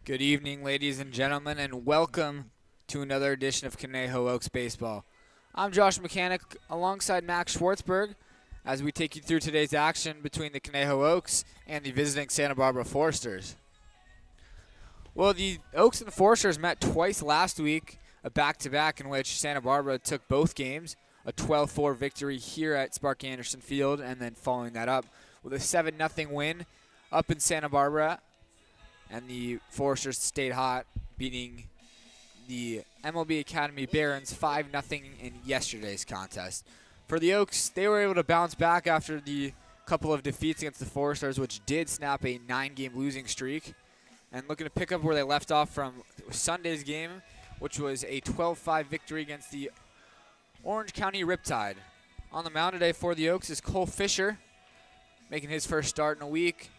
Good evening, ladies and gentlemen, and welcome to another edition of Conejo Oaks Baseball. I'm Josh Mechanick alongside Max Schwartzberg as we take you through today's action between the Conejo Oaks and the visiting Santa Barbara Forresters. Well, the Oaks and the Forresters met twice last week, a back-to-back in which Santa Barbara took both games, a 12-4 victory here at Sparky Anderson Field, and then following that up with a 7-0 win up in Santa Barbara. And the Forresters stayed hot, beating the MLB Academy Barons 5-0 in yesterday's contest. For the Oaks, they were able to bounce back after the couple of defeats against the Forresters, which did snap a 9-game losing streak. And looking to pick up where they left off from Sunday's game, which was a 12-5 victory against the Orange County Riptide. On the mound today for the Oaks is Cole Fisher, making his first start in a week.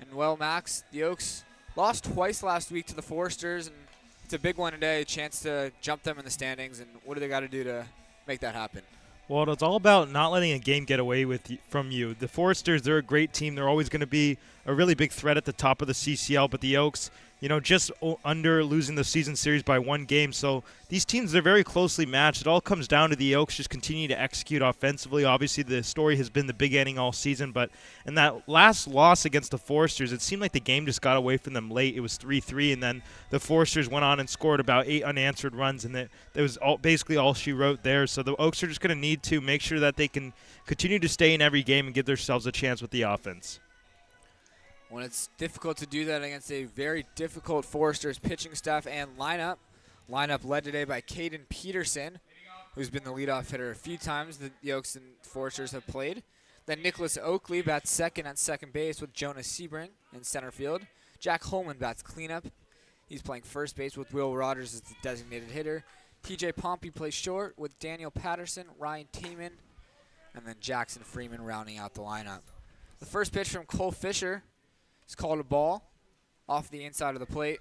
And well, Max, the Oaks lost twice last week to the Forresters, and it's a big one today, a chance to jump them in the standings. And what do they got to do to make that happen? Well, it's all about not letting a game get away from you. The Forresters, they're a great team. They're always going to be a really big threat at the top of the CCL, but the Oaks, just under losing the season series by 1 game. So these teams, they're very closely matched. It all comes down to the Oaks just continue to execute offensively. Obviously, the story has been the big inning all season, but in that last loss against the Forresters, it seemed like the game just got away from them late. It was 3-3, and then the Forresters went on and scored about 8 unanswered runs, and that was basically all she wrote there. So the Oaks are just going to need to make sure that they can continue to stay in every game and give themselves a chance with the offense. When it's difficult to do that against a very difficult Forresters pitching staff and lineup. Lineup led today by Caden Peterson, who's been the leadoff hitter a few times the Oaks and Forresters have played. Then Nicholas Oakley bats second at second base with Jonas Sebring in center field. Jack Holman bats cleanup. He's playing first base with Will Rogers as the designated hitter. TJ Pompey plays short with Daniel Patterson, Ryan Taman, and then Jackson Freeman rounding out the lineup. The first pitch from Cole Fisher is called a ball off the inside of the plate.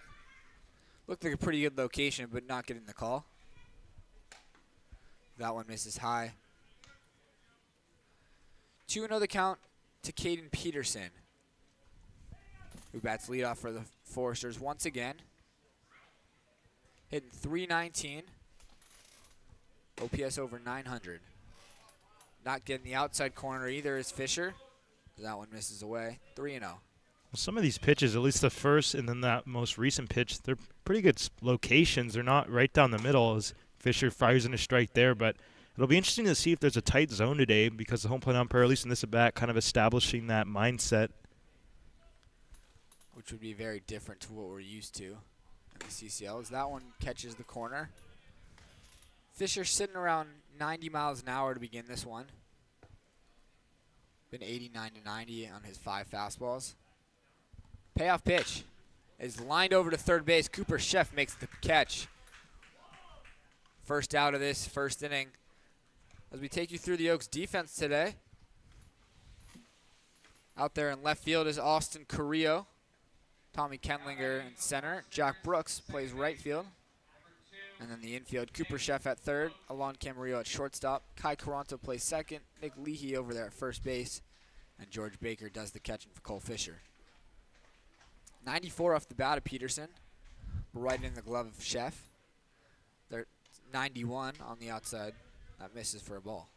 Looked like a pretty good location, but not getting the call. That one misses high. 2-0 the count to Caden Peterson, who bats leadoff for the Forresters once again. Hitting .319. OPS over 900. Not getting the outside corner either is Fisher. That one misses away. 3-0. Some of these pitches, at least the first and then that most recent pitch, they're pretty good locations. They're not right down the middle as Fisher fires in a strike there, but it'll be interesting to see if there's a tight zone today because the home plate umpire, at least in this at-bat, kind of establishing that mindset. Which would be very different to what we're used to in the CCL, as that one catches the corner. Fisher sitting around 90 miles an hour to begin this one. Been 89 to 90 on his 5 fastballs. Payoff pitch is lined over to third base. Cooper Sheff makes the catch. First out of this first inning. As we take you through the Oaks defense today. Out there in left field is Austin Carrillo. Tommy Kendlinger in center. Jack Brooks plays right field. And then the infield, Cooper Sheff at third. Alon Camarillo at shortstop. Kai Caranto plays second. Nick Leahy over there at first base. And George Baker does the catching for Cole Fisher. 94 off the bat of Peterson, right in the glove of Sheff. They're 91 on the outside. That misses for a ball.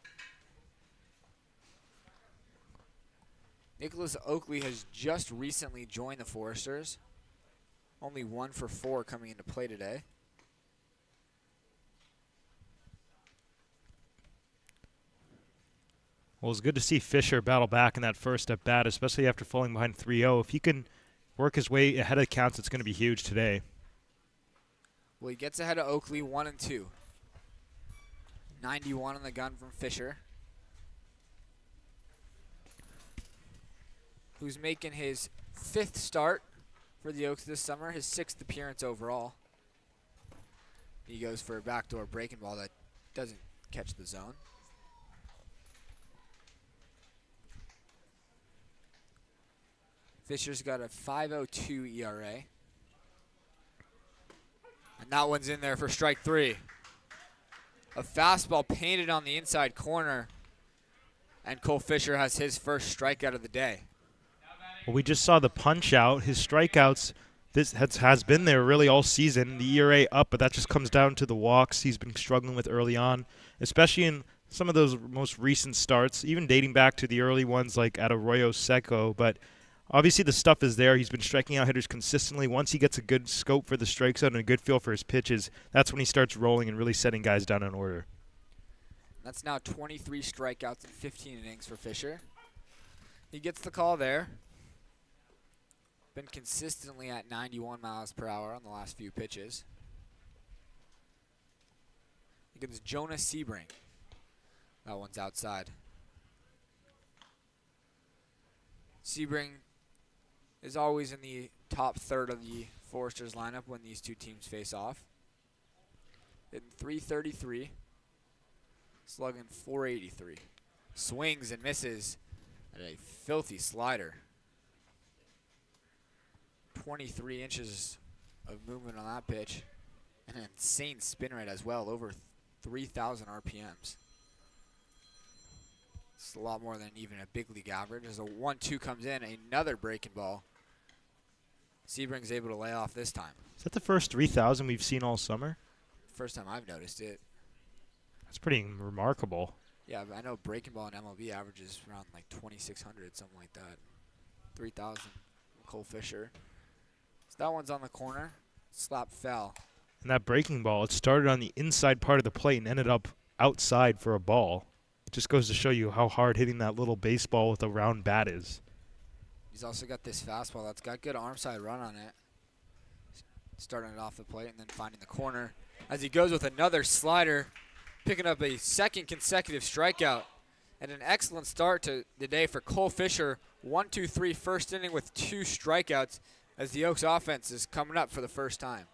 Nicholas Oakley has just recently joined the Forresters. Only 1 for 4 coming into play today. Well, it's good to see Fisher battle back in that first at bat, especially after falling behind 3-0. If he can work his way ahead of the counts, it's going to be huge today. Well, he gets ahead of Oakley 1-2. 91 on the gun from Fisher, who's making his 5th start for the Oaks this summer, his 6th appearance overall. He goes for a backdoor breaking ball that doesn't catch the zone. Fisher's got a 5.02 ERA. And that one's in there for strike 3. A fastball painted on the inside corner. And Cole Fisher has his first strikeout of the day. Well, we just saw the punch out. His strikeouts, has been there really all season. The ERA up, but that just comes down to the walks he's been struggling with early on, especially in some of those most recent starts, even dating back to the early ones like at Arroyo Seco. But obviously the stuff is there. He's been striking out hitters consistently. Once he gets a good scope for the strike zone and a good feel for his pitches, that's when he starts rolling and really setting guys down in order. That's now 23 strikeouts in 15 innings for Fisher. He gets the call there. Been consistently at 91 miles per hour on the last few pitches. Against Jonas Sebring. That one's outside. Sebring is always in the top third of the Forresters lineup when these two teams face off. Hitting .333. Slugging .483. Swings and misses at a filthy slider. 23 inches of movement on that pitch. And an insane spin rate as well, over 3,000 RPMs. It's a lot more than even a big league average. As a 1-2 comes in, another breaking ball. Sebring's able to lay off this time. Is that the first 3,000 we've seen all summer? First time I've noticed it. That's pretty remarkable. Yeah, I know breaking ball in MLB averages around like 2,600, something like that. 3,000. Cole Fisher. So that one's on the corner. Slap fell. And that breaking ball, it started on the inside part of the plate and ended up outside for a ball. It just goes to show you how hard hitting that little baseball with a round bat is. He's also got this fastball that's got good arm side run on it. Starting it off the plate and then finding the corner. As he goes with another slider, picking up a second consecutive strikeout. And an excellent start to the day for Cole Fisher. 1-2-3 first inning with 2 strikeouts as the Oaks offense is coming up for the first time.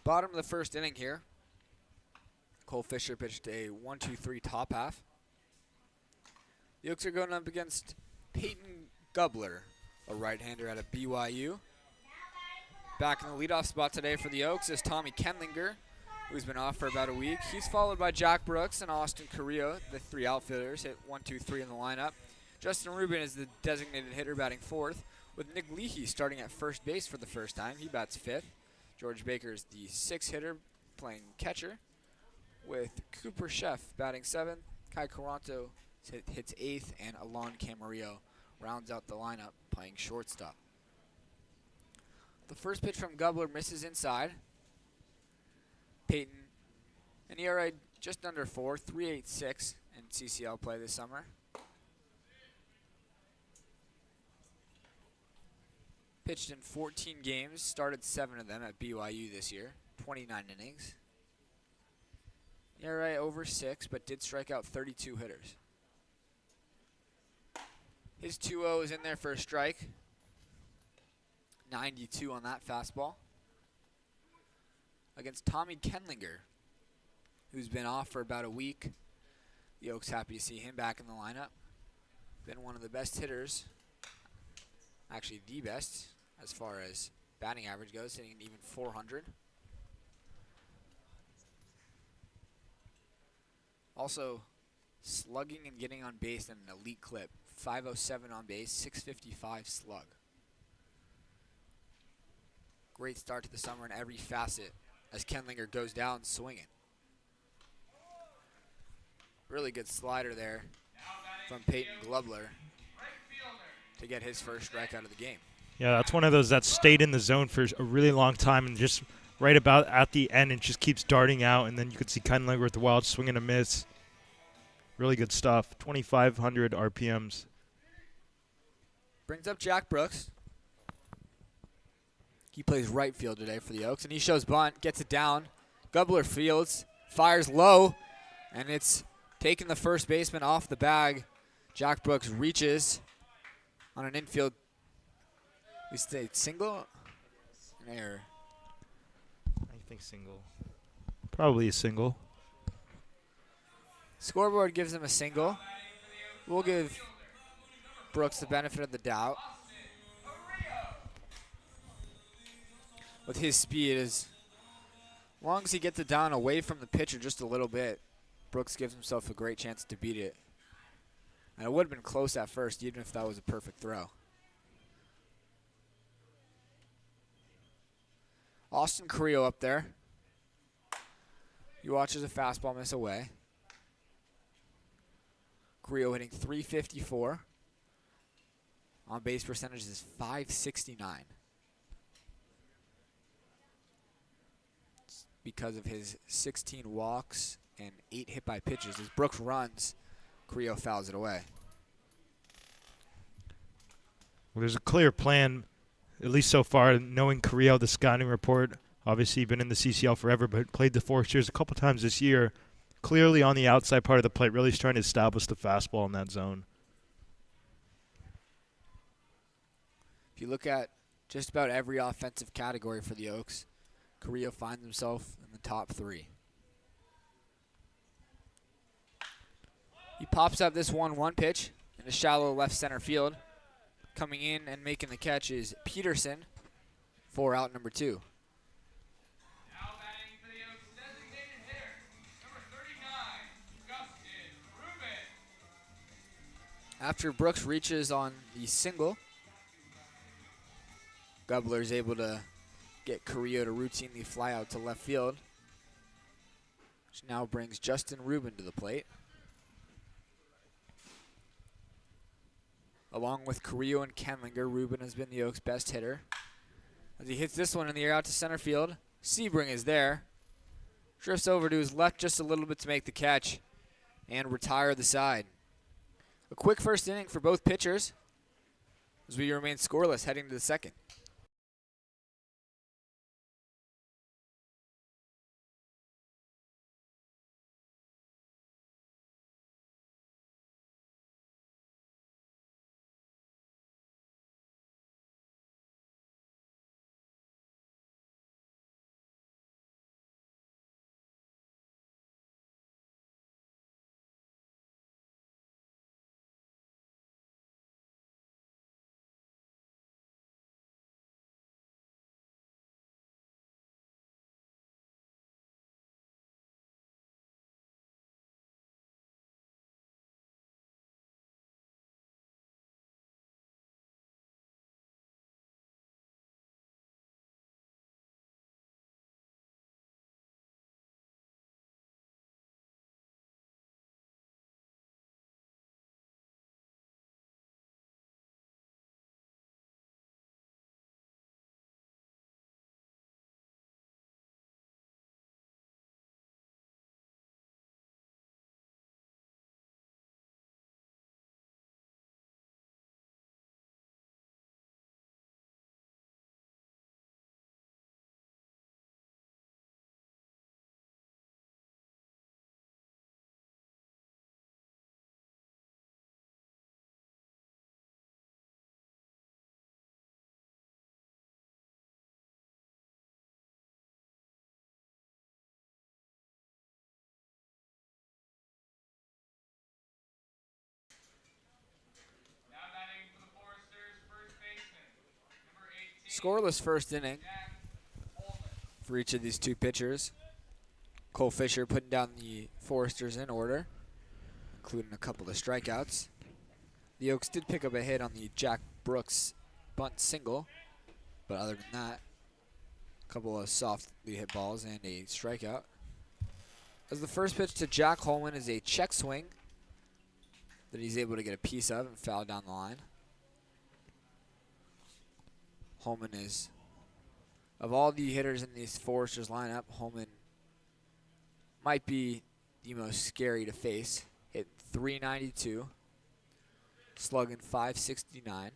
Bottom of the first inning here. Cole Fisher pitched a 1-2-3 top half. The Oaks are going up against Peyton Gubler, a right-hander out of BYU. Back in the leadoff spot today for the Oaks is Tommy Kenlinger, who's been off for about a week. He's followed by Jack Brooks and Austin Carrillo, the 3 outfielders, hit 1-2-3 in the lineup. Justin Rubin is the designated hitter batting 4th, with Nick Leahy starting at first base for the first time. He bats 5th. George Baker is the 6th hitter playing catcher, with Cooper Sheff batting 7th. Kai Caranto hits 8th, and Alon Camarillo rounds out the lineup playing shortstop. The first pitch from Gubler misses inside. Peyton, an ERA just under 4, 3.86 in CCL play this summer. Pitched in 14 games, started 7 of them at BYU this year, 29 innings. ERA over 6, but did strike out 32 hitters. His 2-0 is in there for a strike. 92 on that fastball. Against Tommy Kenlinger, who's been off for about a week. The Oaks happy to see him back in the lineup. Been one of the best hitters, actually the best, as far as batting average goes, hitting even 400. Also, slugging and getting on base at an elite clip. 507 on base, 655 slug. Great start to the summer in every facet as Kenlinger goes down swinging. Really good slider there from Peyton Glubler to get his first strikeout of the game. Yeah, that's one of those that stayed in the zone for a really long time and just right about at the end and just keeps darting out. And then you could see Kenlinger with the wild swing and a miss. Really good stuff. 2,500 RPMs. Brings up Jack Brooks. He plays right field today for the Oaks, and he shows bunt, gets it down. Glubler fields, fires low, and it's taking the first baseman off the bag. Jack Brooks reaches on an infield. We say single? An error. I think single. Probably a single. Scoreboard gives him a single. We'll give Brooks the benefit of the doubt. With his speed, as long as he gets it down away from the pitcher just a little bit, Brooks gives himself a great chance to beat it. And it would have been close at first, even if that was a perfect throw. Austin Carrillo up there. He watches a fastball miss away. Carrillo hitting .354. On base percentage is .569. Because of his 16 walks and 8 hit by pitches. As Brooks runs, Carrillo fouls it away. Well, there's a clear plan, at least so far, knowing Carrillo, the scouting report. Obviously, been in the CCL forever, but played the Forresters a couple times this year. Clearly on the outside part of the plate, really trying to establish the fastball in that zone. If you look at just about every offensive category for the Oaks, Carrillo finds himself in the top 3. He pops up this 1-1 pitch in the shallow left center field. Coming in and making the catch is Peterson for out number 2. Now batting for the Oaks, designated hitter, number 39, Justin Rubin. After Brooks reaches on the single, Glubler is able to get Carrillo to routinely fly out to left field, which now brings Justin Rubin to the plate. Along with Carrillo and Kenlinger, Rubin has been the Oaks' best hitter. As he hits this one in the air out to center field, Sebring is there. Drifts over to his left just a little bit to make the catch and retire the side. A quick first inning for both pitchers as we remain scoreless heading to the second. Scoreless first inning for each of these two pitchers. Cole Fisher putting down the Forresters in order, including a couple of strikeouts. The Oaks did pick up a hit on the Jack Brooks bunt single, but other than that, a couple of softly hit balls and a strikeout. As the first pitch to Jack Holman is a check swing that he's able to get a piece of and foul down the line. Holman is, of all the hitters in these Forresters lineup, Holman might be the most scary to face. Hit .392, slugging .569.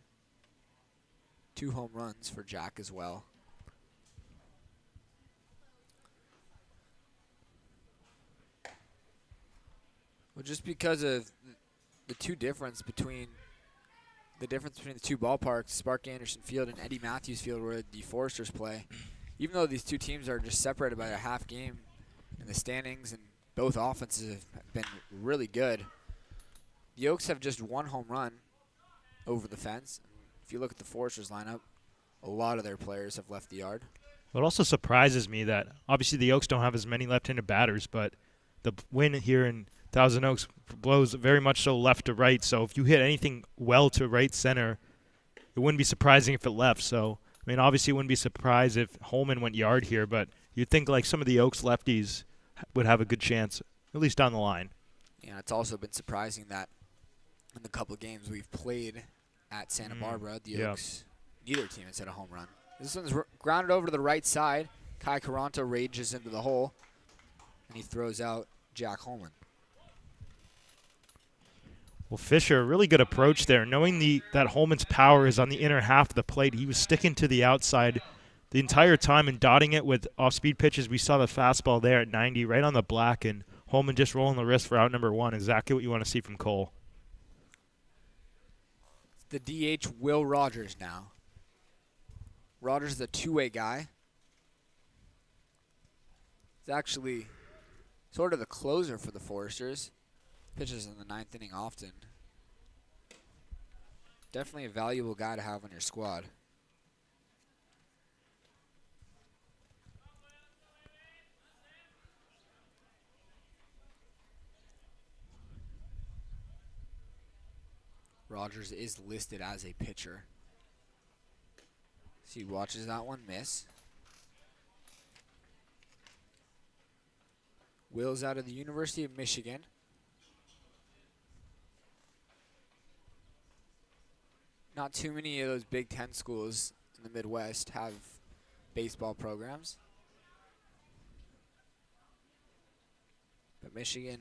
2 home runs for Jack as well. Well, just because of the difference between the two ballparks, Spark Anderson Field and Eddie Matthews Field, where the Forresters play, even though these two teams are just separated by a half game in the standings and both offenses have been really good, the Oaks have just 1 home run over the fence. If you look at the Forresters lineup, a lot of their players have left the yard. It also surprises me that obviously the Oaks don't have as many left-handed batters, but the wind here in Thousand Oaks blows very much so left to right. So if you hit anything well to right center, it wouldn't be surprising if it left. So, I mean, obviously it wouldn't be surprised if Holman went yard here, but you'd think like some of the Oaks lefties would have a good chance, at least down the line. Yeah, it's also been surprising that in the couple of games we've played at Santa Barbara, the Oaks, neither team has hit a home run. This one's grounded over to the right side. Kai Caranto rages into the hole, and he throws out Jack Holman. Well, Fisher, a really good approach there. Knowing that Holman's power is on the inner half of the plate, he was sticking to the outside the entire time and dotting it with off-speed pitches. We saw the fastball there at 90, right on the black, and Holman just rolling the wrist for out number 1. Exactly what you want to see from Cole. The DH, Will Rogers now. Rogers is a two-way guy. He's actually sort of the closer for the Forresters. Pitches in the 9th inning often. Definitely a valuable guy to have on your squad. Rogers is listed as a pitcher. So he watches that one miss. Will's out of the University of Michigan. Not too many of those Big Ten schools in the Midwest have baseball programs. But Michigan,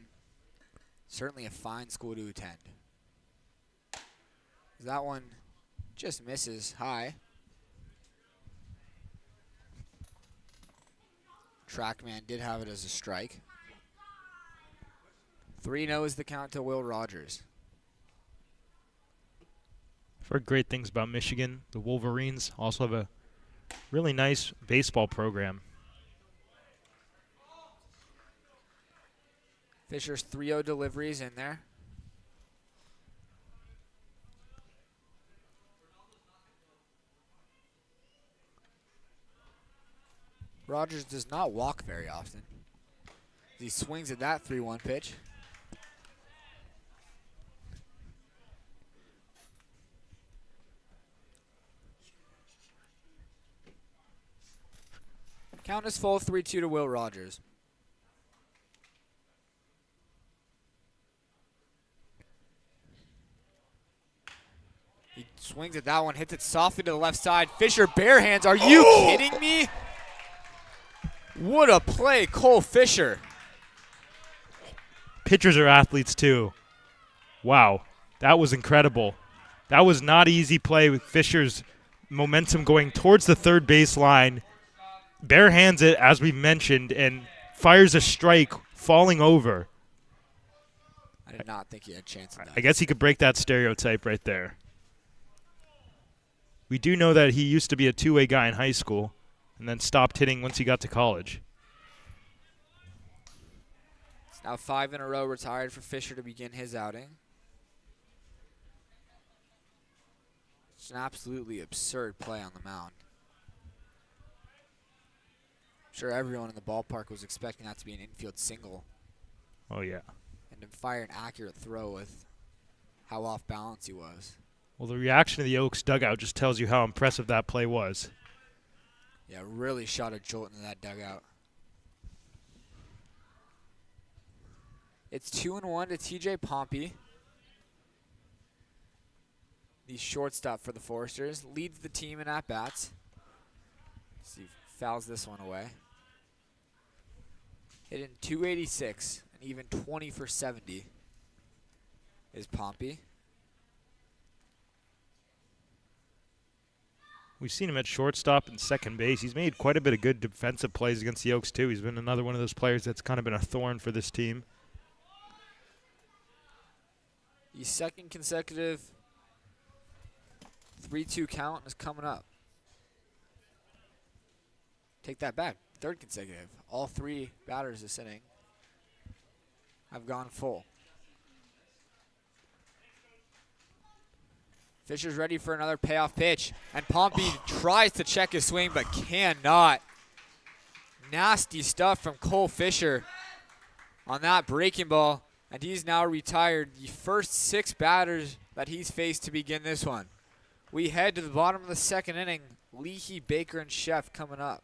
certainly a fine school to attend. That one just misses high. Trackman did have it as a strike. 3-0 is the count to Will Rogers. I've heard great things about Michigan. The Wolverines also have a really nice baseball program. Fisher's 3-0 deliveries in there. Rogers does not walk very often. He swings at that 3-1 pitch. Count is full, 3-2 to Will Rogers. He swings at that one, hits it softly to the left side. Fisher bare hands. Are you kidding me? What a play, Cole Fisher. Pitchers are athletes too. Wow, that was incredible. That was not an easy play with Fisher's momentum going towards the third base line. Bare hands it, as we mentioned, and fires a strike falling over. I did not think he had a chance in that. I guess he could break that stereotype right there. We do know that he used to be a two-way guy in high school and then stopped hitting once he got to college. It's now 5 in a row retired for Fisher to begin his outing. It's an absolutely absurd play on the mound. Sure, everyone in the ballpark was expecting that to be an infield single Oh, yeah. and to fire an accurate throw with how off balance he was. Well, the reaction of the Oaks dugout just tells you how impressive that play was. Yeah, really shot a jolt into that dugout. It's 2-1 to TJ Pompey. The shortstop for the Forresters leads the team in at-bats. See, fouls this one away. Hitting .286 and even 20 for 70 is Pompey. We've seen him at shortstop and second base. He's made quite a bit of good defensive plays against the Oaks, too. He's been another one of those players that's kind of been a thorn for this team. The second consecutive 3-2 count is coming up. Take that back. Third consecutive. All three batters this inning have gone full. Fisher's ready for another payoff pitch. And Pompey tries to check his swing but cannot. Nasty stuff from Cole Fisher on that breaking ball. And he's now retired the first 6 batters that he's faced to begin this one. We head to the bottom of the second inning. Leahy, Baker, and Chef coming up.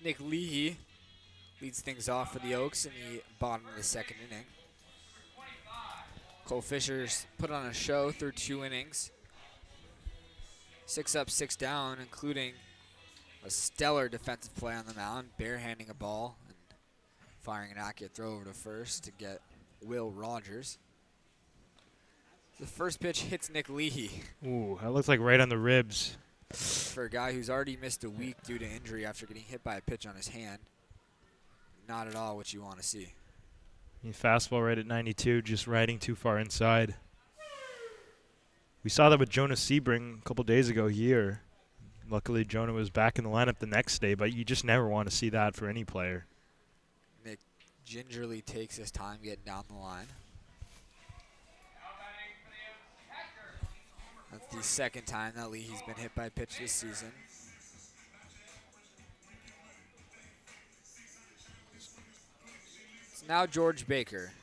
Nick Leahy leads things off for the Oaks in the bottom of the second inning. Cole Fisher's put on a show through 2 innings. 6 up, 6 down, including a stellar defensive play on the mound, barehanding a ball and firing an accurate throw over to first to get Will Rogers. The first pitch hits Nick Leahy. Ooh, that looks like right on the ribs. For a guy who's already missed a week due to injury after getting hit by a pitch on his hand, not at all what you want to see. Fastball right at 92, just riding too far inside. We saw that with Jonah Sebring a couple days ago here. Luckily, Jonah was back in the lineup the next day, but you just never want to see that for any player. Nick gingerly takes his time getting down the line. That's the second time that Leahy's been hit by a pitch this season. It's now George Baker.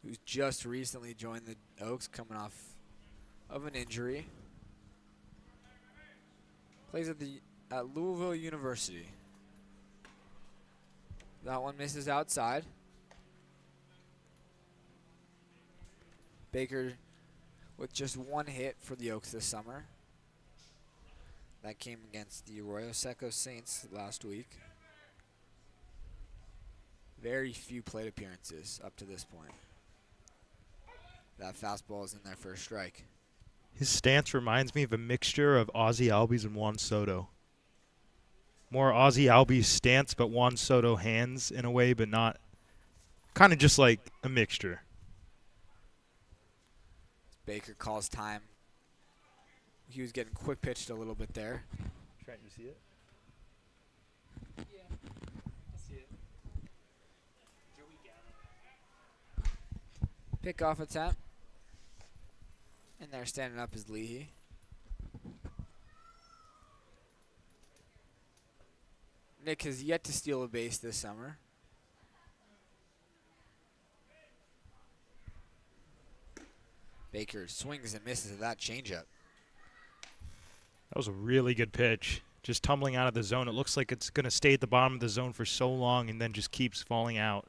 Who's just recently joined the Oaks, coming off of an injury. Plays at Louisville University. That one misses outside. Baker with just 1 hit for the Oaks this summer. That came against the Arroyo Seco Saints last week. Very few plate appearances up to this point. That fastball is in there for a strike. His stance reminds me of a mixture of Ozzie Albies and Juan Soto. More Ozzie Albies stance, but Juan Soto hands in a way, but not. Kind of just like a mixture. Baker calls time. He was getting quick pitched a little bit there. Trent, you see it? Pickoff attempt. And there standing up is Leahy. Nick has yet to steal a base this summer. Baker swings and misses at that changeup. That was a really good pitch. Just tumbling out of the zone. It looks like it's going to stay at the bottom of the zone for so long and then just keeps falling out.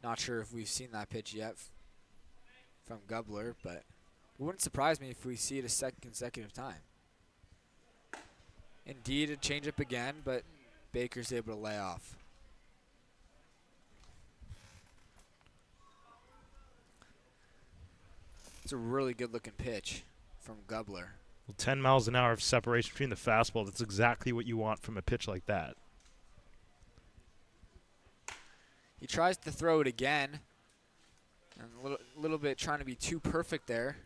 Not sure if we've seen that pitch yet from Gubler, but it wouldn't surprise me if we see it a second consecutive time. Indeed, a changeup again, but Baker's able to lay off. It's a really good-looking pitch from Gubler. Well, 10 miles an hour of separation between the fastball. That's exactly what you want from a pitch like that. He tries to throw it again. And a little bit trying to be too perfect there.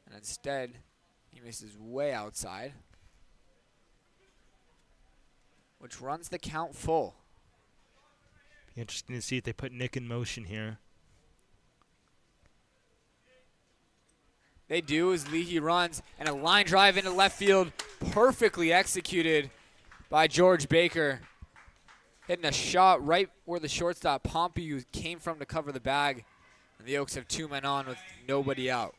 And instead, he misses way outside, which runs the count full. Be interesting to see if they put Nick in motion here. They do as Leahy runs, and a line drive into left field, perfectly executed by George Baker. Hitting a shot right where the shortstop Pompey came from to cover the bag. And the Oaks have 2 men on with nobody out.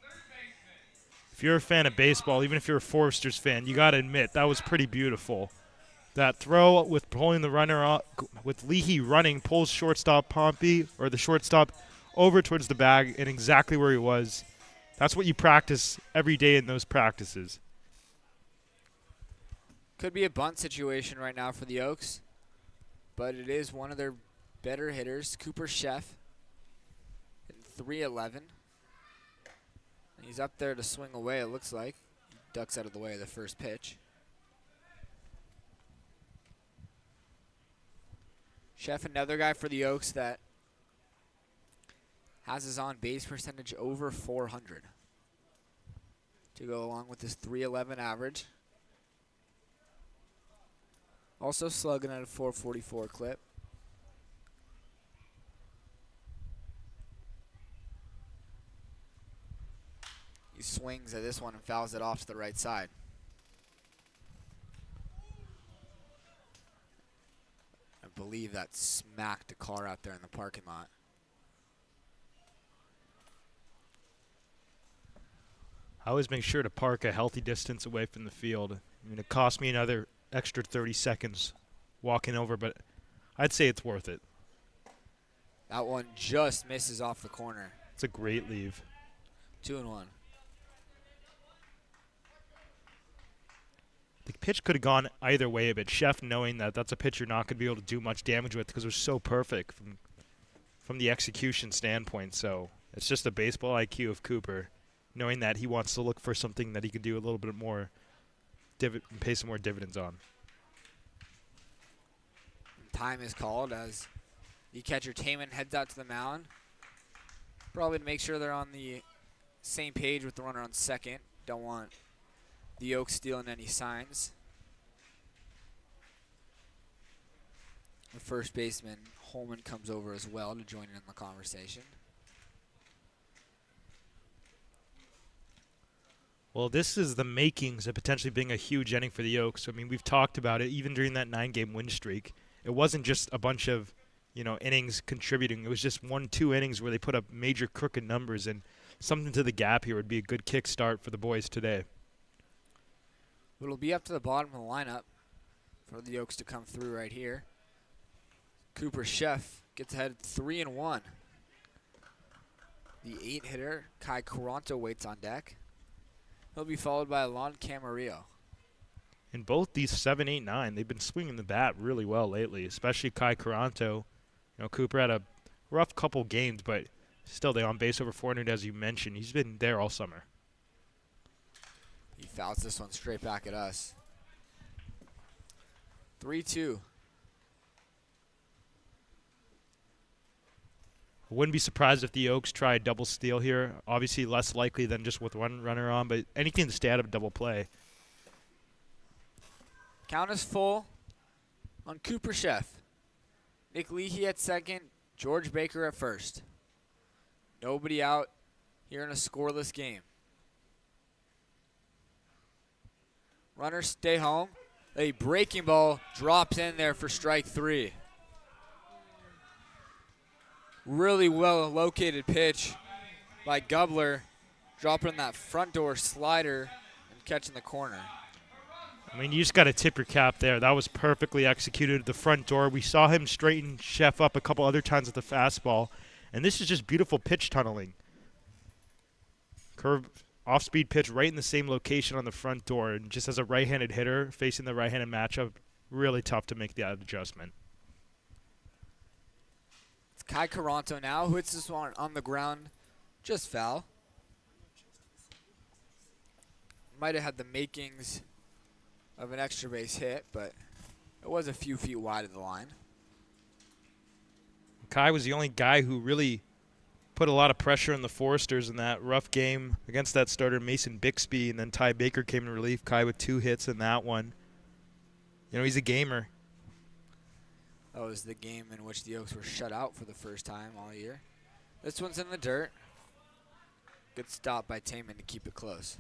If you're a fan of baseball, even if you're a Forresters fan, you got to admit that was pretty beautiful. That throw with pulling the runner off, with Leahy running, pulls shortstop Pompey, or the shortstop, over towards the bag and exactly where he was. That's what you practice every day in those practices. Could be a bunt situation right now for the Oaks, but it is one of their better hitters, Cooper Chef, at 3-11. He's up there to swing away, it looks like. He ducks out of the way of the first pitch. Chef, another guy for the Oaks that has his on-base percentage over 400 to go along with his 311 average. Also slugging at a 444 clip. He swings at this one and fouls it off to the right side. I believe that smacked a car out there in the parking lot. I always make sure to park a healthy distance away from the field. I mean, it cost me another extra 30 seconds walking over, but I'd say it's worth it. That one just misses off the corner. It's a great leave. 2-1. The pitch could have gone either way, but Chef, knowing that that's a pitch you're not going to be able to do much damage with because it was so perfect from the execution standpoint. So it's just the baseball IQ of Cooper, knowing that he wants to look for something that he could do a little bit more, pay some more dividends on. Time is called as the catcher Taman heads out to the mound. Probably to make sure they're on the same page with the runner on second. Don't want the Oaks stealing any signs. The first baseman, Holman, comes over as well to join in the conversation. Well, this is the makings of potentially being a huge inning for the Oaks. I mean, we've talked about it even during that 9-game win streak. It wasn't just a bunch of, innings contributing. It was just 1-2 innings where they put up major crooked numbers, and something to the gap here would be a good kickstart for the boys today. It'll be up to the bottom of the lineup for the Oaks to come through right here. Cooper Chef gets ahead 3-1. The 8-hitter, Kai Caranto, waits on deck. He'll be followed by Alon Camarillo. In both these 7, 8, 9, they've been swinging the bat really well lately, especially Kai Caranto. Cooper had a rough couple games, but still they on base over 400, as you mentioned. He's been there all summer. He fouls this one straight back at us. 3-2. I wouldn't be surprised if the Oaks try a double steal here. Obviously less likely than just with one runner on, but anything to stay out of a double play. Count is full on Cooper Chef. Nick Leahy at second, George Baker at first. Nobody out here in a scoreless game. Runners stay home. A breaking ball drops in there for strike 3. Really well located pitch by Gubler, dropping that front door slider and catching the corner. I mean, you just got to tip your cap there. That was perfectly executed at the front door. We saw him straighten Chef up a couple other times with the fastball. And this is just beautiful pitch tunneling. Curve, off-speed pitch right in the same location on the front door. And just as a right-handed hitter facing the right-handed matchup, really tough to make that adjustment. It's Kai Caranto now who hits this one on the ground. Just foul. Might have had the makings of an extra base hit, but it was a few feet wide of the line. Kai was the only guy who really put a lot of pressure on the Forresters in that rough game against that starter Mason Bixby, and then Ty Baker came in relief. Kai with 2 hits in that one. You know, he's a gamer. That was the game in which the Oaks were shut out for the first time all year. This one's in the dirt. Good stop by Taman to keep it close.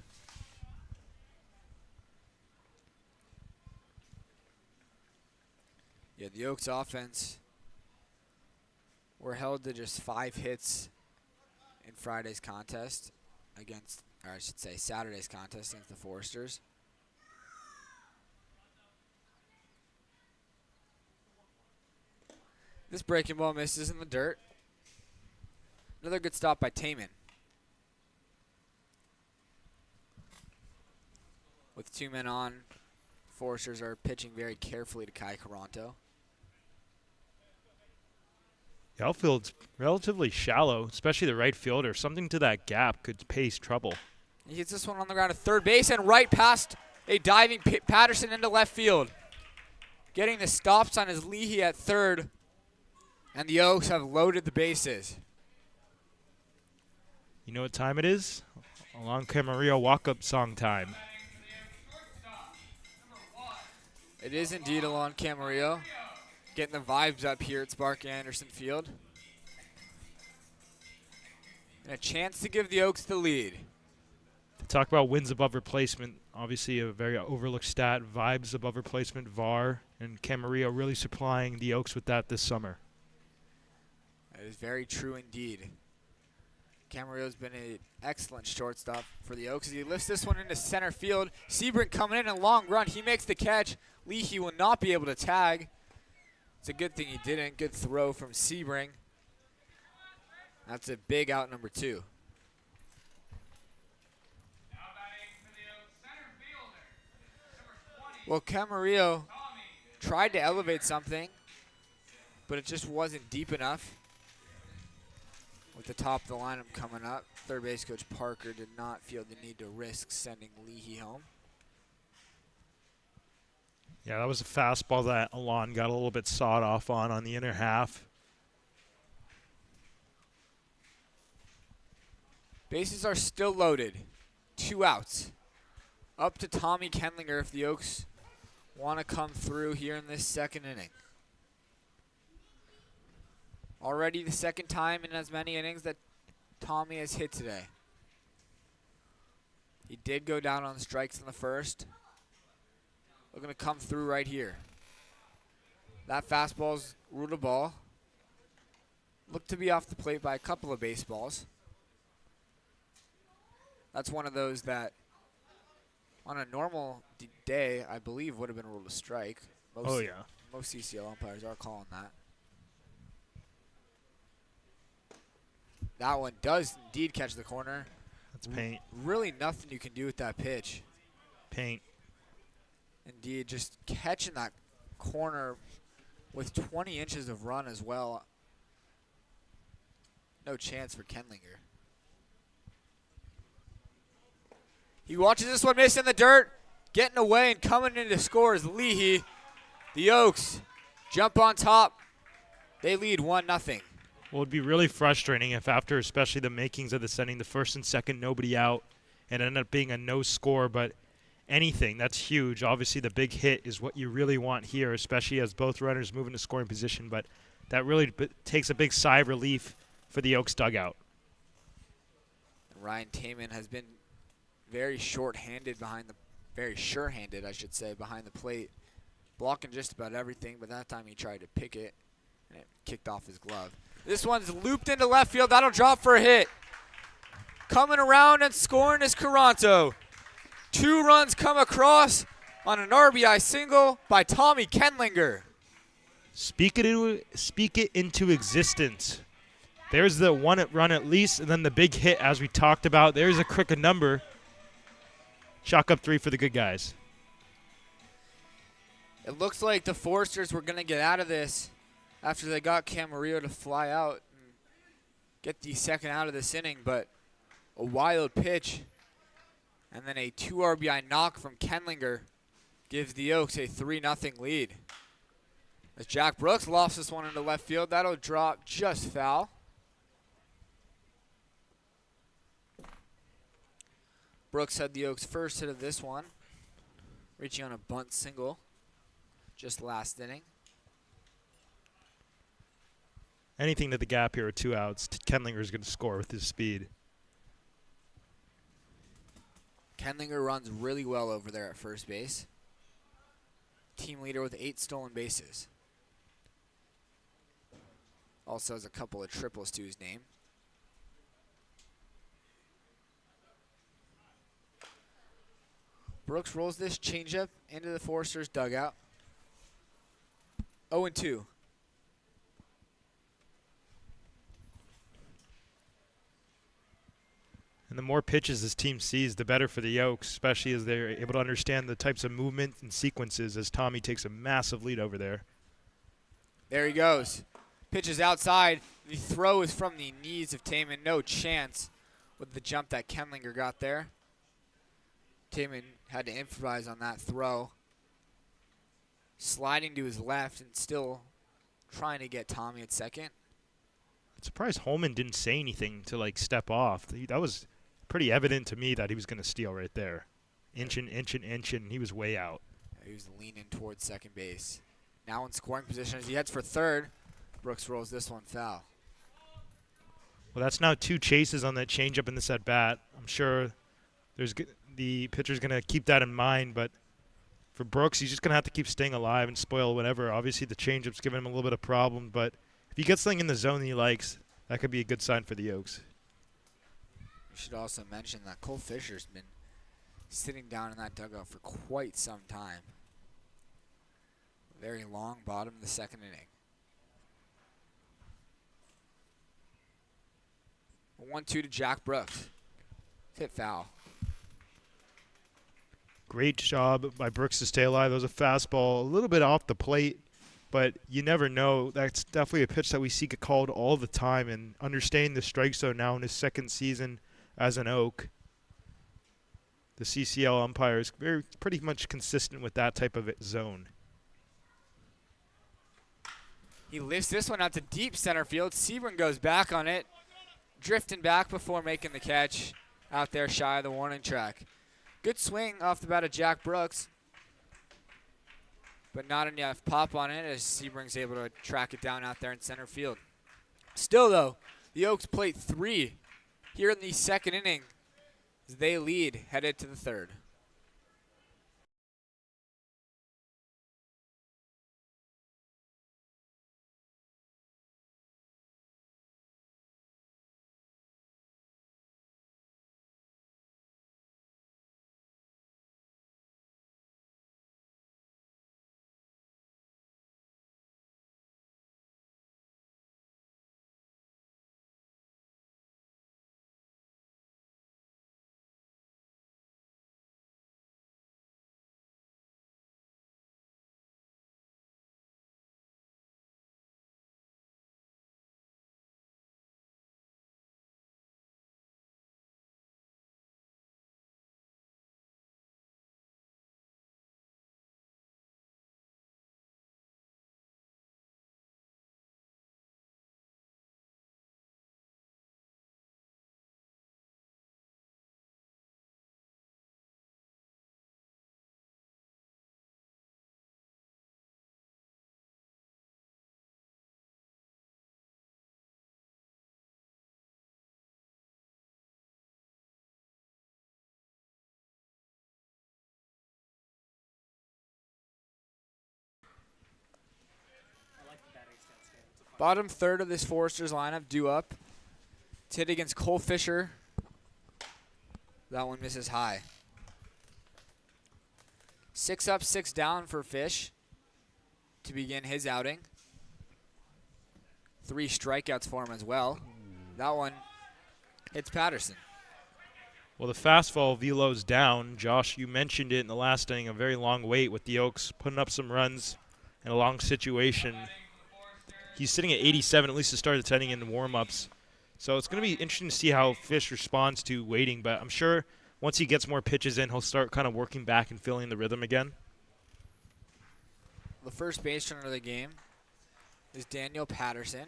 Yeah, the Oaks offense were held to just 5 hits in Friday's contest against, or I should say Saturday's contest against the Forresters. This breaking ball misses in the dirt. Another good stop by Taman. With 2 men on, Forresters are pitching very carefully to Kai Caranto. The outfield's relatively shallow, especially the right fielder. Something to that gap could pace trouble. He hits this one on the ground at third base and right past a diving Patterson into left field. Getting the stop sign is Leahy at third, and the Oaks have loaded the bases. You know what time it is? Along Camarillo walk-up song time. It is indeed Alon Camarillo. Getting the vibes up here at Sparky Anderson Field. And a chance to give the Oaks the lead. Talk about wins above replacement. Obviously a very overlooked stat. Vibes above replacement, VAR, and Camarillo really supplying the Oaks with that this summer. That is very true indeed. Camarillo's been an excellent shortstop for the Oaks as he lifts this one into center field. Sebring coming in a long run. He makes the catch. Leahy will not be able to tag. It's a good thing he didn't. Good throw from Sebring. That's a big out number 2. Well, Camarillo tried to elevate something, but it just wasn't deep enough. With the top of the lineup coming up, third base coach Parker did not feel the need to risk sending Leahy home. Yeah, that was a fastball that Alon got a little bit sawed off on the inner half. Bases are still loaded. 2 outs. Up to Tommy Kendlinger if the Oaks want to come through here in this second inning. Already the second time in as many innings that Tommy has hit today. He did go down on strikes in the first. Looking to come through right here. That fastball's ruled a ball. Looked to be off the plate by a couple of baseballs. That's one of those that on a normal day, I believe would have been ruled a strike. Most CCL umpires are calling that. That one does indeed catch the corner. That's paint. Really nothing you can do with that pitch. Paint. Indeed, just catching that corner with 20 inches of run as well. No chance for Kendlinger. He watches this one miss in the dirt. Getting away and coming in to score is Leahy. The Oaks jump on top. They lead 1-0. Well, it'd be really frustrating if after especially the makings of the sending the first and second nobody out and ended up being a no score, but anything, that's huge. Obviously the big hit is what you really want here, especially as both runners move into scoring position, but that really takes a big sigh of relief for the Oaks dugout. Ryan Taman has been very short-handed very sure-handed, I should say, behind the plate, blocking just about everything, but that time he tried to pick it, and it kicked off his glove. This one's looped into left field. That'll drop for a hit. Coming around and scoring is Caranto. 2 runs come across on an RBI single by Tommy Kenlinger. Speak it into existence. There's the 1 run at least, and then the big hit as we talked about. There's a crooked number. Chalk up 3 for the good guys. It looks like the Forresters were going to get out of this after they got Camarillo to fly out and get the second out of this inning, but a wild pitch and then a 2 RBI knock from Kenlinger gives the Oaks a 3-0 lead. As Jack Brooks lofts this one into left field, that'll drop just foul. Brooks had the Oaks' first hit of this one, reaching on a bunt single just last inning. Anything to the gap here with 2 outs, Kenlinger is going to score with his speed. Kenlinger runs really well over there at first base. Team leader with 8 stolen bases. Also has a couple of triples to his name. Brooks rolls this changeup into the Forresters dugout. 0-2. And the more pitches this team sees, the better for the Oaks, especially as they're able to understand the types of movement and sequences as Tommy takes a massive lead over there. There he goes. Pitches outside. The throw is from the knees of Taman. No chance with the jump that Kenlinger got there. Taman had to improvise on that throw. Sliding to his left and still trying to get Tommy at second. I'm surprised Holman didn't say anything to step off. That was pretty evident to me that he was going to steal right there. Inch and he was way out. He was leaning towards second base. Now in scoring position as he heads for third. Brooks rolls this one foul. Well, that's now 2 chases on that changeup in this at bat. I'm sure the pitcher's going to keep that in mind, but for Brooks, he's just going to have to keep staying alive and spoil whatever. Obviously, the changeup's giving him a little bit of problem, but if he gets something in the zone that he likes, that could be a good sign for the Oaks. We should also mention that Cole Fisher's been sitting down in that dugout for quite some time. Very long bottom of the second inning. 1-2 to Jack Brooks. Hit foul. Great job by Brooks to stay alive. That was a fastball, a little bit off the plate, but you never know. That's definitely a pitch that we see get called all the time, and understanding the strike zone now in his second season as an Oak, the CCL umpire is pretty much consistent with that type of zone. He lifts this one out to deep center field. Sebring goes back on it, drifting back before making the catch out there shy of the warning track. Good swing off the bat of Jack Brooks, but not enough pop on it as Sebring's able to track it down out there in center field. Still, though, the Oaks plate 3 here in the second inning as they lead headed to the third. Bottom third of this Forresters lineup due up. It's hit against Cole Fisher. That one misses high. 6 up, 6 down for Fish to begin his outing. 3 strikeouts for him as well. That one hits Patterson. Well, the fastball velo's down. Josh, you mentioned it in the last inning, a very long wait with the Oaks putting up some runs in a long situation. He's sitting at 87, at least to start the inning in the warm-ups. So it's going to be interesting to see how Fish responds to waiting, but I'm sure once he gets more pitches in, he'll start kind of working back and feeling the rhythm again. The first base runner of the game is Daniel Patterson.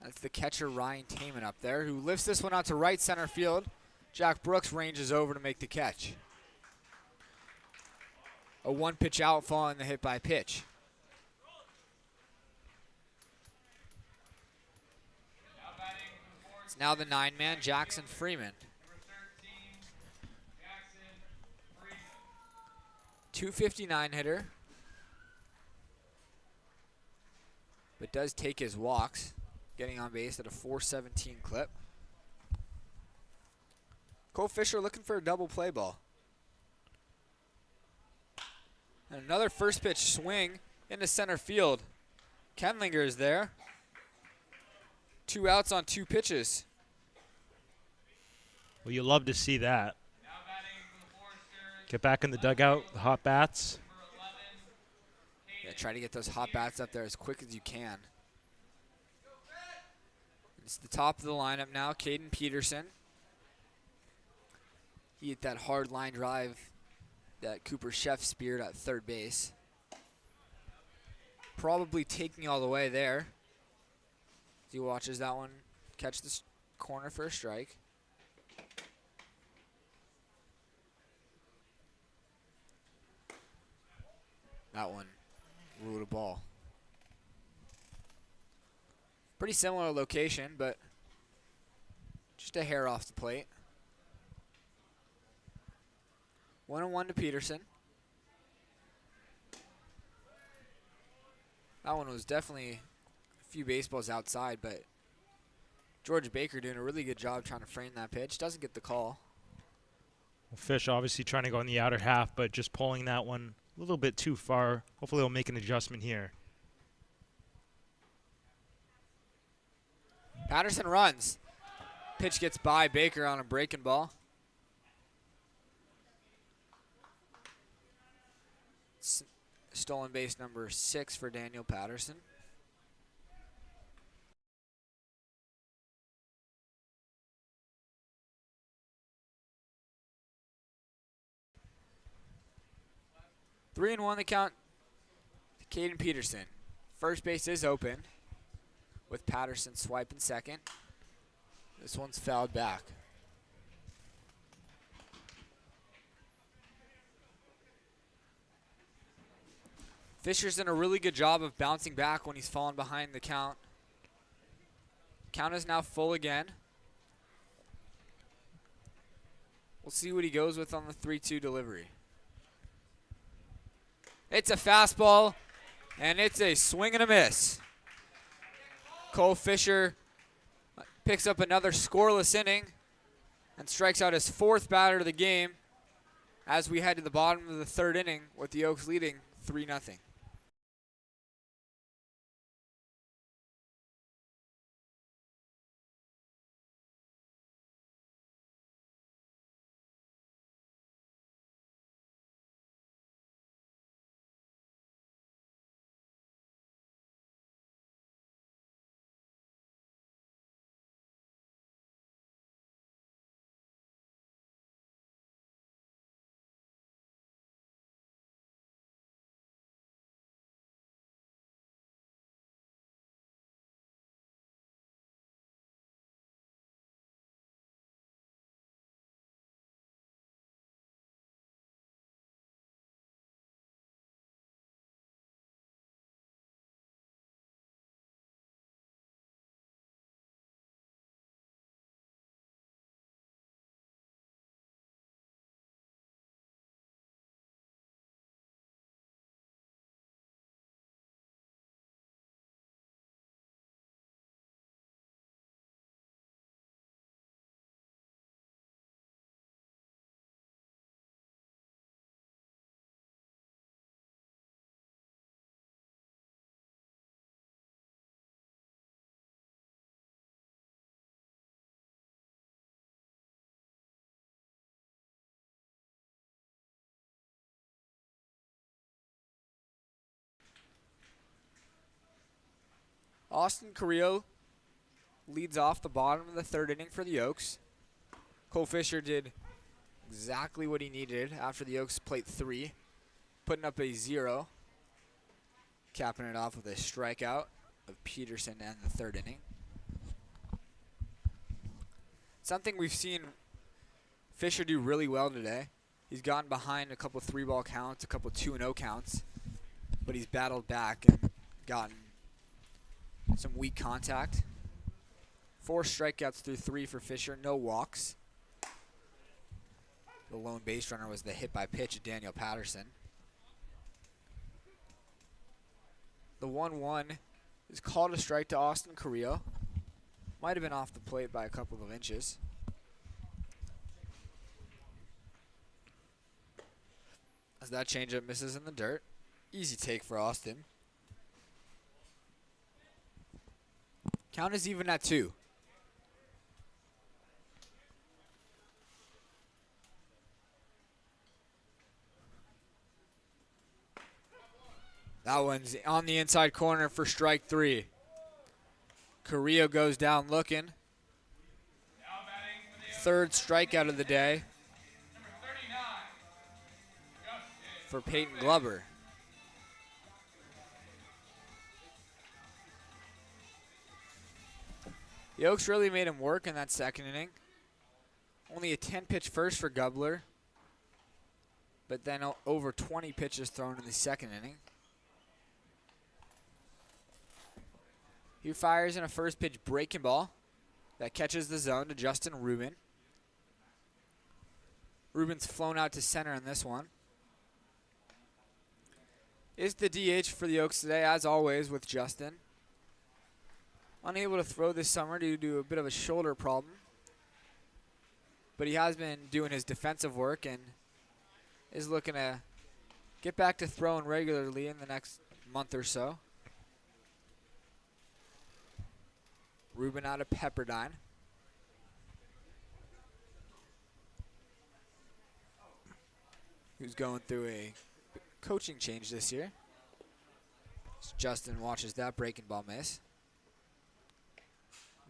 That's the catcher Ryan Taman up there, who lifts this one out to right center field. Jack Brooks ranges over to make the catch. A 1-pitch out following the hit by pitch. It's now the 9-man, Jackson Freeman. 259 hitter, but does take his walks, getting on base at a 417 clip. Cole Fisher looking for a double play ball. And another first pitch swing into center field. Kenlinger is there. 2 outs on 2 pitches. Well, you love to see that. Get back in the dugout, the hot bats. Yeah, try to get those hot bats up there as quick as you can. It's the top of the lineup now, Caden Peterson. He hit that hard line drive that Cooper Chef speared at third base. Probably taking all the way there. As he watches that one catch this corner for a strike. That one ruled a ball. Pretty similar location, but just a hair off the plate. 1-1 to Peterson. That one was definitely a few baseballs outside, but George Baker doing a really good job trying to frame that pitch. Doesn't get the call. Well, Fish obviously trying to go in the outer half, but just pulling that one a little bit too far. Hopefully he'll make an adjustment here. Patterson runs. Pitch gets by Baker on a breaking ball. Stolen base number 6 for Daniel Patterson. Three and 1 the count to Caden Peterson. First base is open with Patterson swiping second. This one's fouled back. Fisher's done a really good job of bouncing back when he's fallen behind the count. Count is now full again. We'll see what he goes with on the 3-2 delivery. It's a fastball, and it's a swing and a miss. Cole Fisher picks up another scoreless inning and strikes out his 4th batter of the game as we head to the bottom of the 3rd inning with the Oaks leading 3-0. Austin Carrillo leads off the bottom of the third inning for the Oaks. Cole Fisher did exactly what he needed after the Oaks played 3, putting up a 0, capping it off with a strikeout of Peterson in the third inning. Something we've seen Fisher do really well today. He's gotten behind a couple 3-ball counts, a couple 2-0 counts, but he's battled back and gotten some weak contact. 4 strikeouts through 3 for Fisher, no walks. The lone base runner was the hit by pitch of Daniel Patterson. The 1-1 is called a strike to Austin Carrillo. Might have been off the plate by a couple of inches. As that changeup misses in the dirt. Easy take for Austin. Count is even at 2. That one's on the inside corner for strike 3. Carrillo goes down looking. Third strikeout of the day for Peyton Glover. The Oaks really made him work in that second inning. Only a 10-pitch first for Gubler, but then over 20 pitches thrown in the second inning. He fires in a first pitch breaking ball that catches the zone to Justin Rubin. Rubin's flown out to center in this one. Is the DH for the Oaks today, as always, with Justin. Unable to throw this summer due to a bit of a shoulder problem. But he has been doing his defensive work and is looking to get back to throwing regularly in the next month or so. Rubin out of Pepperdine. Who's going through a coaching change this year. As Justin watches that breaking ball miss.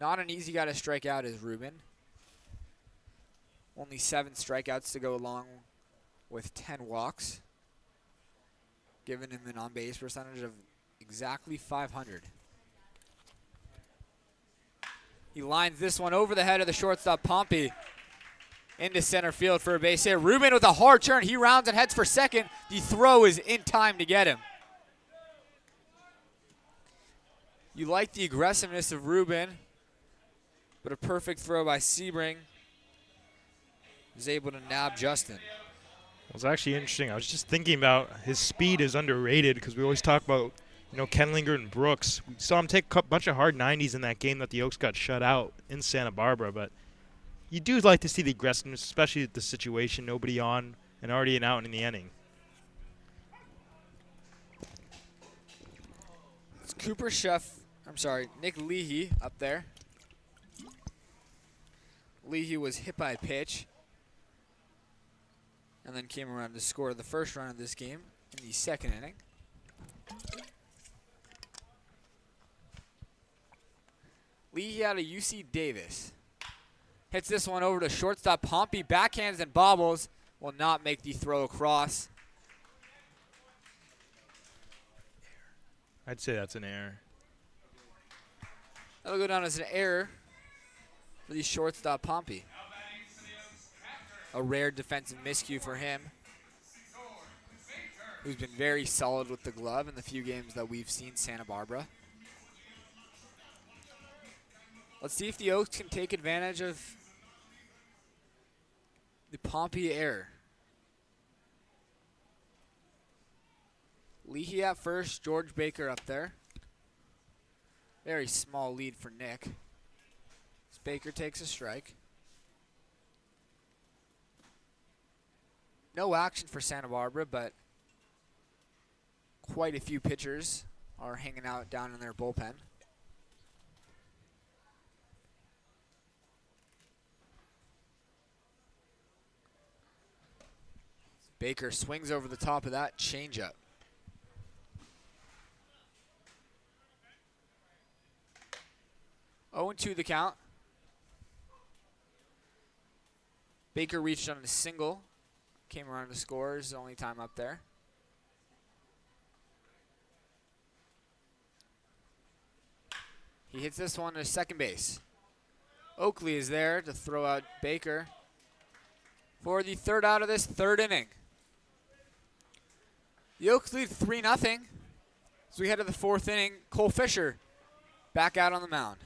Not an easy guy to strike out is Rubin. Only 7 strikeouts to go along with 10 walks. Giving him an on-base percentage of exactly .500. He lines this one over the head of the shortstop, Pompey, into center field for a base hit. Rubin with a hard turn. He rounds and heads for second. The throw is in time to get him. You like the aggressiveness of Rubin, but a perfect throw by Sebring is able to nab Justin. It was actually interesting. I was just thinking about his speed is underrated because we always talk about, Kenlinger and Brooks. We saw him take a bunch of hard 90s in that game that the Oaks got shut out in Santa Barbara, but you do like to see the aggressiveness, especially the situation, nobody on and already an out in the inning. It's Nick Leahy up there. Leahy was hit by a pitch and then came around to score the first run of this game in the second inning. Leahy out of UC Davis. Hits this one over to shortstop Pompey. Backhands and bobbles. Will not make the throw across. I'd say that's an error. That'll go down as an error for the shortstop Pompey. A rare defensive miscue for him, who's been very solid with the glove in the few games that we've seen Santa Barbara. Let's see if the Oaks can take advantage of the Pompey error. Leahy at first, George Baker up there. Very small lead for Nick. As Baker takes a strike. No action for Santa Barbara, but quite a few pitchers are hanging out down in their bullpen. Baker swings over the top of that changeup. 0-2 the count. Baker reached on a single. Came around to score. His only time up there. He hits this one to second base. Oakley is there to throw out Baker for the third out of this third inning. The Oaks lead 3-0. As we head to the fourth inning, Cole Fisher back out on the mound.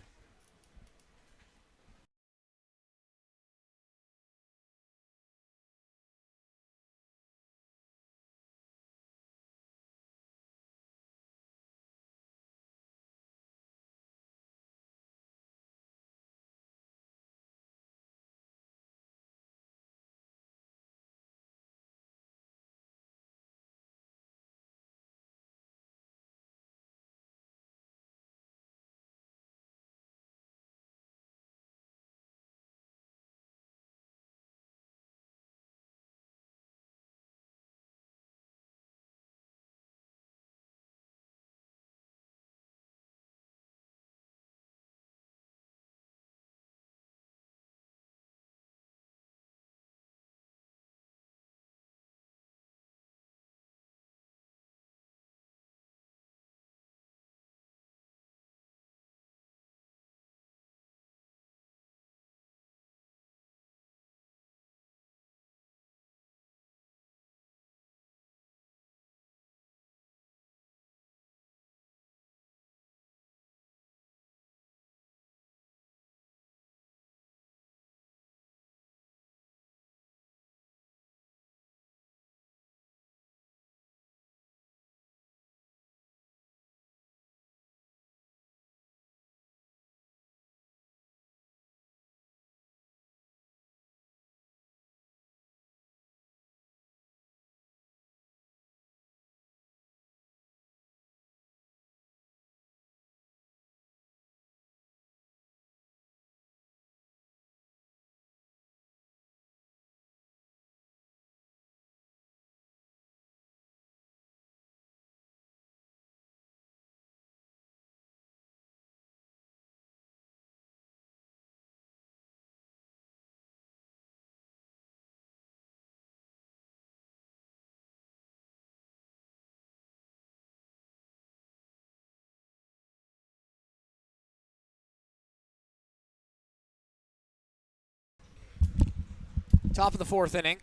Top of the fourth inning.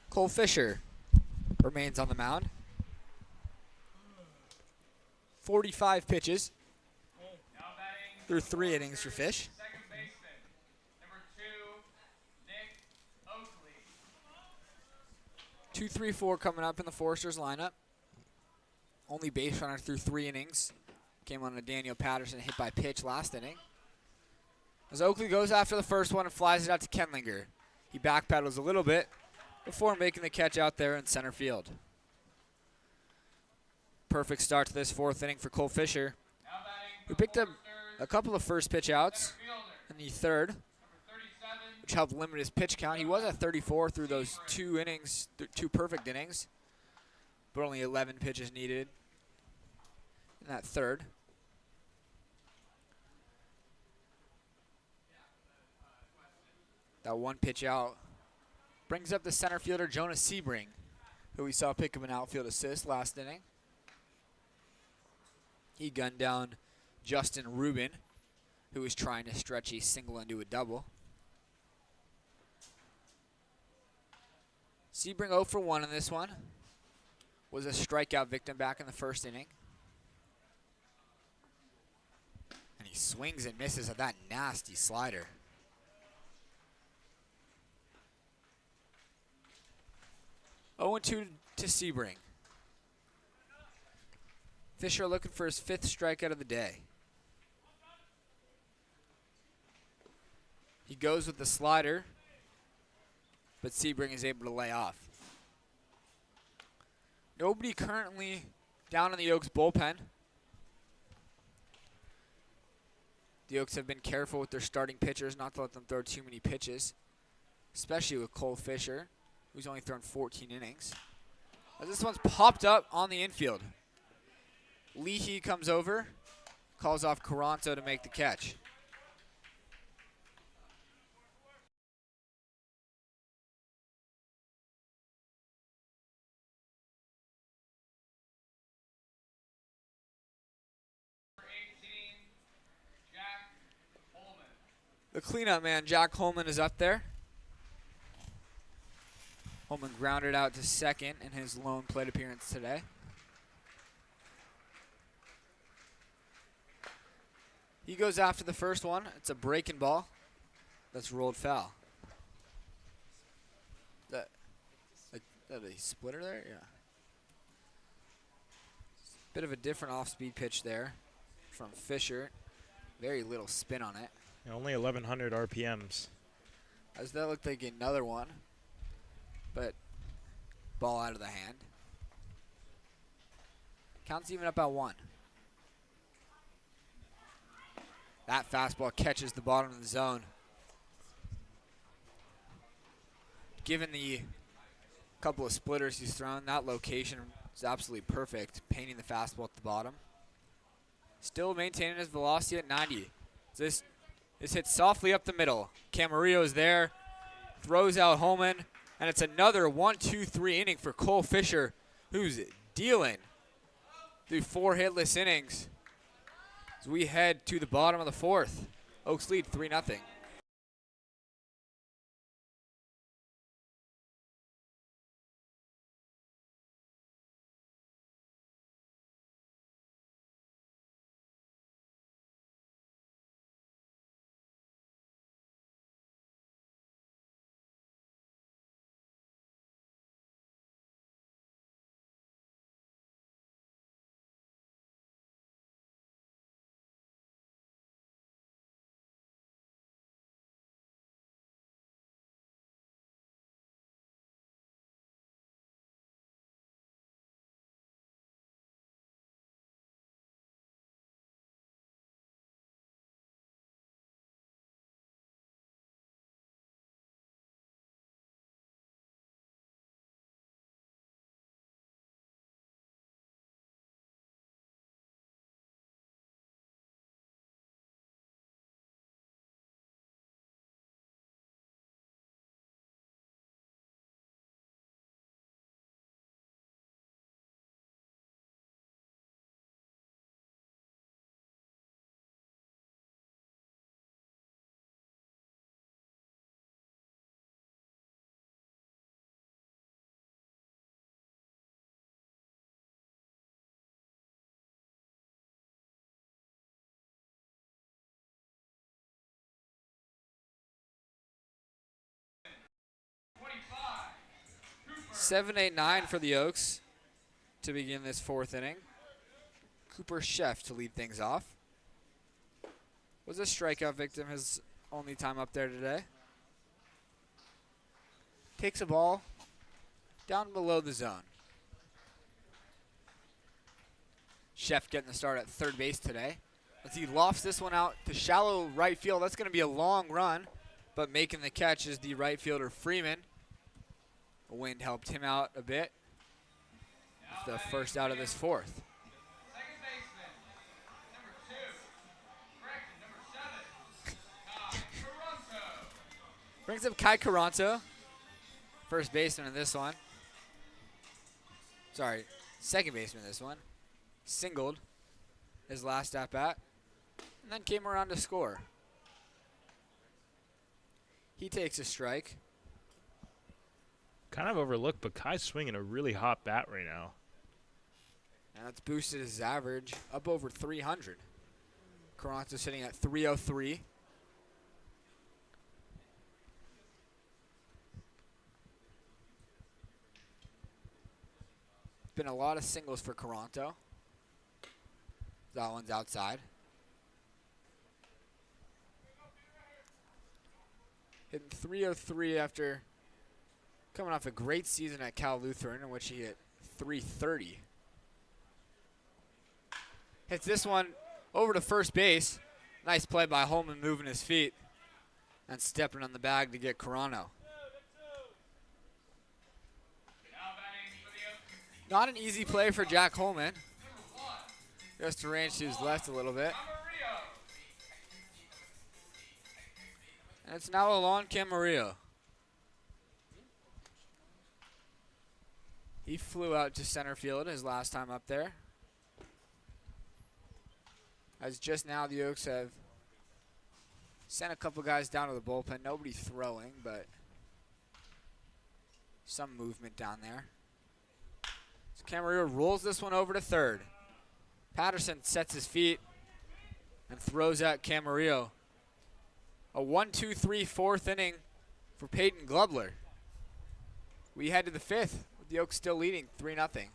Cole Fisher remains on the mound. 45 pitches Now batting through 3 innings for Fish. second baseman, number 2, Nick Oakley. 2-3-4 coming up in the Forresters lineup. Only base runner through 3 innings. Came on a Daniel Patterson hit by pitch last inning. As Oakley goes after the first one and flies it out to Kenlinger. He backpedals a little bit before making the catch out there in center field. Perfect start to this fourth inning for Cole Fisher, Now batting who for picked up Forresters, a couple of first pitch outs center fielder, in the third, number 37, which helped limit his pitch count. He was at 34 through those 2 innings, 2 perfect innings, but only 11 pitches needed in that third. That one pitch out brings up the center fielder Jonas Sebring, who we saw pick up an outfield assist last inning. He gunned down Justin Rubin, who was trying to stretch a single into a double. Sebring 0 for 1 in this one. Was a strikeout victim back in the first inning. And he swings and misses at that nasty slider. Oh and 2 to Sebring. Fisher looking for his 5th strikeout of the day. He goes with the slider, but Sebring is able to lay off. Nobody currently down in the Oaks bullpen. The Oaks have been careful with their starting pitchers not to let them throw too many pitches, especially with Cole Fisher, who's only thrown 14 innings. As this one's popped up on the infield. Leahy comes over, calls off Caranto to make the catch. The cleanup man, Jack Holman, is up there. Holman grounded out to second in his lone plate appearance today. He goes after the first one. It's a breaking ball that's rolled foul. That a splitter there? Yeah. Bit of a different off-speed pitch there from Fisher. Very little spin on it. Yeah, only 1,100 RPMs. As that looked like another one, but ball out of the hand. Counts even up at 1. That fastball catches the bottom of the zone. Given the couple of splitters he's thrown, that location is absolutely perfect, painting the fastball at the bottom. Still maintaining his velocity at 90. This hits softly up the middle. Camarillo is there, throws out Holman, and it's another 1-2-3 inning for Cole Fisher, who's dealing through 4 hitless innings as we head to the bottom of the 4th. Oaks lead 3-0. Seven, 8, 9 for the Oaks to begin this 4th inning. Cooper Chef to lead things off. Was a strikeout victim his only time up there today. Takes a ball down below the zone. Chef getting the start at third base today. As he lofts this one out to shallow right field. That's going to be a long run, but making the catch is the right fielder Freeman. The wind helped him out a bit. The first out of this 4th. Second baseman, number 2. Correction, number 7. Toronto. Brings up Kai Caranto, first baseman in this one. Sorry, second baseman in this one. Singled his last at bat, and then came around to score. He takes a strike. Kind of overlooked, but Kai's swinging a really hot bat right now. And that's boosted his average up over 300. Caranto sitting at 303. Been a lot of singles for Caranto. That one's outside. Hitting 303 after coming off a great season at Cal Lutheran in which he hit 330. Hits this one over to first base. Nice play by Holman moving his feet and stepping on the bag to get Caranto. Now batting for the Oaks, Not an easy play for Jack Holman. number 1. Just to range to his left a little bit. Camarillo. And it's now Alon Camarillo. He flew out to center field his last time up there. As just now the Oaks have Sent a couple guys down to the bullpen. Nobody throwing, but some movement down there. So Camarillo rolls this one over to third. Patterson sets his feet and throws at Camarillo. A 1-2-3 fourth inning for Peyton Glubler. We head to the fifth with the Oaks still leading 3-0.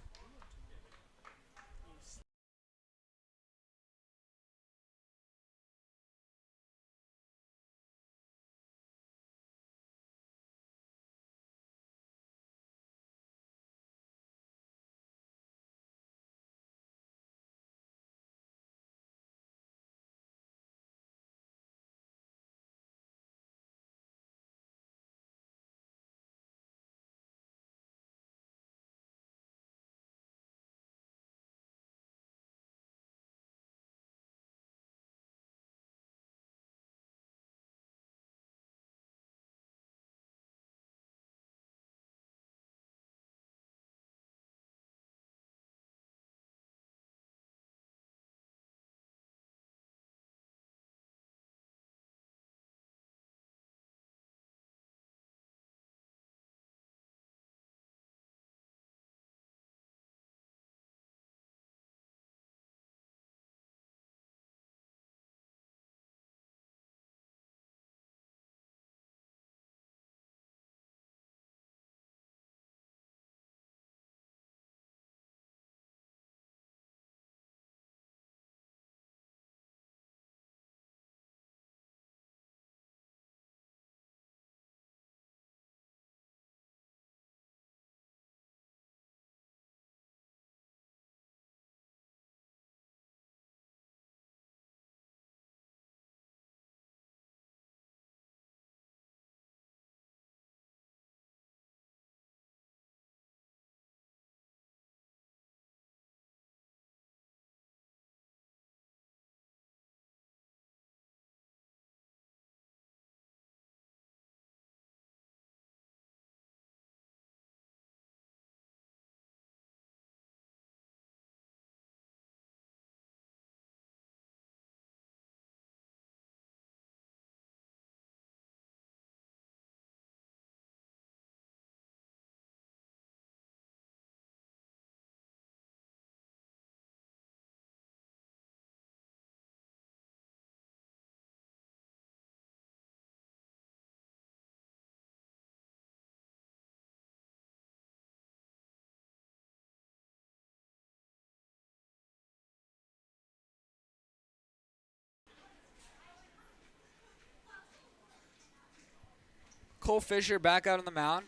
Cole Fisher back out on the mound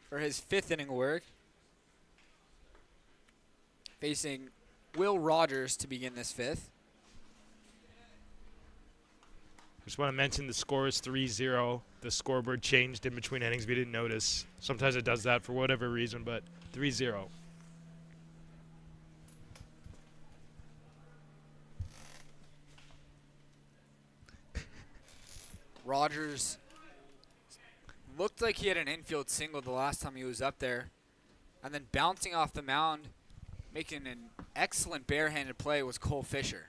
for his fifth inning work. Facing Will Rogers to begin this fifth. Just want to mention the score is 3-0. The scoreboard changed in between innings. We didn't notice. Sometimes it does that for whatever reason, but 3-0. Rogers looked like he had an infield single the last time he was up there. And then bouncing off the mound, making an excellent barehanded play was Cole Fisher.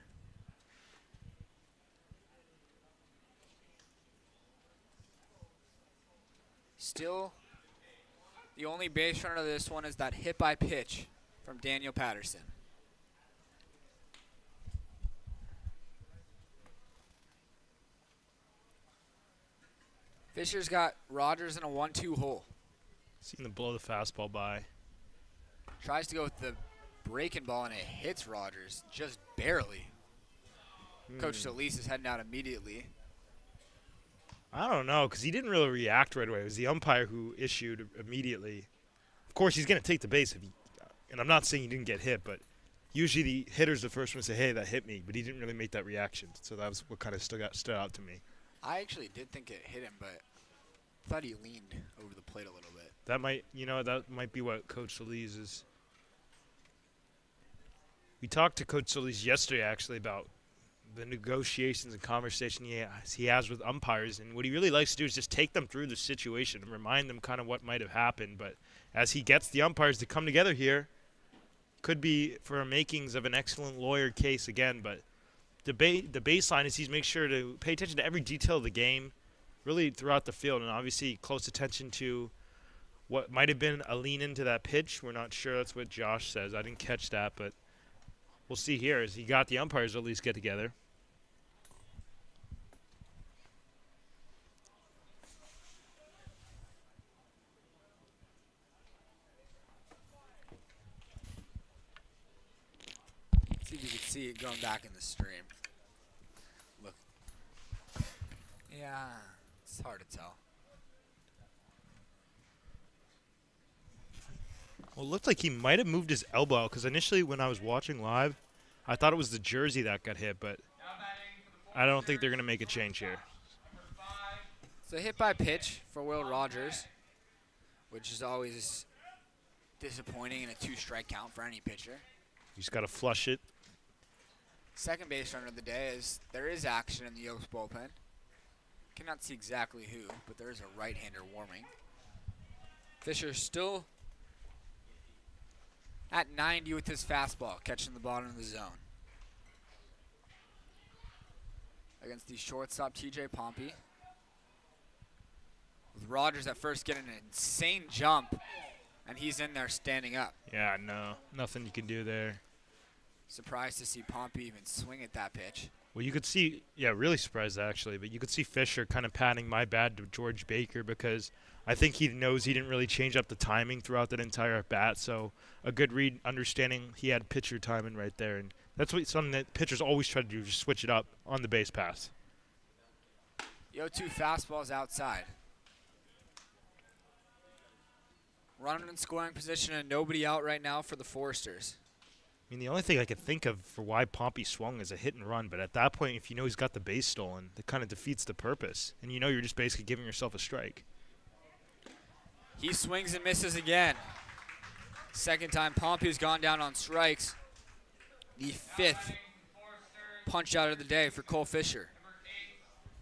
Still, the only base runner of this one is that hit by pitch from Daniel Patterson. Fisher's got Rogers in a 1-2 hole. Seen him blow the fastball by. Tries to go with the breaking ball, and it hits Rogers just barely. Coach Solis is heading out immediately. I don't know, because he didn't really react right away. It was the umpire who issued immediately. Of course, he's going to take the base. And I'm not saying he didn't get hit, but usually the hitter's the first one to say, hey, that hit me. But he didn't really make that reaction. So that was what kind of stood out to me. I actually did think it hit him, but I thought he leaned over the plate a little bit. That might be what Coach Solis is. We talked to Coach Solis yesterday, actually, about the negotiations and conversation he has with umpires. And what he really likes to do is just take them through the situation and remind them kind of what might have happened. But as he gets the umpires to come together here, could be for a makings of an excellent lawyer case again. But the baseline is he's make sure to pay attention to every detail of the game, really throughout the field, and obviously close attention to what might have been a lean into that pitch. We're not sure. That's what Josh says. I didn't catch that, but we'll see here as he got the umpires at least get together. See if you can see it going back in the stream. Look. Yeah, it's hard to tell. Well, it looked like he might have moved his elbow out because initially when I was watching live, I thought it was the jersey that got hit, but I don't think they're going to make a change here. It's a hit by pitch for Will Rogers, which is always disappointing in a 2-strike count for any pitcher. You just got to flush it. Second base runner of the day is there is action in the Oaks bullpen. Cannot see exactly who, but there is a right-hander warming. Fisher still at 90 with his fastball, catching the bottom of the zone. Against the shortstop, TJ Pompey. With Rogers at first getting an insane jump, and he's in there standing up. Yeah, no, nothing you can do there. Surprised to see Pompey even swing at that pitch. Well, you could see, yeah, really surprised actually, but you could see Fisher kind of patting my bad to George Baker because I think he knows he didn't really change up the timing throughout that entire at bat. So a good read, understanding he had pitcher timing right there, and that's something that pitchers always try to do, just switch it up on the base pass. The 0-2 fastball is outside. Running in scoring position and nobody out right now for the Forresters. I mean, the only thing I could think of for why Pompey swung is a hit and run, but at that point, if you know he's got the base stolen, that kind of defeats the purpose, and you know you're just basically giving yourself a strike. He swings and misses again. Second time Pompey's gone down on strikes. The 5th punch out of the day for Cole Fisher.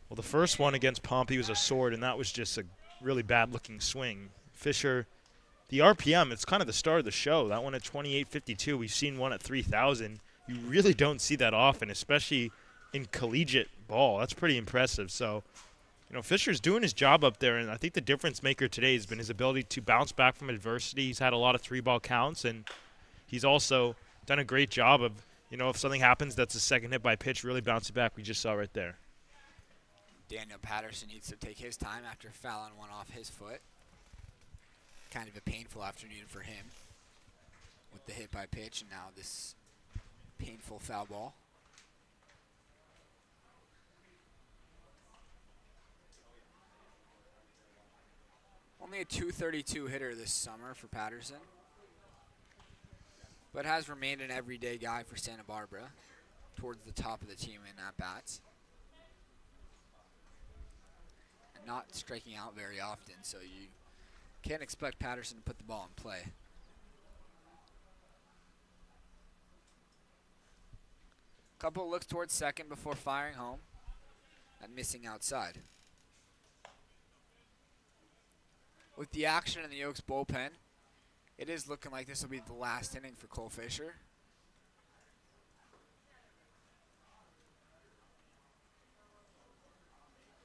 Well, the first one against Pompey was a sword, and that was just a really bad-looking swing. Fisher, the RPM, it's kind of the star of the show. That one at 28.52. We've seen one at 3,000. You really don't see that often, especially in collegiate ball. That's pretty impressive. So, you know, Fisher's doing his job up there, and I think the difference maker today has been his ability to bounce back from adversity. He's had a lot of 3-ball counts, and he's also done a great job of, you know, if something happens that's a second hit by pitch, really bouncing back. We just saw right there. Daniel Patterson needs to take his time after fouling one off his foot. Kind of a painful afternoon for him with the hit by pitch and now this painful foul ball. Only a .232 hitter this summer for Patterson, but has remained an everyday guy for Santa Barbara towards the top of the team in at-bats. And not striking out very often, so you can't expect Patterson to put the ball in play. Couple looks towards second before firing home and missing outside. With the action in the Oaks bullpen, it is looking like this will be the last inning for Cole Fisher.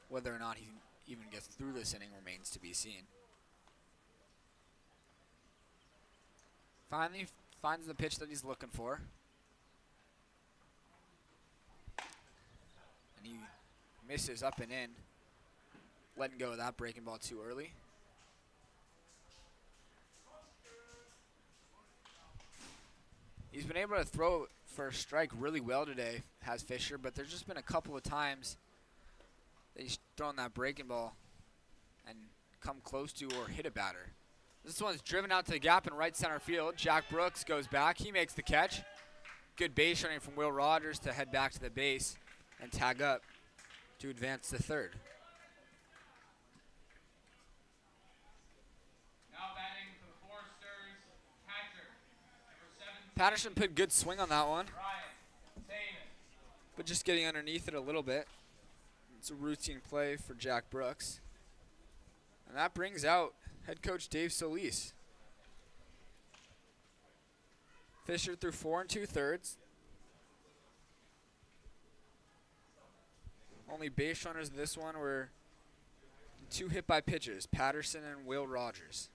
Whether or not he even gets through this inning remains to be seen. Finally finds the pitch that he's looking for. And he misses up and in. Letting go of that breaking ball too early. He's been able to throw for a strike really well today, has Fisher, but there's just been a couple of times that he's thrown that breaking ball and come close to or hit a batter. This one's driven out to the gap in right center field. Jack Brooks goes back. He makes the catch. Good base running from Will Rogers to head back to the base and tag up to advance to third. Now batting for the Forresters, catcher, number 17, Patterson put good swing on that one, Ryan Taman. but just getting underneath it a little bit. It's a routine play for Jack Brooks. And that brings out head coach Dave Solis. Fisher threw 4 2/3. Only base runners in this one were 2 hit by pitchers, Patterson and Will Rogers.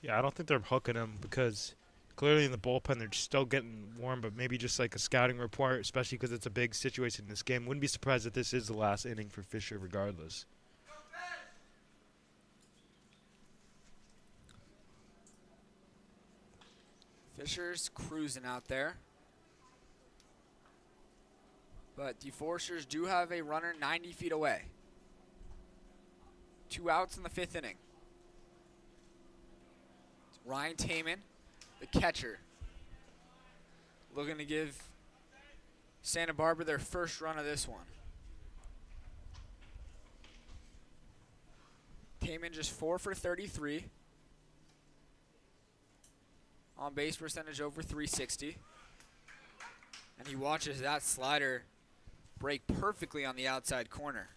Yeah, I don't think they're hooking him because clearly in the bullpen they're still getting warm, but maybe just like a scouting report, especially because it's a big situation in this game. Wouldn't be surprised if this is the last inning for Fisher regardless. Fisher's cruising out there. But the Forresters do have a runner 90 feet away. 2 outs in the 5th inning. It's Ryan Taman, the catcher, looking to give Santa Barbara their first run of this one. Taman just 4 for 33. On base percentage over 360. And he watches that slider break perfectly on the outside corner.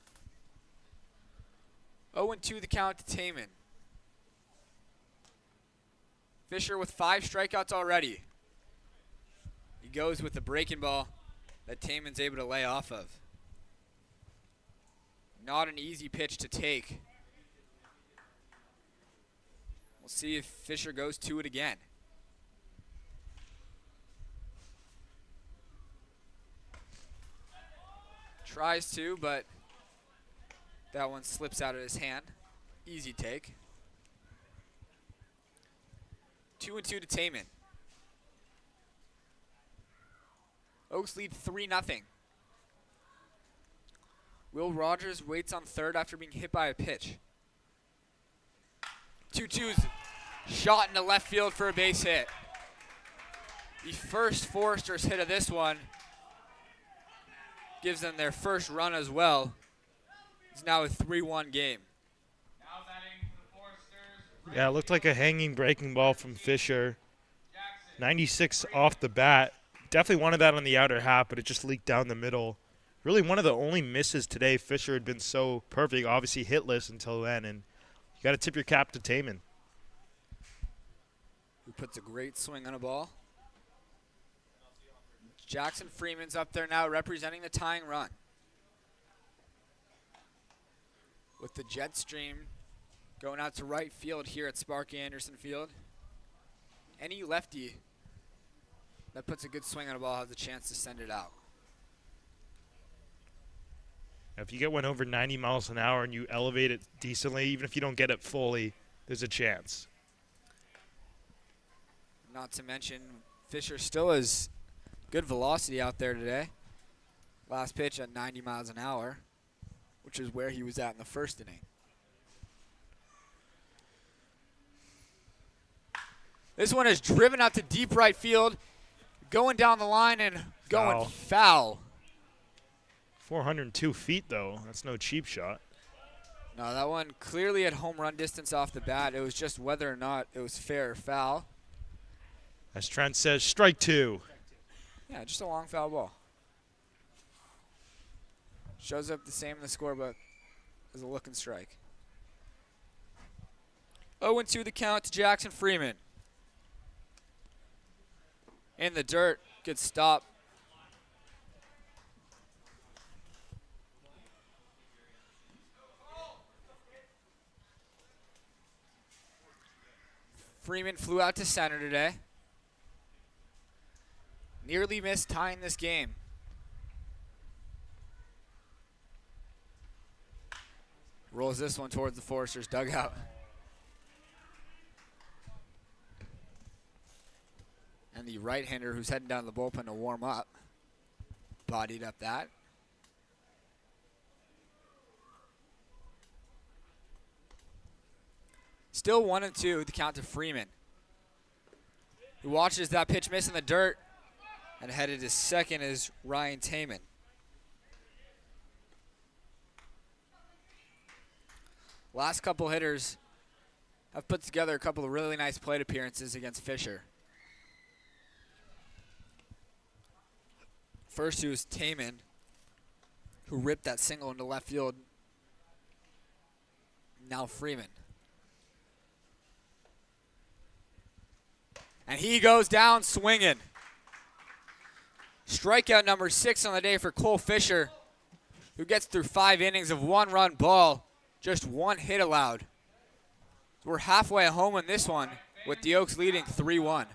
0-2 the count to Taman. Fisher with 5 strikeouts already. He goes with the breaking ball that Taman's able to lay off of. Not an easy pitch to take. We'll see if Fisher goes to it again. Tries to, but that one slips out of his hand. Easy take. 2-2 to Taman. Oaks lead 3-0. Will Rogers waits on third after being hit by a pitch. 2-2's shot into left field for a base hit. The first Forresters hit of this one gives them their first run as well. It's now a 3-1 game. Now batting for the Forresters. Yeah, it looked like a hanging breaking ball from Fisher. 96 off the bat. Definitely wanted that on the outer half, but it just leaked down the middle. Really one of the only misses today. Fisher had been so perfect, obviously hitless until then, and you got to tip your cap to Taman. Who puts a great swing on a ball. Jackson Freeman's up there now representing the tying run. With the jet stream going out to right field here at Sparky Anderson Field. Any lefty that puts a good swing on a ball has a chance to send it out. If you get one over 90 miles an hour and you elevate it decently, even if you don't get it fully, there's a chance. Not to mention, Fisher still has good velocity out there today. Last pitch at 90 miles an hour, which is where he was at in the first inning. This one is driven out to deep right field, going down the line and going foul. 402 feet, though. That's no cheap shot. No, that one clearly at home run distance off the bat. It was just whether or not it was fair or foul. As Trent says, strike 2. Yeah, just a long foul ball. Shows up the same in the score, but is a looking strike. 0-2 the count to Jackson Freeman. In the dirt, good stop. Freeman flew out to center today. Nearly missed tying this game. Rolls this one towards the Forresters dugout. And the right-hander who's heading down the bullpen to warm up bodied up that. Still 1-2 the count to Freeman, who watches that pitch miss in the dirt, and headed to second is Ryan Taman. Last couple hitters have put together a couple of really nice plate appearances against Fisher. First it was Taman, who ripped that single into left field. Now Freeman. And he goes down swinging. Strikeout number 6 on the day for Cole Fisher. who gets through 5 innings of 1-run ball. Just 1 hit allowed. We're halfway home in this one with the Oaks leading 3-1.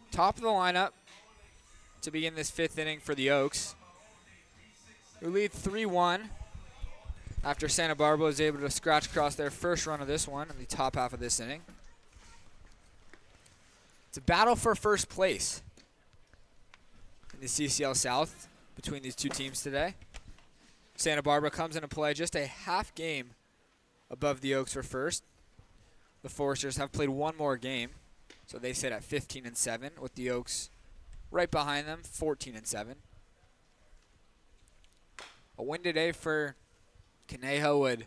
Top of the lineup to begin this 5th inning for the Oaks, who lead 3-1 after Santa Barbara was able to scratch across their first run of this one in the top half of this inning. It's a battle for first place in the CCL South between these two teams today. Santa Barbara comes into play just a half game above the Oaks for first. The Forresters have played 1 more game, so they sit at 15-7, with the Oaks right behind them, 14-7. A win today for Conejo would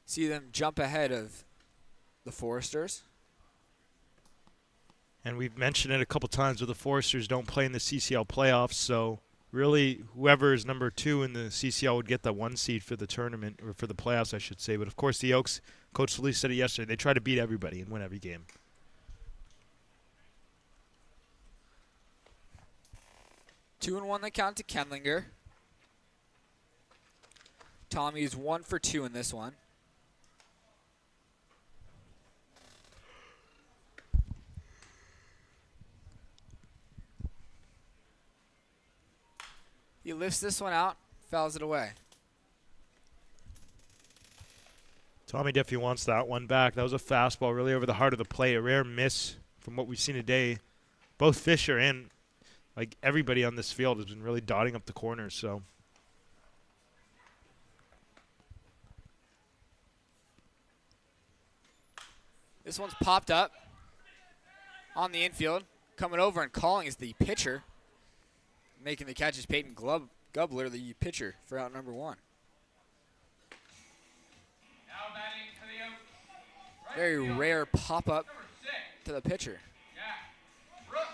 see them jump ahead of the Forresters. And we've mentioned it a couple times, but the Forresters don't play in the CCL playoffs, so really whoever is number 2 in the CCL would get the 1 seed for the tournament, or for the playoffs, I should say. But of course, the Oaks, Coach Solis said it yesterday, they try to beat everybody and win every game. 2-1 the count to Kenlinger. Tommy's 1 for 2 in this one. He lifts this one out, fouls it away. Tommy definitely wants that one back. That was a fastball really over the heart of the plate. A rare miss from what we've seen today. Both Fisher and like everybody on this field has been really dotting up the corners. So this one's popped up on the infield. Coming over and calling is the pitcher. Making the catch is Peyton Gubler, the pitcher, for out number 1. Now batting for the Oaks. Right Very field, rare pop-up number 6, to the pitcher. Jack Brooks.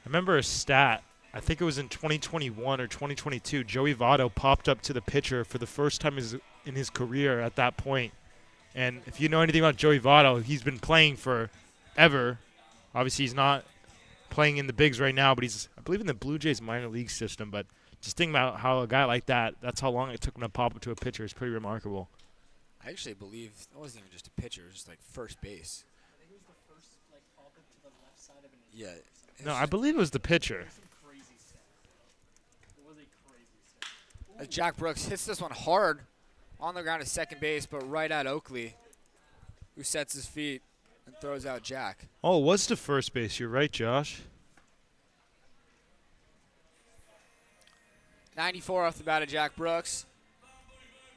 I remember a stat. I think it was in 2021 or 2022. Joey Votto popped up to the pitcher for the first time in his career at that point. And if you know anything about Joey Votto, he's been playing forever. Obviously, he's not playing in the bigs right now, but he's, I believe, in the Blue Jays minor league system. But just think about how a guy like that's how long it took him to pop up to a pitcher. It's pretty remarkable. I actually believe that wasn't even just a pitcher. It was just like first base. I think it was the first pop up to the left side of an Yeah. No, I believe it was the pitcher. crazy stat. It was a crazy stat. As Jack Brooks hits this one hard on the ground at second base, but right at Oakley, who sets his feet and throws out Jack. Oh, it was to first base. You're right, Josh. 94 off the bat of Jack Brooks.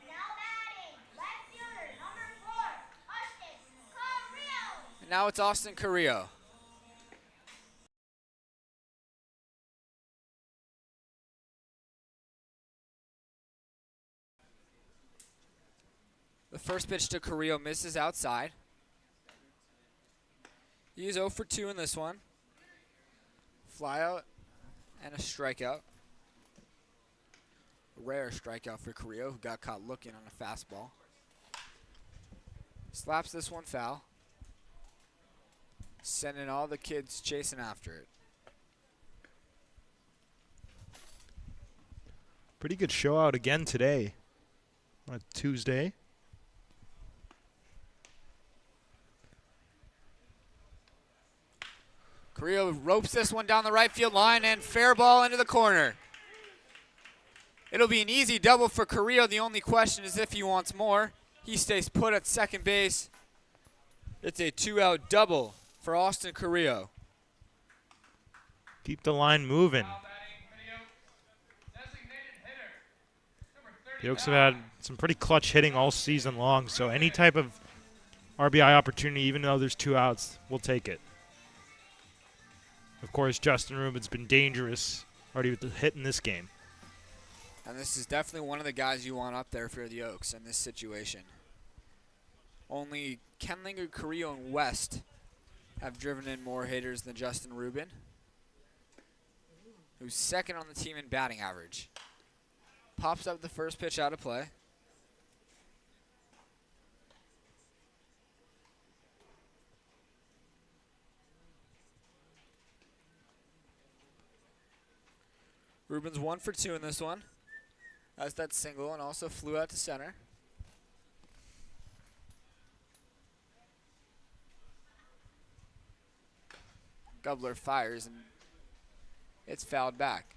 Now batting, left fielder, number 4, Austin Carrillo. And now it's Austin Carrillo. The first pitch to Carrillo misses outside. He is 0 for 2 in this one. Fly out and a strikeout. A rare strikeout for Carrillo, who got caught looking on a fastball. Slaps this one foul. Sending all the kids chasing after it. Pretty good show out again today on a Tuesday. Carrillo ropes this one down the right field line and fair ball into the corner. It'll be an easy double for Carrillo. The only question is if he wants more. He stays put at second base. It's a 2-out double for Austin Carrillo. Keep the line moving. Now batting for the Oaks. Designated hitter, number The Oaks have had some pretty clutch hitting all season long, so any type of RBI opportunity, even though there's 2 outs, we'll take it. Of course, Justin Rubin's been dangerous already with the hit in this game. And this is definitely one of the guys you want up there for the Oaks in this situation. Only Kenlinger, Carrillo, and West have driven in more hitters than Justin Rubin, who's second on the team in batting average. Pops up the first pitch out of play. Rubin's 1 for 2 in this one. That's that single and also flew out to center. Gubler fires and it's fouled back.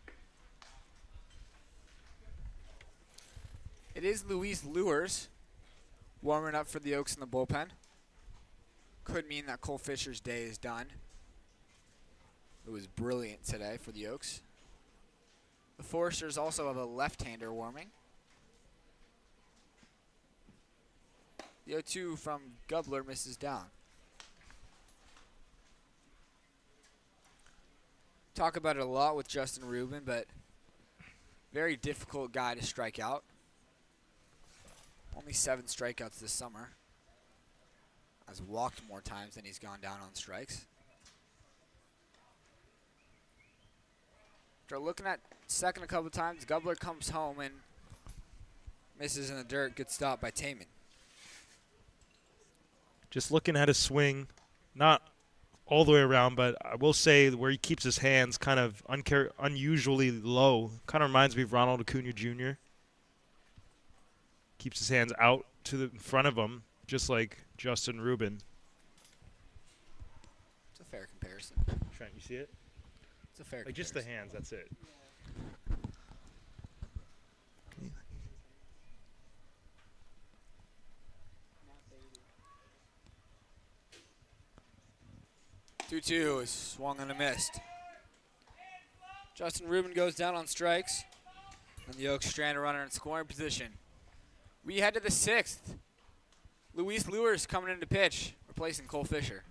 It is Luis Lures warming up for the Oaks in the bullpen. Could mean that Cole Fisher's day is done. It was brilliant today for the Oaks. The Forresters also have a left-hander warming. The 0-2 from Gubler misses down. Talk about it a lot with Justin Rubin, but very difficult guy to strike out. Only 7 strikeouts this summer. Has walked more times than he's gone down on strikes. After looking at second a couple times, Gubler comes home and misses in the dirt. Good stop by Taman. Just looking at his swing, not all the way around, but I will say where he keeps his hands kind of unusually low. Kind of reminds me of Ronald Acuna Jr. Keeps his hands out to the in front of him, just like Justin Rubin. It's a fair comparison. Trent, you see it? It's a fair Like just the hands, that's it. 2-2 is swung and a missed. Justin Rubin goes down on strikes, and the Oaks strand a runner in scoring position. We head to the 6th. Luis Lures coming in to pitch, replacing Cole Fisher.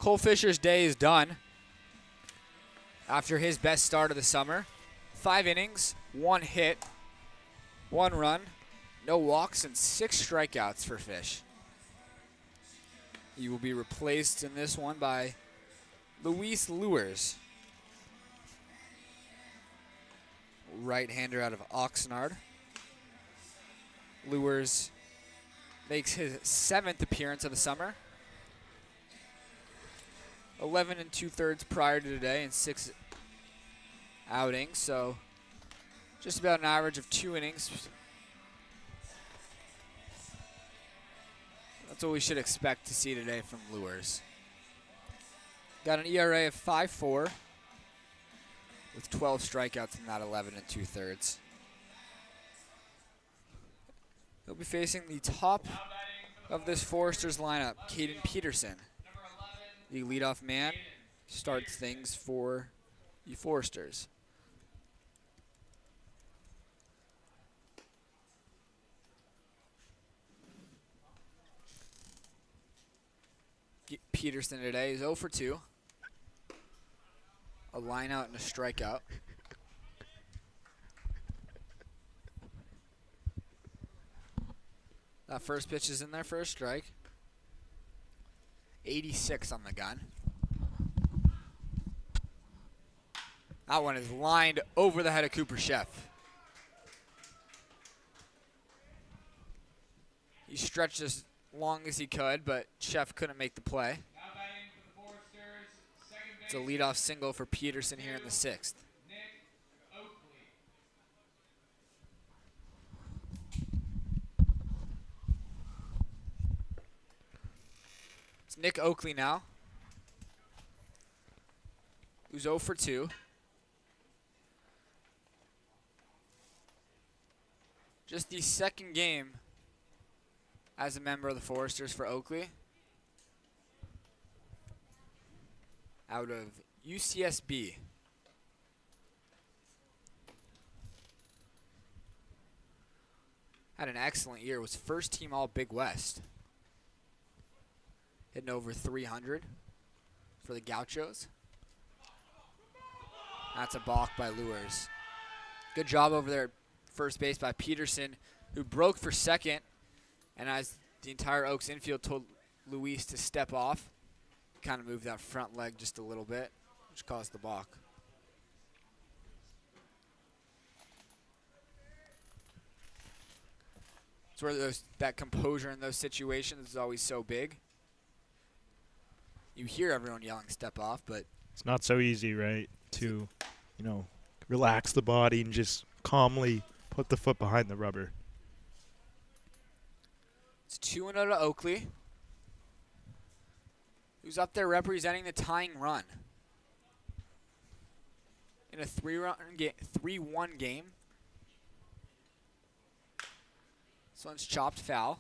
Cole Fisher's day is done after his best start of the summer. 5 innings, 1 hit, 1 run, no walks, and 6 strikeouts for Fish. He will be replaced in this one by Luis Luers, right-hander out of Oxnard. Luers makes his 7th appearance of the summer. 11 2/3 prior to today and 6 outings, so just about an average of 2 innings. That's what we should expect to see today from Luers. Got an ERA of 5.4 with 12 strikeouts in that 11 2/3. He'll be facing the top of this Forresters lineup, Caden Peterson. The leadoff man starts things for the Forresters. Peterson today is 0 for 2. A line out and a strikeout. That first pitch is in there for a strike. 86 on the gun. That one is lined over the head of Cooper Chef. He stretched as long as he could, but Chef couldn't make the play. Now batting for the Forresters, second It's a base, leadoff single for Peterson here in the 6th. Nick Oakley. It's Nick Oakley now, who's 0 for 2. Just the 2nd game as a member of the Forresters for Oakley. Out of UCSB. Had an excellent year, was first team all Big West. Hitting over 300 for the Gauchos. That's a balk by Luers. Good job over there at first base by Peterson, who broke for second. And as the entire Oaks infield told Luis to step off, kind of moved that front leg just a little bit, which caused the balk. It's where that composure in those situations is always so big. You hear everyone yelling step off, but It's not so easy, right, to, relax the body and just calmly put the foot behind the rubber. it's 2-0 to Oakley, who's up there representing the tying run in a 3-1 game. This one's chopped foul.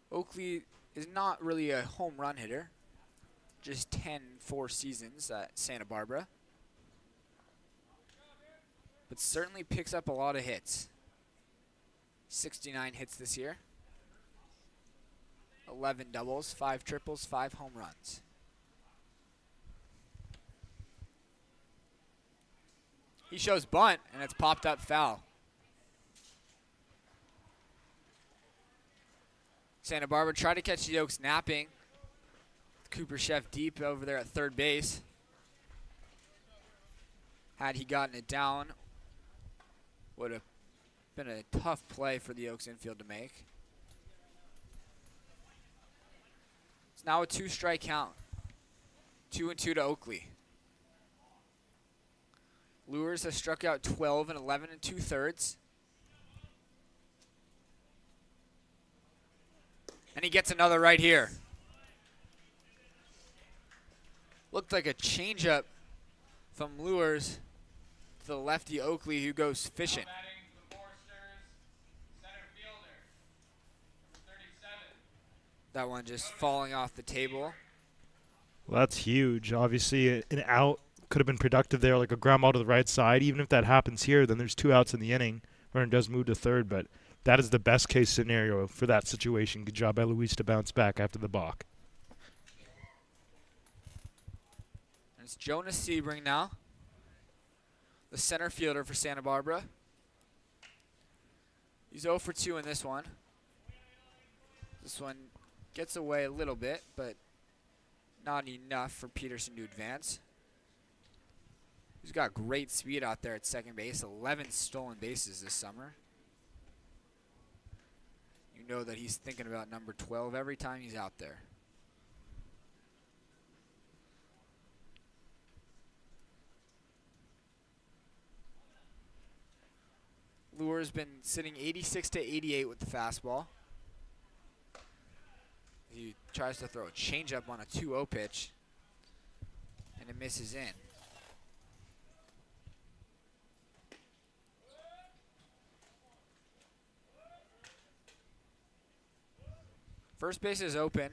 Oakley is not really a home run hitter. Just 10-4 seasons at Santa Barbara. But certainly picks up a lot of hits. 69 hits this year. 11 doubles, 5 triples, 5 home runs. He shows bunt, and it's popped up foul. Santa Barbara tried to catch the Oaks napping. Cooper Chef deep over there at third base. Had he gotten it down, would have been a tough play for the Oaks infield to make. It's now a 2-strike count. 2-2 to Oakley. Luers has struck out 12 and 11 2/3. And he gets another right here. Looked like a changeup from Luers to the lefty Oakley, who goes fishing. Now batting for the Forresters, center fielder, 37. That one just falling off the table. Well, that's huge. Obviously, an out could have been productive there, like a ground ball to the right side. Even if that happens here, then there's 2 outs in the inning, runner does move to third, but that is the best case scenario for that situation. Good job by Luis to bounce back after the balk. And it's Jonas Sebring now, the center fielder for Santa Barbara. He's 0 for 2 in this one. This one gets away a little bit, but not enough for Peterson to advance. He's got great speed out there at second base, 11 stolen bases this summer. You know that he's thinking about number 12 every time he's out there. Lure's been sitting 86 to 88 with the fastball. He tries to throw a changeup on a 2-0 pitch, and it misses in. First base is open,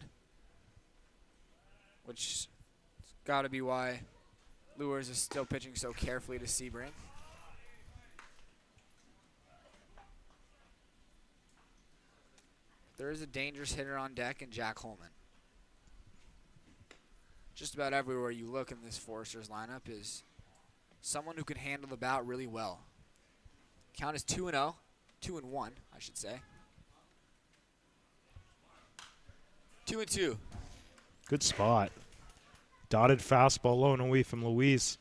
which has got to be why Lures is still pitching so carefully to Sebring. There is a dangerous hitter on deck in Jack Holman. Just about everywhere you look in this Forresters lineup is someone who can handle the bat really well. Count is 2-0, 2-1, I should say. 2-2. Good spot. Dotted fastball low and away from Luis.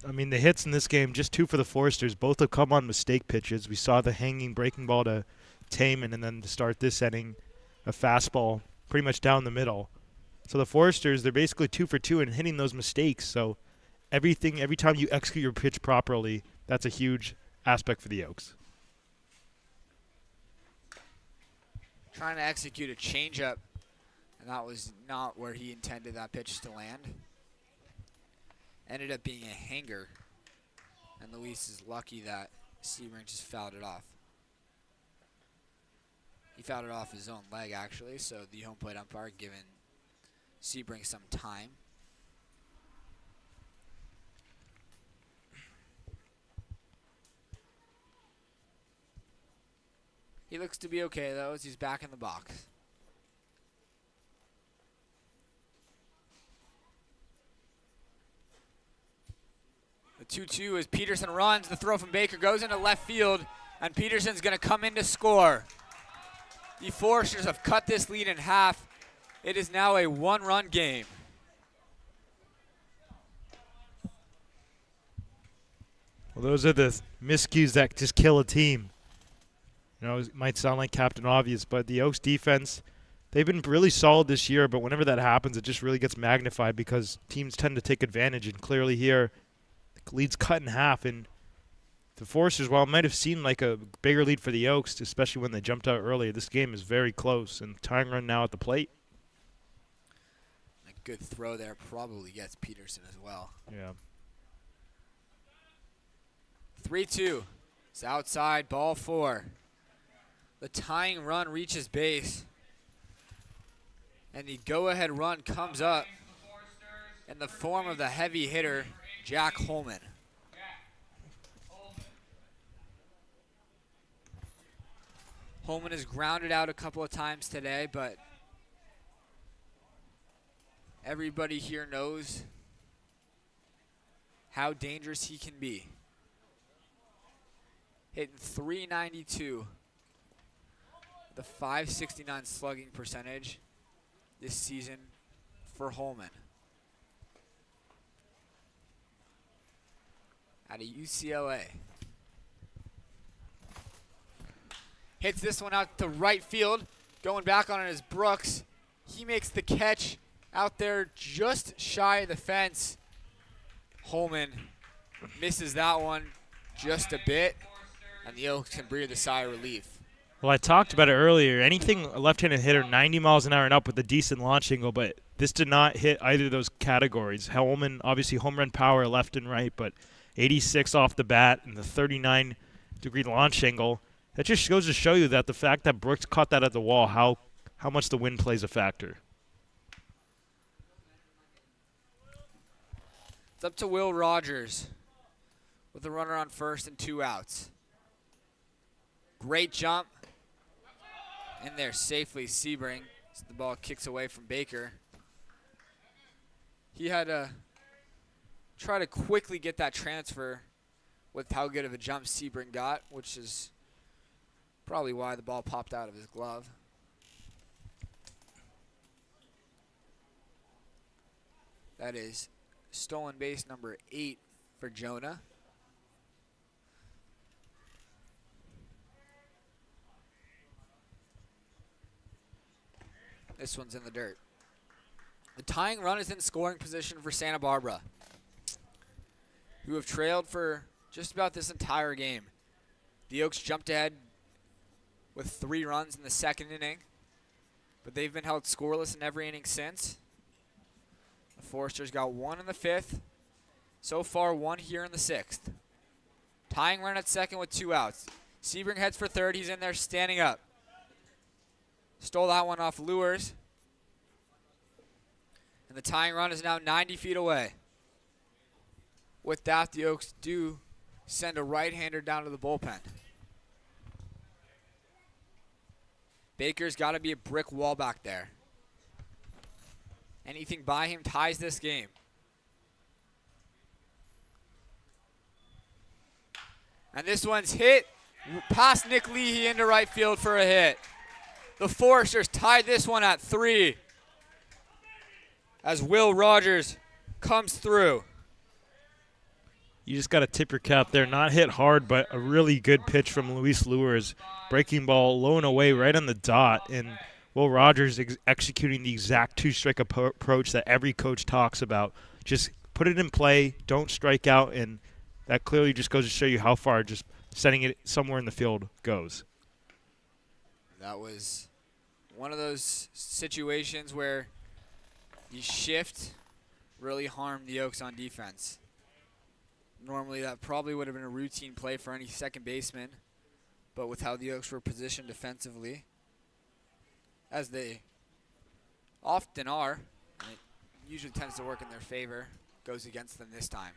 I mean, the hits in this game, just 2 for the Forresters. Both have come on mistake pitches. We saw the hanging breaking ball to Taman, and then to start this inning, a fastball pretty much down the middle. So the Forresters, they're basically 2 for 2 and hitting those mistakes. So every time you execute your pitch properly, that's a huge aspect for the Oaks. Trying to execute a changeup, and that was not where he intended that pitch to land. Ended up being a hanger, and Luis is lucky that Sebring just fouled it off. He fouled it off his own leg, actually, so the home plate umpire giving Sebring some time. He looks to be okay, though, as he's back in the box. The 2-2 as Peterson runs. The throw from Baker goes into left field, and Peterson's going to come in to score. The Forresters have cut this lead in half. It is now a one-run game. Well, those are the miscues that just kill a team. You know, it might sound like Captain Obvious, but the Oaks defense, they've been really solid this year, but whenever that happens, it just really gets magnified because teams tend to take advantage, and clearly here, the lead's cut in half, and the Forresters, while it might have seemed like a bigger lead for the Oaks, especially when they jumped out earlier, this game is very close, and tying run now at the plate. A good throw there probably gets Peterson as well. Yeah. 3-2. It's outside, ball 4. The tying run reaches base, and the go-ahead run comes up in the form of the heavy hitter, Jack Holman. Holman has grounded out a couple of times today, but everybody here knows how dangerous he can be. Hitting .392. The .569 slugging percentage this season for Holman. Out of UCLA. Hits this one out to right field. Going back on it is Brooks. He makes the catch out there just shy of the fence. Holman misses that one just a bit, and the Oaks can breathe a sigh of relief. Well, I talked about it earlier. Anything a left-handed hitter, 90 miles an hour and up with a decent launch angle, but this did not hit either of those categories. Holman, obviously home run power left and right, but 86 off the bat and the 39-degree launch angle. That just goes to show you that the fact that Brooks caught that at the wall, how much the wind plays a factor. It's up to Will Rogers with a runner on first and 2 outs. Great jump. In there safely, Sebring. So the ball kicks away from Baker. He had to try to quickly get that transfer with how good of a jump Sebring got, which is probably why the ball popped out of his glove. That is stolen base number 8 for Jonah. This one's in the dirt. The tying run is in scoring position for Santa Barbara, who have trailed for just about this entire game. The Oaks jumped ahead with 3 runs in the second inning, but they've been held scoreless in every inning since. The Forresters got 1 in the 5th. So far, 1 here in the 6th. Tying run at second with 2 outs. Sebring heads for third. He's in there standing up. Stole that one off Lures. And the tying run is now 90 feet away. With that, the Oaks do send a right-hander down to the bullpen. Baker's got to be a brick wall back there. Anything by him ties this game. And this one's hit past Nick Leahy into right field for a hit. The Forresters tied this one at 3 as Will Rogers comes through. You just got to tip your cap there. Not hit hard, but a really good pitch from Luis Lures. Breaking ball low and away right on the dot. And Will Rogers executing the exact 2-strike approach that every coach talks about. Just put it in play, don't strike out, and that clearly just goes to show you how far just setting it somewhere in the field goes. That was one of those situations where the shift really harmed the Oaks on defense. Normally that probably would have been a routine play for any second baseman, but with how the Oaks were positioned defensively, as they often are, and it usually tends to work in their favor, goes against them this time.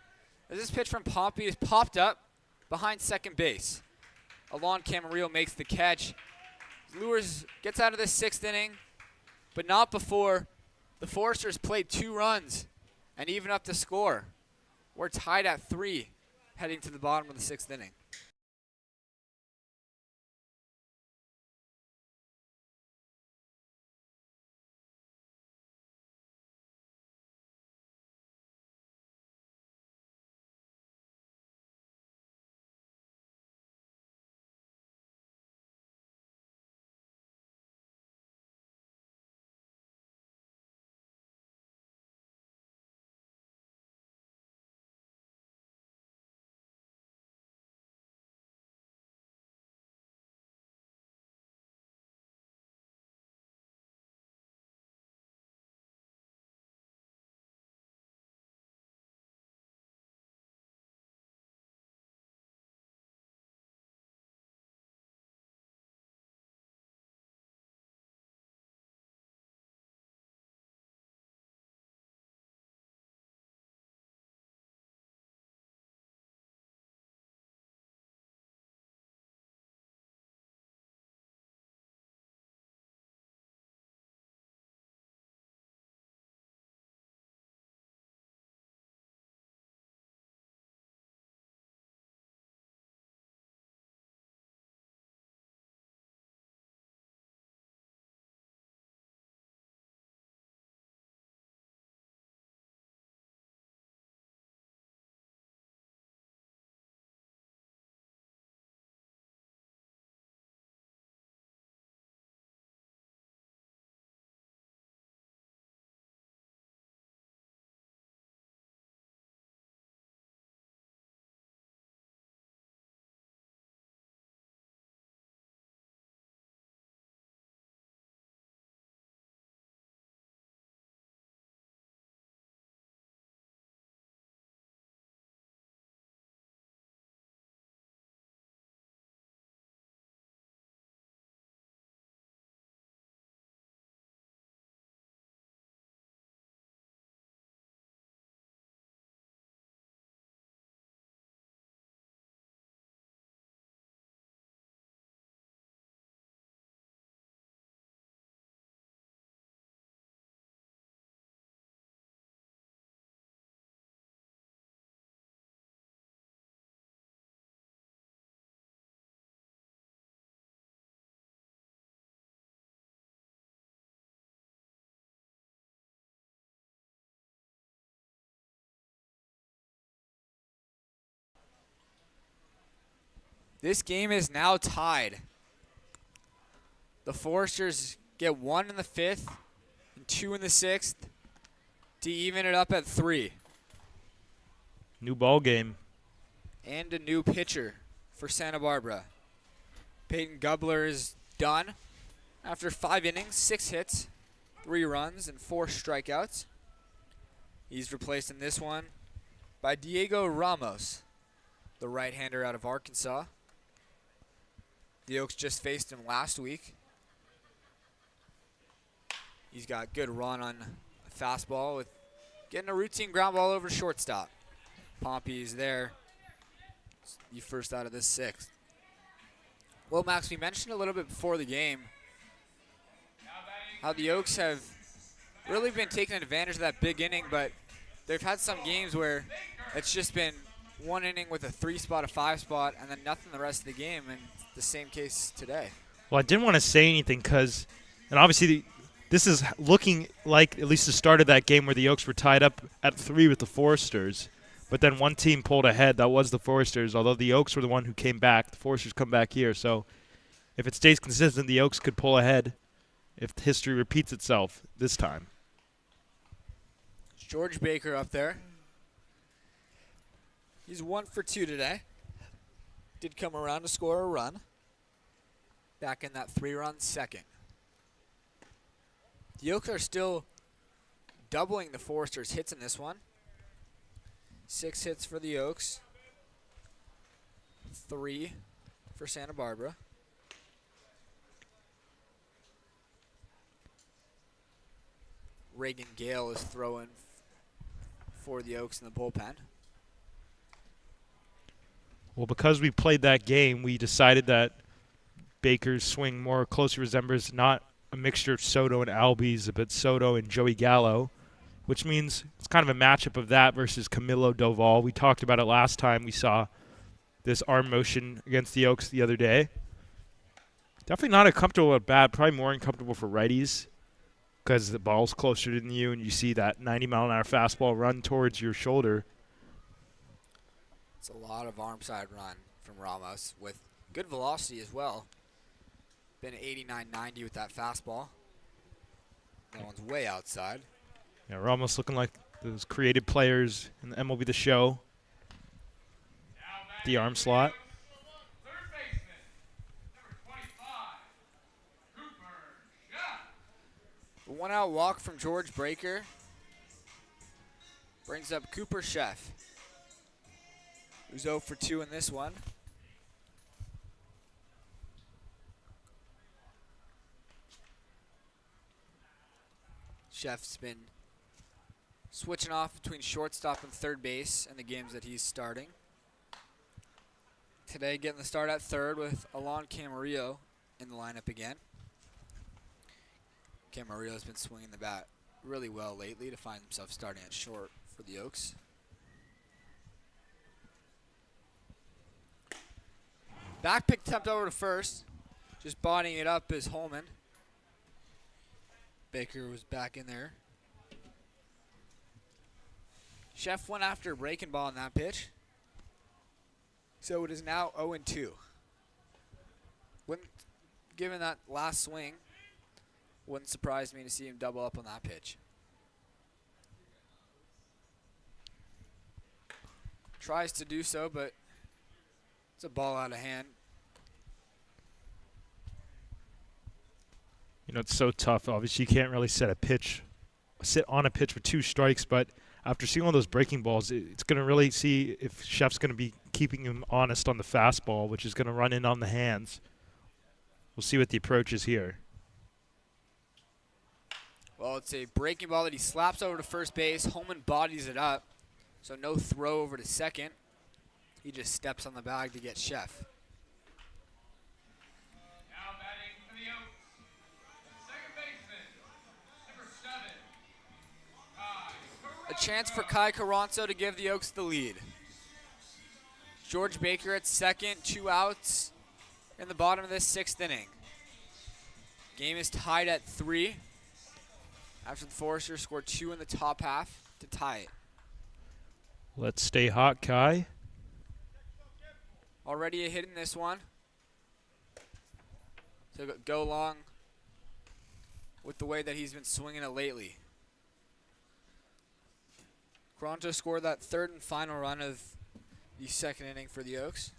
As this pitch from Pompey is popped up behind second base. Alon Camarillo makes the catch. Lures gets out of this 6th inning, but not before the Forresters played 2 runs and even up the score. We're tied at 3 heading to the bottom of the 6th inning. This game is now tied. The Forresters get 1 in the 5th and 2 in the 6th to even it up at 3. New ball game. And a new pitcher for Santa Barbara. Peyton Gubler is done after 5 innings, 6 hits, 3 runs, and 4 strikeouts. He's replaced in this one by Diego Ramos, the right-hander out of Arkansas. The Oaks just faced him last week. He's got good run on a fastball with getting a routine ground ball over shortstop. Pompey's there. The first out of this 6th. Well, Max, we mentioned a little bit before the game how the Oaks have really been taking advantage of that big inning, but they've had some games where it's just been 1 inning with a 3-spot, a 5-spot, and then nothing the rest of the game, and it's the same case today. Well, I didn't want to say anything because, and obviously this is looking like at least the start of that game where the Oaks were tied up at 3 with the Forresters, but then one team pulled ahead. That was the Forresters, although the Oaks were the one who came back. The Forresters come back here, so if it stays consistent, the Oaks could pull ahead if history repeats itself this time. George Baker up there. He's 1 for 2 today. Did come around to score a run. Back in that 3-run second. The Oaks are still doubling the Forresters' hits in this one. 6 hits for the Oaks. 3 for Santa Barbara. Reagan Gale is throwing for the Oaks in the bullpen. Well, because we played that game, we decided that Baker's swing more closely resembles not a mixture of Soto and Albies, but Soto and Joey Gallo, which means it's kind of a matchup of that versus Camilo Doval. We talked about it last time we saw this arm motion against the Oaks the other day. Definitely not a comfortable at bat, probably more uncomfortable for righties because the ball's closer than you and you see that 90-mile-an-hour fastball run towards your shoulder. It's a lot of arm side run from Ramos with good velocity as well. Been 89-90 with that fastball. That one's way outside. Yeah, Ramos looking like those creative players in the MLB The Show. The arm slot. Third baseman, number 25, Cooper Shutt. The 1-out walk from George Baker brings up Cooper Sheff, who's 0 for 2 in this one. Sheff's been switching off between shortstop and third base in the games that he's starting. Today getting the start at third with Alon Camarillo in the lineup again. Camarillo's been swinging the bat really well lately to find himself starting at short for the Oaks. Back pick attempt over to first. Just bodying it up is Holman. Baker was back in there. Sheff went after a breaking ball on that pitch. So it is now 0-2. Given that last swing, wouldn't surprise me to see him double up on that pitch. Tries to do so, but it's a ball out of hand. You know, it's so tough. Obviously, you can't really sit on a pitch with 2 strikes, but after seeing all those breaking balls, it's going to really see if Sheff's going to be keeping him honest on the fastball, which is going to run in on the hands. We'll see what the approach is here. Well, it's a breaking ball that he slaps over to first base. Holman bodies it up, so no throw over to second. He just steps on the bag to get Sheff. Now batting for the Oaks, second baseman, number 7, Kai A chance for Kai Carranzo to give the Oaks the lead. George Baker at second, 2 outs in the bottom of this 6th inning. Game is tied at 3 after the Forresters scored 2 in the top half to tie it. Let's stay hot, Kai. Already a hit in this one. So go along with the way that he's been swinging it lately. Coronto scored that third and final run of the second inning for the Oaks.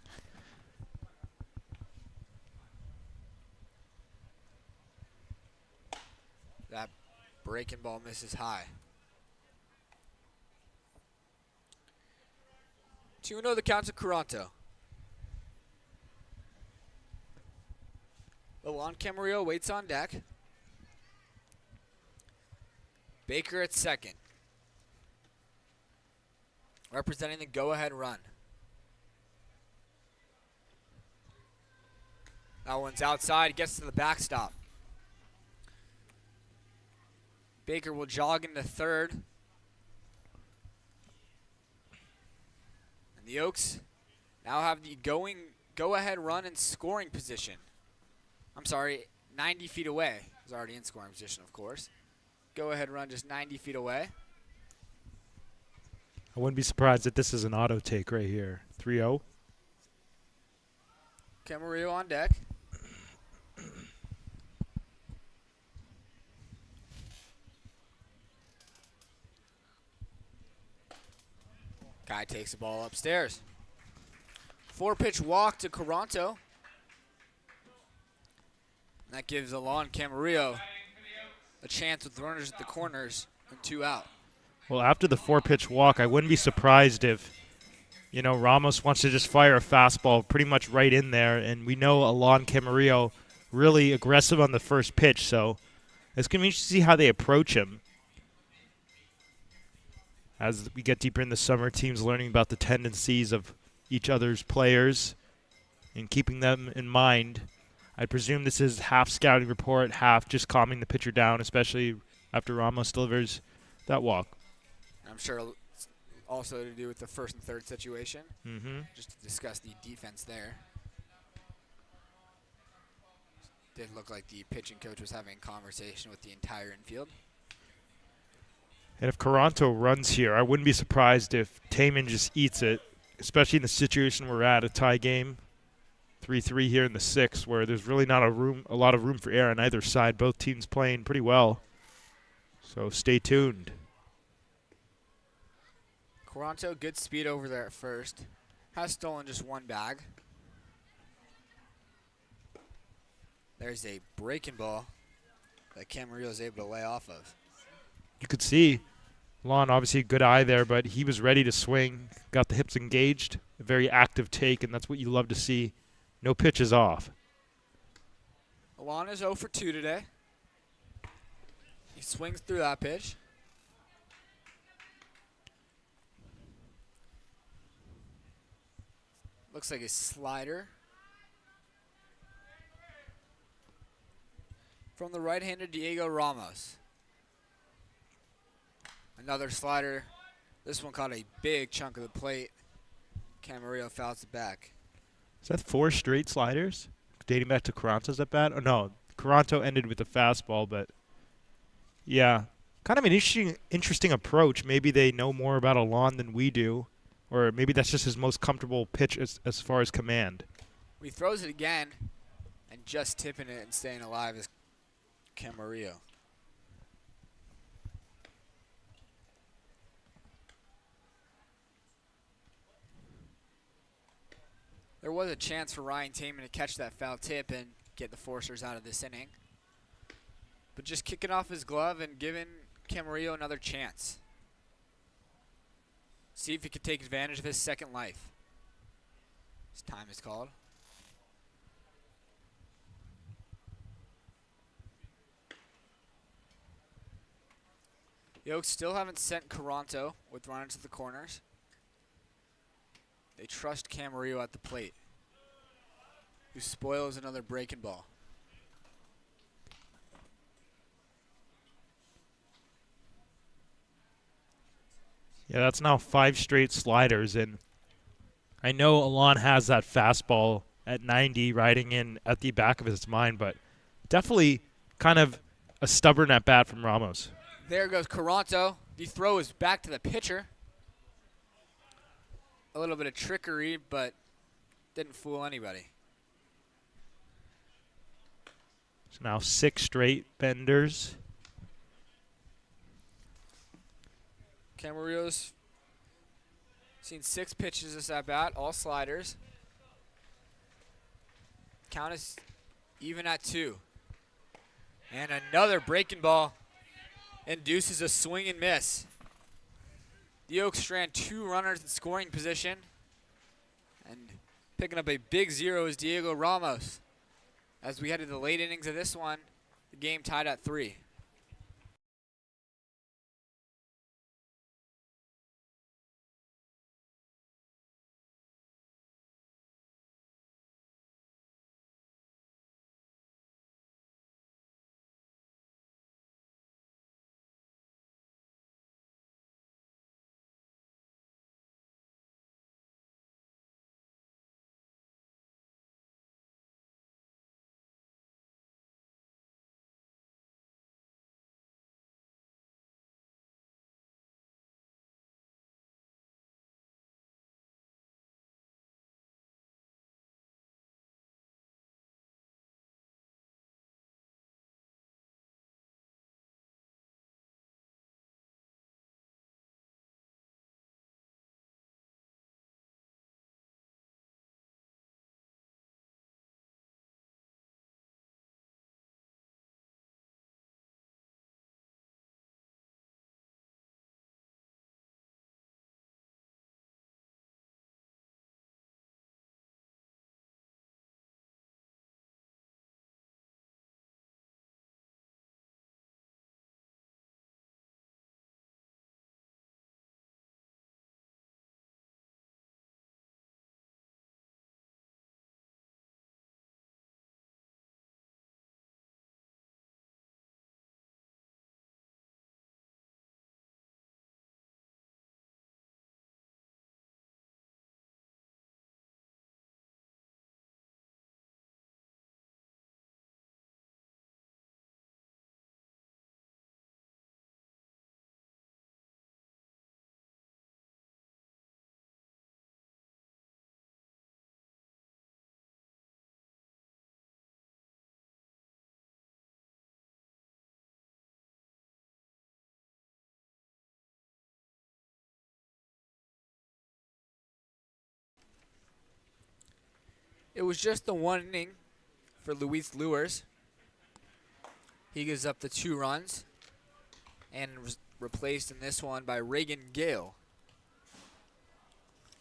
That breaking ball misses high. 2-0 the count to Coronto. Alon Camarillo waits on deck. Baker at second. Representing the go-ahead run. That one's outside, gets to the backstop. Baker will jog into third. And the Oaks now have the go-ahead run in scoring position. I'm sorry, 90 feet away. He's already in scoring position, of course. Go-ahead run just 90 feet away. I wouldn't be surprised if this is an auto take right here. 3-0. Camarillo on deck. Guy takes the ball upstairs. 4-pitch walk to Coronto. And that gives Alon Camarillo a chance with runners at the corners and 2 out. Well, after the 4-pitch walk, I wouldn't be surprised if, Ramos wants to just fire a fastball pretty much right in there. And we know Alon Camarillo really aggressive on the first pitch, so it's going to be interesting to see how they approach him. As we get deeper in the summer, teams learning about the tendencies of each other's players and keeping them in mind. I presume this is half scouting report, half just calming the pitcher down, especially after Ramos delivers that walk. I'm sure it's also to do with the first and third situation. Mm-hmm. Just to discuss the defense there. Did look like the pitching coach was having a conversation with the entire infield. And if Coronto runs here, I wouldn't be surprised if Taman just eats it, especially in the situation we're at, a tie game. 3-3 here in the 6th, where there's really not a lot of room for error on either side. Both teams playing pretty well. So stay tuned. Coronto, good speed over there at first. Has stolen just one bag. There's a breaking ball that Camarillo is able to lay off of. You could see Lon, obviously a good eye there, but he was ready to swing. Got the hips engaged. A very active take, and that's what you love to see. No pitches off. Alon is 0 for 2 today. He swings through that pitch. Looks like a slider. From the right-hander Diego Ramos. Another slider. This one caught a big chunk of the plate. Camarillo fouls it back. Is that 4 straight sliders? Dating back to Coronto's at bat? Oh, no. Coronto ended with a fastball, but yeah. Kind of an interesting approach. Maybe they know more about Alon than we do, or maybe that's just his most comfortable pitch as far as command. He throws it again, and just tipping it and staying alive is Camarillo. There was a chance for Ryan Taman to catch that foul tip and get the Forresters out of this inning. But just kicking off his glove and giving Camarillo another chance. See if he could take advantage of his second life. His time is called. The Oaks still haven't sent Coronto with runners at the corners. They trust Camarillo at the plate, who spoils another breaking ball. Yeah, that's now 5 straight sliders, and I know Alon has that fastball at 90 riding in at the back of his mind, but definitely kind of a stubborn at bat from Ramos. There goes Coronto. The throw is back to the pitcher. A little bit of trickery, but Didn't fool anybody. So now 6 straight benders. Camarillo's seen 6 pitches this at bat, all sliders. Count is even at 2. And another breaking ball induces a swing and miss. The Oaks strand 2 runners in scoring position. And picking up a big 0 is Diego Ramos. As we head to the late innings of this one, the game tied at 3. It was just the 1 inning for Luis Luers. He gives up the 2 runs and was replaced in this one by Reagan Gale,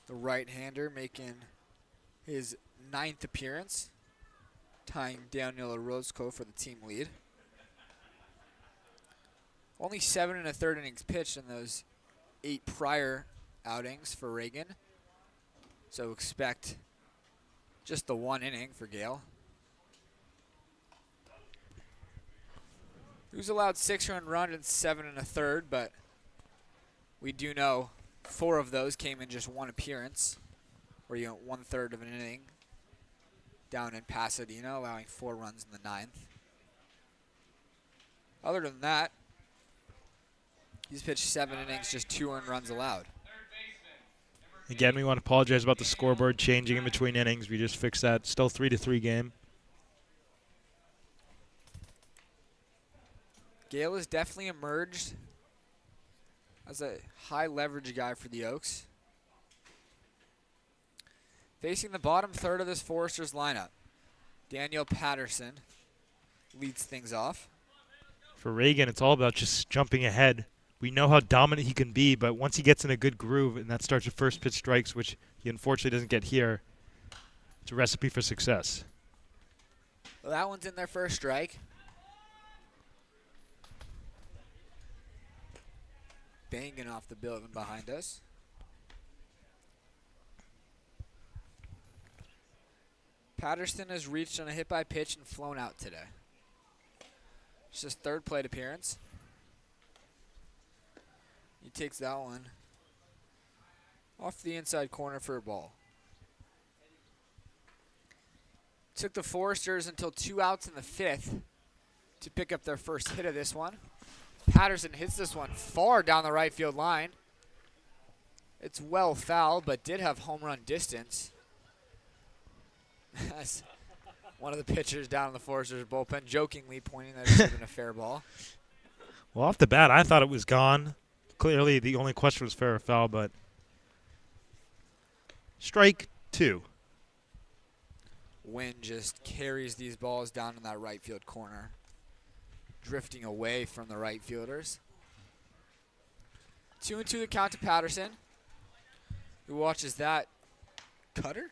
the right-hander, making his 9th appearance, tying Daniel Orozco for the team lead. Only 7 1/3 innings pitched in those 8 prior outings for Reagan, so expect just the 1 inning for Gale. He was allowed 6 earned runs and 7 1/3, but we do know 4 of those came in just 1 appearance, where you went 1/3 of an inning down in Pasadena, allowing 4 runs in the 9th. Other than that, he's pitched 7 innings, just 2 earned runs allowed. Again, we want to apologize about the scoreboard changing in between innings. We just fixed that. Still 3-3 game. Gale has definitely emerged as a high leverage guy for the Oaks. Facing the bottom third of this Forresters lineup, Daniel Patterson leads things off. For Reagan, it's all about just jumping ahead. We know how dominant he can be, but once he gets in a good groove and that starts with first pitch strikes, which he unfortunately doesn't get here, it's a recipe for success. Well, that one's in there for a strike. Banging off the building behind us. Patterson has reached on a hit by pitch and flown out today. It's his 3rd plate appearance. He takes that one off the inside corner for a ball. Took the Forresters until 2 outs in the 5th to pick up their first hit of this one. Patterson hits this one far down the right field line. It's well foul, but did have home run distance. As one of the pitchers down in the Forresters bullpen jokingly pointing that it should have been a fair ball. Well, off the bat, I thought it was gone. Clearly, the only question was fair or foul, but strike 2. Wind just carries these balls down in that right field corner, drifting away from the right fielders. 2-2 the count to Patterson, who watches that cutter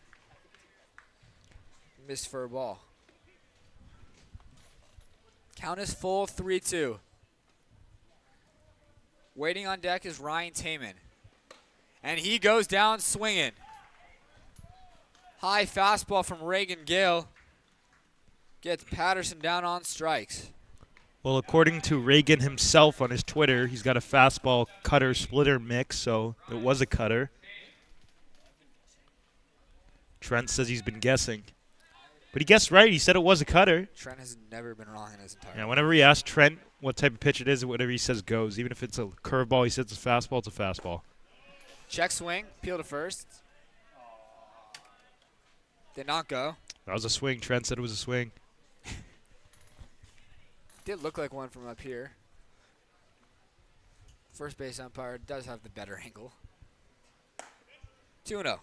miss for a ball. Count is full, 3-2. Waiting on deck is Ryan Taman, and he goes down swinging. High fastball from Reagan Gale gets Patterson down on strikes. Well, according to Reagan himself on his Twitter, he's got a fastball cutter splitter mix, so it was a cutter. Trent says he's been guessing. But he guessed right. He said it was a cutter. Trent has never been wrong in his entire Yeah, life. whenever he asks Trent what type of pitch it is, whatever he says goes. Even if it's a curveball, he says it's a fastball, it's a fastball. Check swing, peel to first. Did not go. That was a swing. Trent said it was a swing. Did look like one from up here. First base umpire does have the better angle. 2-0.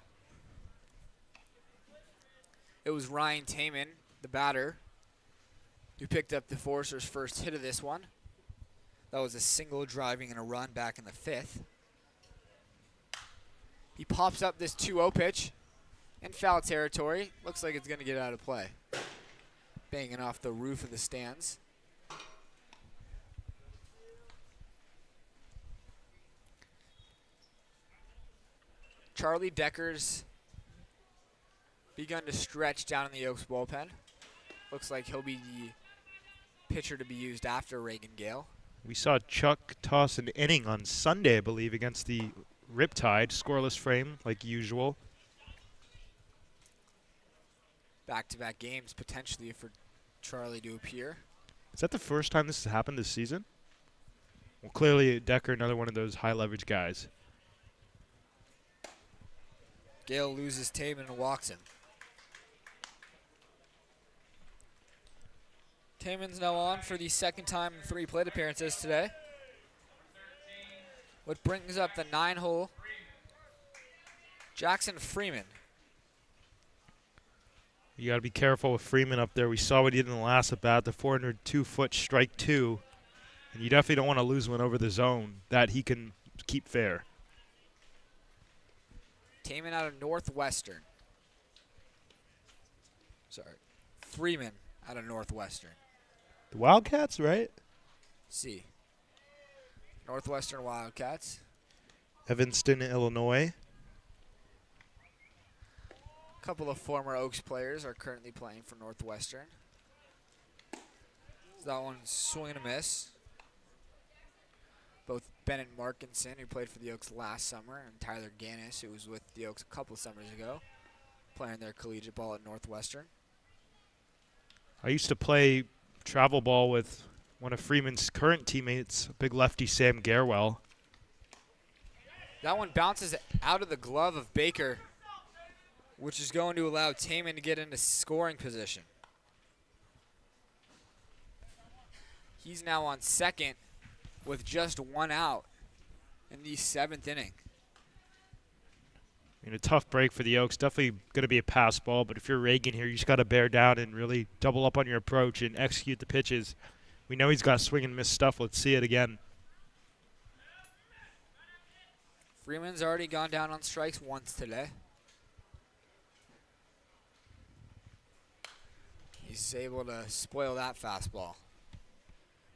It was Ryan Taman, the batter, who picked up the Forresters' first hit of this one. That was a single driving and a run back in the 5th. He pops up this 2-0 pitch in foul territory. Looks like it's going to get out of play. Banging off the roof of the stands. Charlie Decker's begun to stretch down in the Oaks bullpen. Looks like he'll be the pitcher to be used after Reagan Gale. We saw Chuck toss an inning on Sunday, I believe, against the Riptide. Scoreless frame, like usual. Back-to-back games potentially for Charlie to appear. Is that the first time this has happened this season? Well, clearly Decker, another one of those high-leverage guys. Gale loses Taman and walks him. Taman's now on for the second time in 3 plate appearances today. What brings up the 9-hole, Jackson Freeman. You got to be careful with Freeman up there. We saw what he did in the last at bat, the 402-foot strike 2. And you definitely don't want to lose one over the zone that he can keep fair. Taman out of Northwestern. Sorry. Freeman out of Northwestern. The Wildcats, right? C. Northwestern Wildcats. Evanston, Illinois. A couple of former Oaks players are currently playing for Northwestern. That one's swing and a miss. Both Bennett Markinson, who played for the Oaks last summer, and Tyler Gannis, who was with the Oaks a couple summers ago, playing their collegiate ball at Northwestern. I used to play travel ball with one of Freeman's current teammates, big lefty Sam Garewell. That one bounces out of the glove of Baker, which is going to allow Taman to get into scoring position. He's now on second with just 1 out in the 7th inning. I mean, a tough break for the Oaks. Definitely going to be a pass ball, but if you're Reagan here, you just got to bear down and really double up on your approach and execute the pitches. We know he's got swing and miss stuff. Let's see it again. Freeman's already gone down on strikes once today. He's able to spoil that fastball.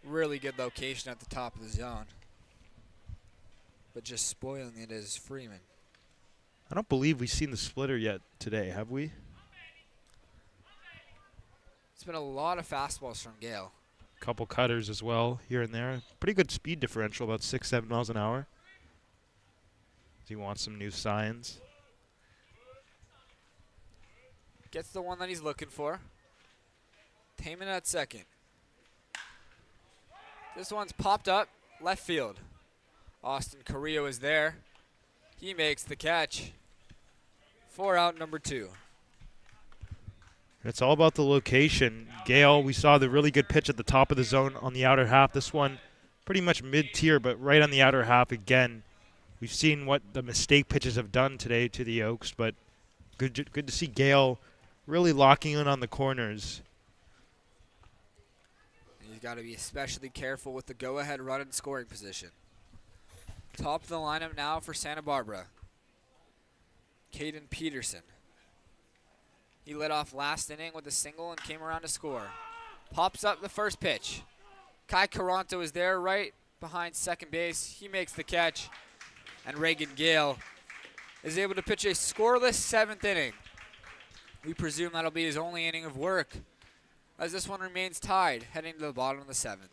Really good location at the top of the zone. But just spoiling it is Freeman. I don't believe we've seen the splitter yet today, have we? It's been a lot of fastballs from Gale. Couple cutters as well here and there. Pretty good speed differential, about 6-7 miles an hour. He wants some new signs. Gets the one that he's looking for. Taman at second. This one's popped up left field. Austin Carrillo is there. He makes the catch. 4 out, number 2. It's all about the location. Gale, we saw the really good pitch at the top of the zone on the outer half. This one pretty much mid-tier, but right on the outer half again. We've seen what the mistake pitches have done today to the Oaks, but good to see Gale really locking in on the corners. He's got to be especially careful with the go-ahead run in scoring position. Top of the lineup now for Santa Barbara. Caden Peterson. He led off last inning with a single and came around to score. Pops up the first pitch. Kai Caranto is there right behind second base. He makes the catch. And Reagan Gale is able to pitch a scoreless 7th inning. We presume that'll be his only inning of work, as this one remains tied heading to the bottom of the 7th.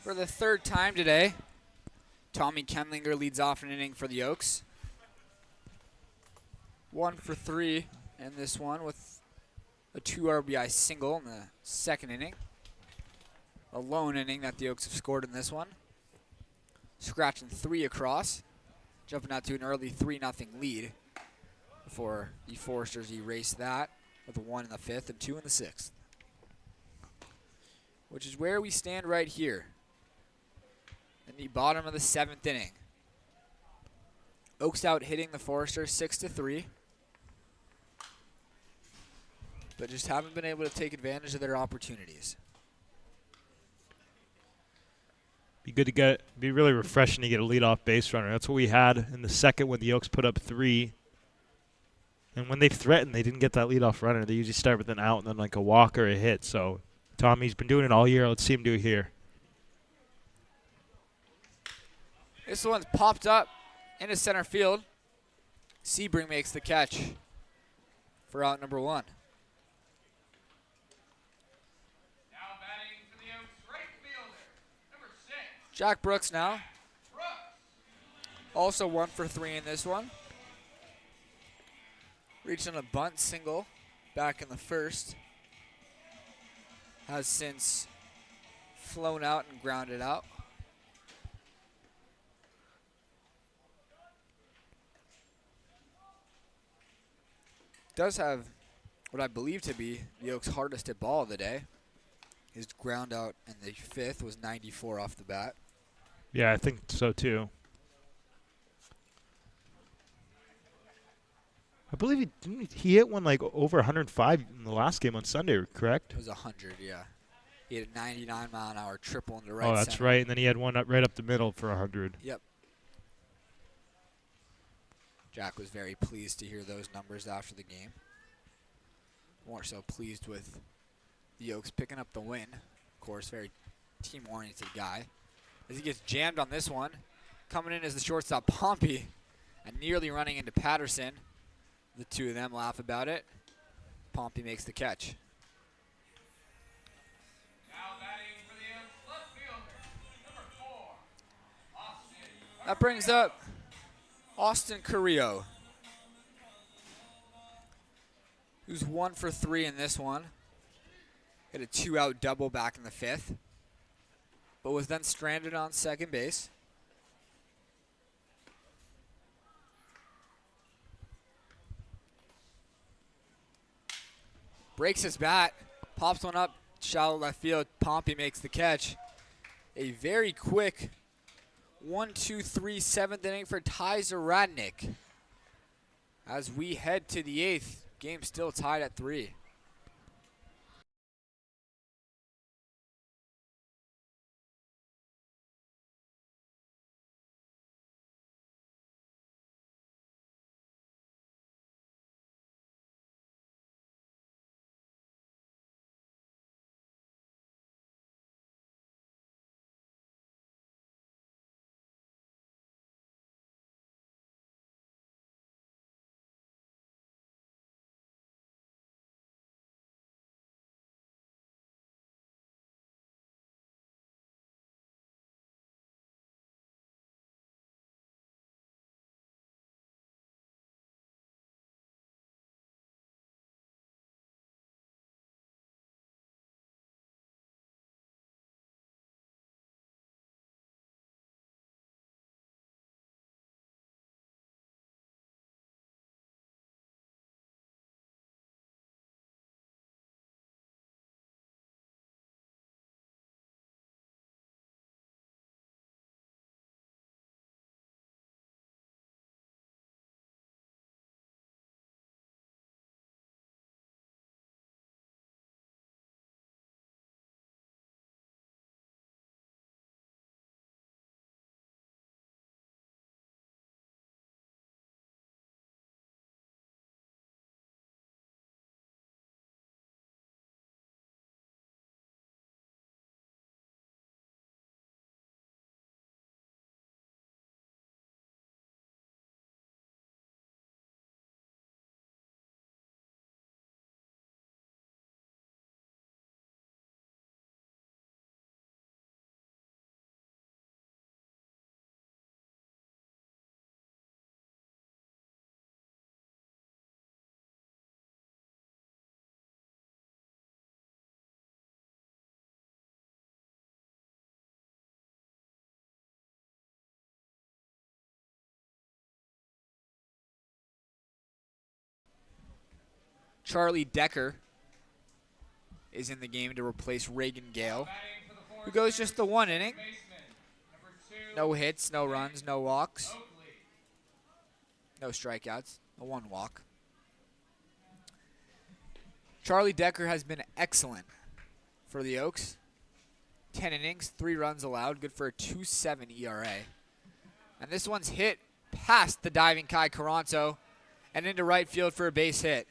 For the 3rd time today, Tommy Kenlinger leads off an inning for the Oaks. 1 for 3 in this one with a 2 RBI single in the 2nd inning. A lone inning that the Oaks have scored in this one. Scratching 3 across, jumping out to an early 3-0 lead before the Forresters erase that with a 1 in the 5th and 2 in the 6th. Which is where we stand right here in the bottom of the 7th inning. Oaks out hitting the Forresters 6-3, but just haven't been able to take advantage of their opportunities. Be really refreshing to get a leadoff base runner. That's what we had in the 2nd when the Oaks put up 3. And when they've threatened, they didn't get that leadoff runner. They usually start with an out and then like a walk or a hit. So Tommy's been doing it all year. Let's see him do it here. This one's popped up into center field. Sebring makes the catch for out number 1. Now batting for the Oaks right fielder, number 6. Jack Brooks now. Brooks. Also 1 for 3 in this one. Reached on a bunt single back in the 1st. Has since flown out and grounded out. Does have what I believe to be the Oaks' hardest hit ball of the day. His ground out in the 5th was 94 off the bat. Yeah, I think so too. I believe he hit one like over 105 in the last game on Sunday, correct? It was 100, yeah. He had a 99-mile-an-hour triple into right Oh, that's center. right. And then he had one right up the middle for 100. Yep. Jack was very pleased to hear those numbers after the game. More so pleased with the Oaks picking up the win. Of course, very team-oriented guy. As he gets jammed on this one, coming in as the shortstop, Pompey, and nearly running into Patterson. The two of them laugh about it. Pompey makes the catch. Now batting for the Oaks left fielder, number 4, Austin. That brings up Austin Carrillo, who's 1 for 3 in this one. Hit a 2-out double back in the 5th, but was then stranded on second base. Breaks his bat, pops one up, shallow left field. Pompey makes the catch. A very quick 1-2-3 7th inning for Tyzer Radnick. As we head to the 8th, game still tied at 3. Charlie Decker is in the game to replace Reagan Gale, Batting for the who goes just the 1 Forresters, inning. baseman, number 2, No hits, no runs, no walks, Oakley. no strikeouts, a 1 walk. Charlie Decker has been excellent for the Oaks. 10 innings, 3 runs allowed, good for a 2.7 ERA. And this one's hit past the diving Kai Caranto and into right field for a base hit.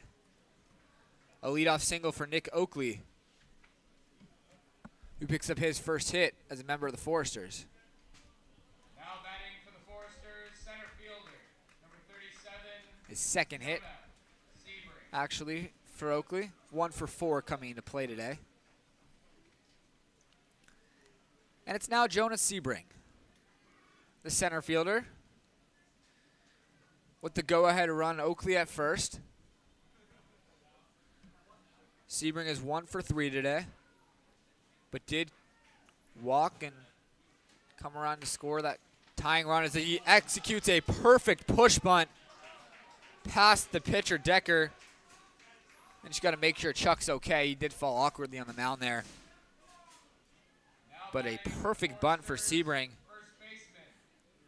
A leadoff single for Nick Oakley, who picks up his first hit as a member of the Forresters. Now batting for the Forresters, center fielder, number 37, His second hit, Sebring. actually, for Oakley. 1 for 4 coming into play today. And it's now Jonas Sebring, the center fielder, with the go-ahead run Oakley at first. Sebring is 1 for 3 today, but did walk and come around to score that tying run as he executes a perfect push bunt past the pitcher Decker. And just got to make sure Chuck's okay. He did fall awkwardly on the mound there. but a perfect bunt for Sebring,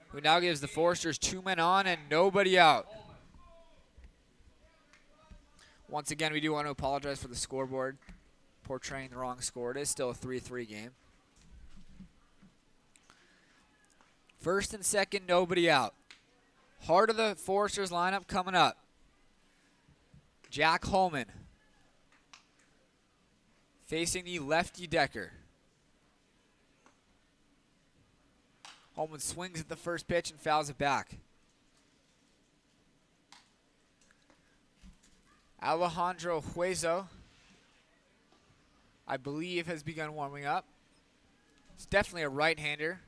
who now gives the Forresters 2 men on and nobody out. Once again, we do want to apologize for the scoreboard portraying the wrong score. It is still a 3-3 game. First and second, nobody out. Heart of the Forresters lineup coming up. Jack Holman facing the lefty Decker. Holman swings at the first pitch and fouls it back. Alejandro Hueso, I believe, has begun warming up. It's definitely a right-hander.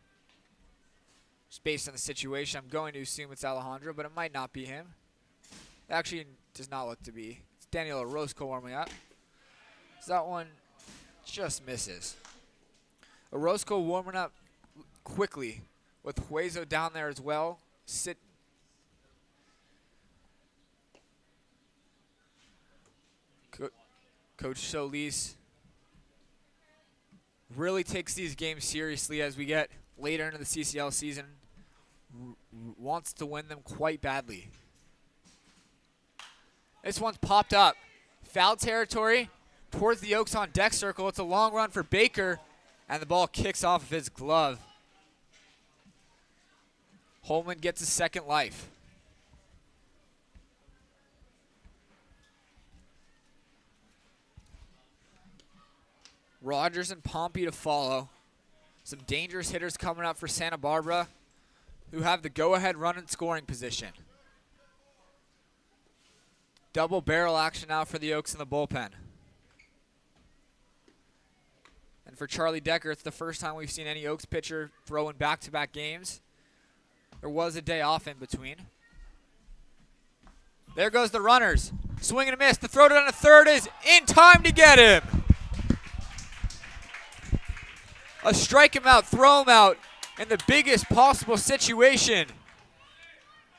Just based on the situation, I'm going to assume it's Alejandro, but it might not be him. It actually does not look to be. It's Daniel Orozco warming up. So that one just misses. Orozco warming up quickly with Hueso down there as well. Coach Solis really takes these games seriously as we get later into the CCL season. Wants to win them quite badly. This one's popped up. Foul territory towards the Oaks on deck circle. It's a long run for Baker, and the ball kicks off of his glove. Holman gets a second life. Rogers and Pompey to follow. Some dangerous hitters coming up for Santa Barbara, who have the go-ahead run in scoring position. Double barrel action now for the Oaks in the bullpen. And for Charlie Decker, it's the first time we've seen any Oaks pitcher throw in back-to-back games. There was a day off in between. There goes the runners. Swing and a miss. The throw down to third is in time to get him. A strike him out, throw him out in the biggest possible situation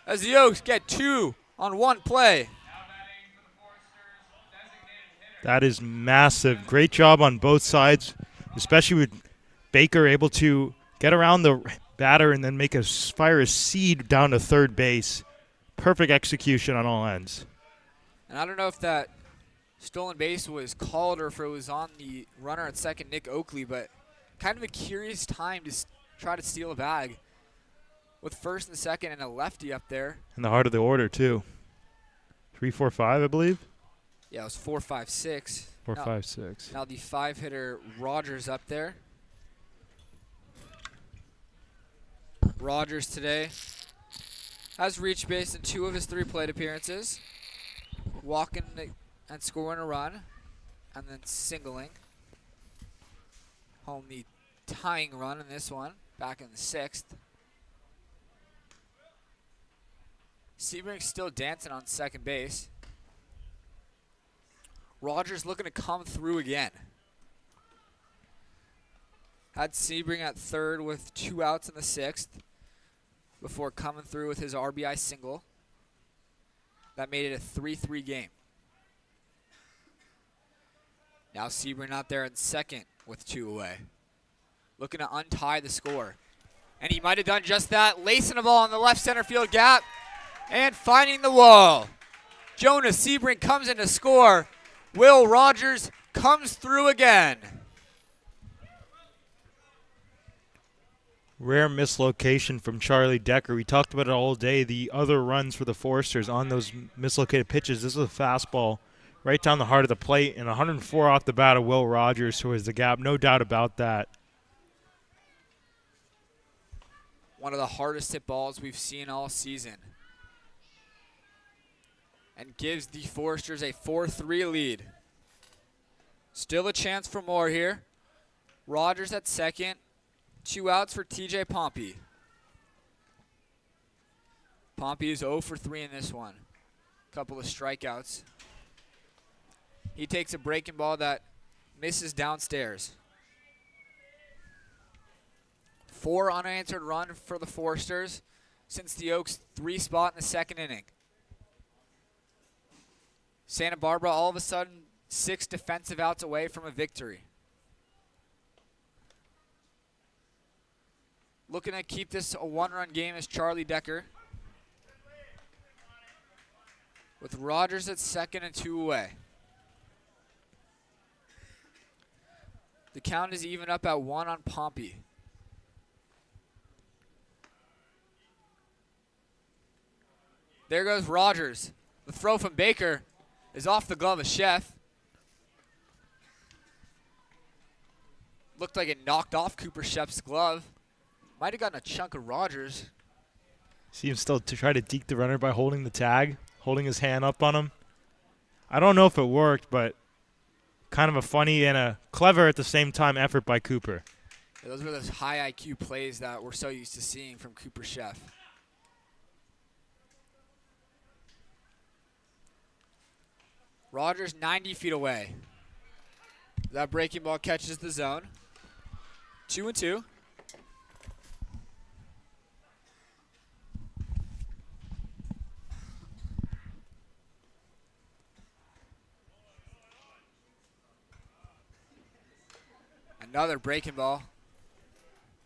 as the Oaks get 2 on 1 play. That is massive. Great job on both sides, especially with Baker able to get around the batter and then fire a seed down to third base. Perfect execution on all ends. And I don't know if that stolen base was called or if it was on the runner at second, Nick Oakley, but kind of a curious time to try to steal a bag with first and second and a lefty up there. In the heart of the order, too. 3-4-5, I believe. Yeah, it was 4-5-6. 4-5-6. Now the 5-hitter Rogers up there. Rogers today has reached base in 2 of his 3 plate appearances, walking and scoring a run, and then singling home the tying run in this one, back in the 6th. Sebring's still dancing on second base. Rogers looking to come through again. Had Sebring at third with 2 outs in the 6th before coming through with his RBI single. That made it a 3-3 game. Now Sebring out there in second with 2 away. Looking to untie the score. And he might have done just that, lacing the ball in the left center field gap and finding the wall. Jonas Sebring comes in to score. Will Rogers comes through again. Rare mislocation from Charlie Decker. We talked about it all day. The other runs for the Forresters on those mislocated pitches. This is a fastball right down the heart of the plate, and 104 off the bat of Will Rogers, who has the gap. No doubt about that. One of the hardest hit balls we've seen all season. And gives the Forresters a 4-3 lead. Still a chance for more here. Rogers at second. 2 outs for TJ Pompey. Pompey is 0 for 3 in this one. Couple of strikeouts. He takes a breaking ball that misses downstairs. 4 unanswered run for the Forresters since the Oaks 3 spot in the 2nd inning. Santa Barbara all of a sudden 6 defensive outs away from a victory. looking to keep this a one-run game is Charlie Decker. With Rogers at second and 2 away. The count is even up at 1 on Pompey. There goes Rogers. The throw from Baker is off the glove of Chef. Looked like it knocked off Cooper Shep's glove. Might have gotten a chunk of Rogers. See him still to try to deke the runner by holding the tag, holding his hand up on him. I don't know if it worked, but kind of a funny and a clever at the same time effort by Cooper. Yeah, those were those high IQ plays that we're so used to seeing from Cooper Chef. Rogers 90 feet away. That breaking ball catches the zone. 2-2. Another breaking ball.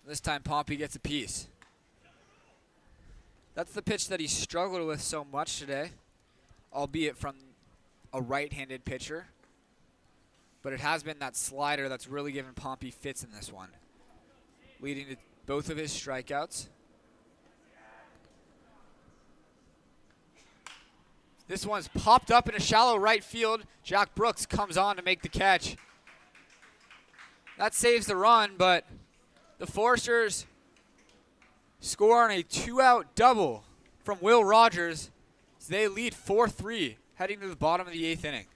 This time Pompey gets a piece. That's the pitch that he struggled with so much today, albeit from a right-handed pitcher. But it has been that slider that's really given Pompey fits in this one, leading to both of his strikeouts. This one's popped up in a shallow right field. Jack Brooks comes on to make the catch. That saves the run, but the Forresters score on a 2-out double from Will Rogers as they lead 4-3 heading to the bottom of the 8th inning.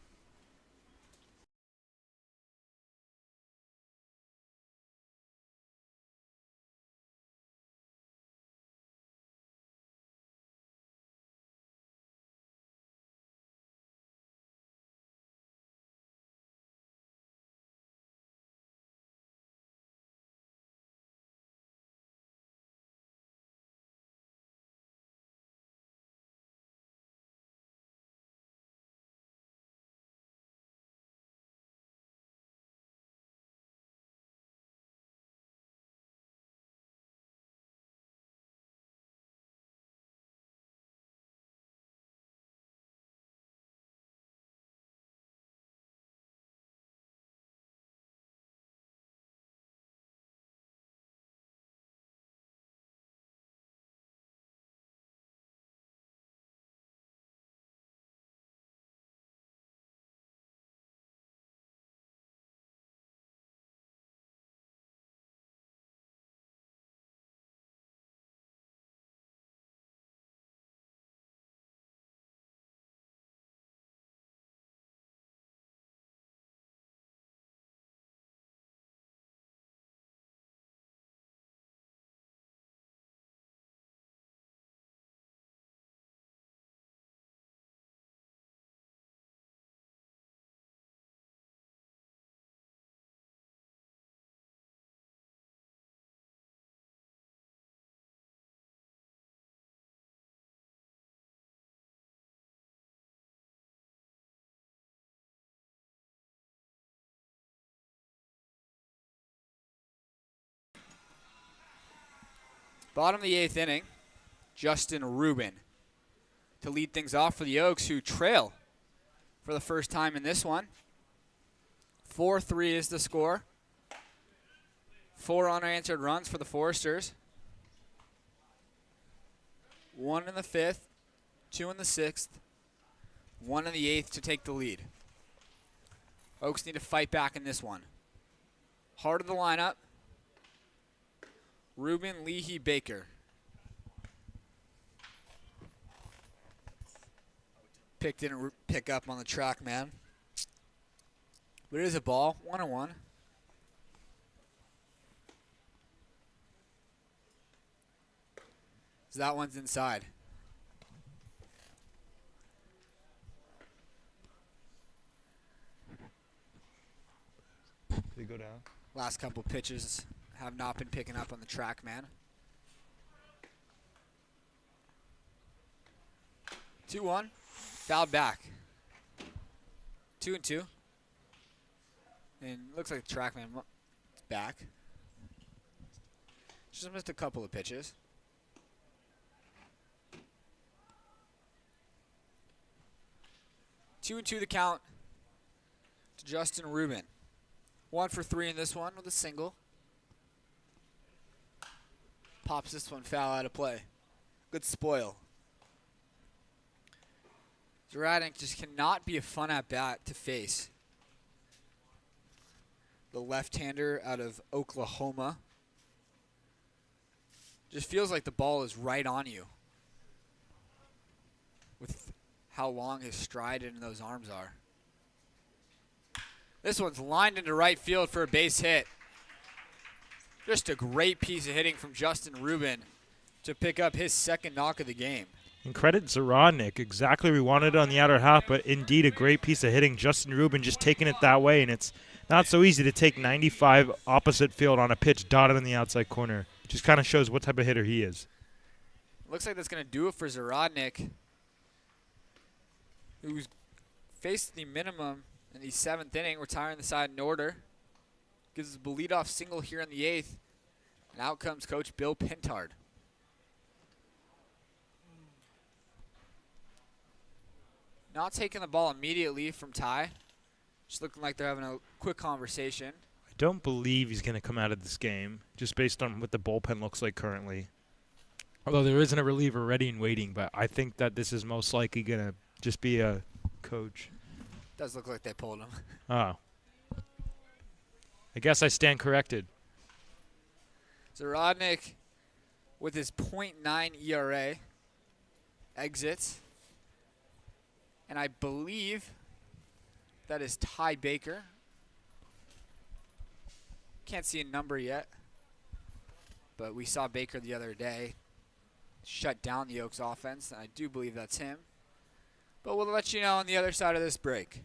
Bottom of the 8th inning, Justin Rubin to lead things off for the Oaks, who trail for the first time in this one. 4-3 is the score. 4 unanswered runs for the Forresters. 1 in the 5th, 2 in the 6th, 1 in the 8th to take the lead. Oaks need to fight back in this one. Heart of the lineup, Rubin, Leahy, Baker. Didn't pick up on the track, man. But it is a ball, 1-1. So that one's inside. Did he go down? Last couple pitches have not been picking up on the track, man. 2-1. Fouled back. 2-2. And looks like the trackman is back. Just missed a couple of pitches. Two and two the count to Justin Rubin. 1 for 3 in this one with a single. Pops this one foul out of play. Good spoil. Zaradnik just cannot be a fun at bat to face. The left-hander out of Oklahoma. Just feels like the ball is right on you with how long his stride and those arms are. This one's lined into right field for a base hit. Just a great piece of hitting from Justin Rubin to pick up his second knock of the game. And credit Zaradnik, exactly where we wanted it on the outer half, but indeed a great piece of hitting. Justin Rubin just taking it that way, and it's not so easy to take 95 opposite field on a pitch dotted in the outside corner. Just kind of shows what type of hitter he is. Looks like that's going to do it for Zaradnik, who's faced the minimum in the 7th inning, retiring the side in order. Gives us a leadoff single here in the 8th, and out comes Coach Bill Pintard. Not taking the ball immediately from Ty. Just looking like they're having a quick conversation. I don't believe he's going to come out of this game, just based on what the bullpen looks like currently. Although there isn't a reliever ready and waiting, but I think that this is most likely going to just be a coach. Does look like they pulled him. Oh. I guess I stand corrected. Zaradnik, with his .9 ERA, exits. And I believe that is Ty Baker. Can't see a number yet, but we saw Baker the other day shut down the Oaks offense, and I do believe that's him. But we'll let you know on the other side of this break.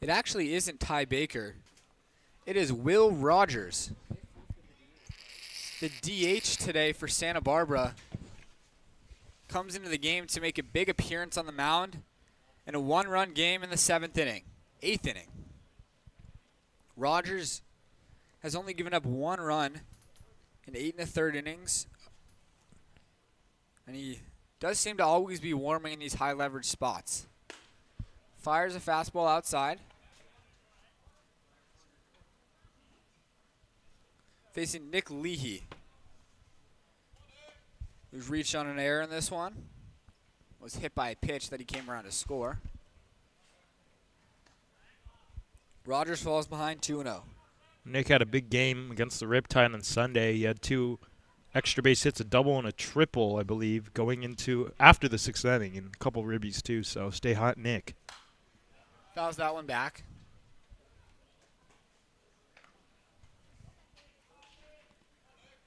It actually isn't Ty Baker. It is Will Rogers. The DH today for Santa Barbara comes into the game to make a big appearance on the mound in a 1-run game in the 7th inning, 8th inning. Rogers has only given up 1 run in 8 1/3 innings, and he does seem to always be warming in these high leverage spots. Fires a fastball outside. Facing Nick Leahy. who's reached on an error in this one, was hit by a pitch that he came around to score. Rogers falls behind 2-0. Nick had a big game against the Riptide on Sunday. He had 2 extra base hits, a double and a triple, I believe, going into after the 6th inning, and a couple ribbies too. So stay hot, Nick. Fouls that one back.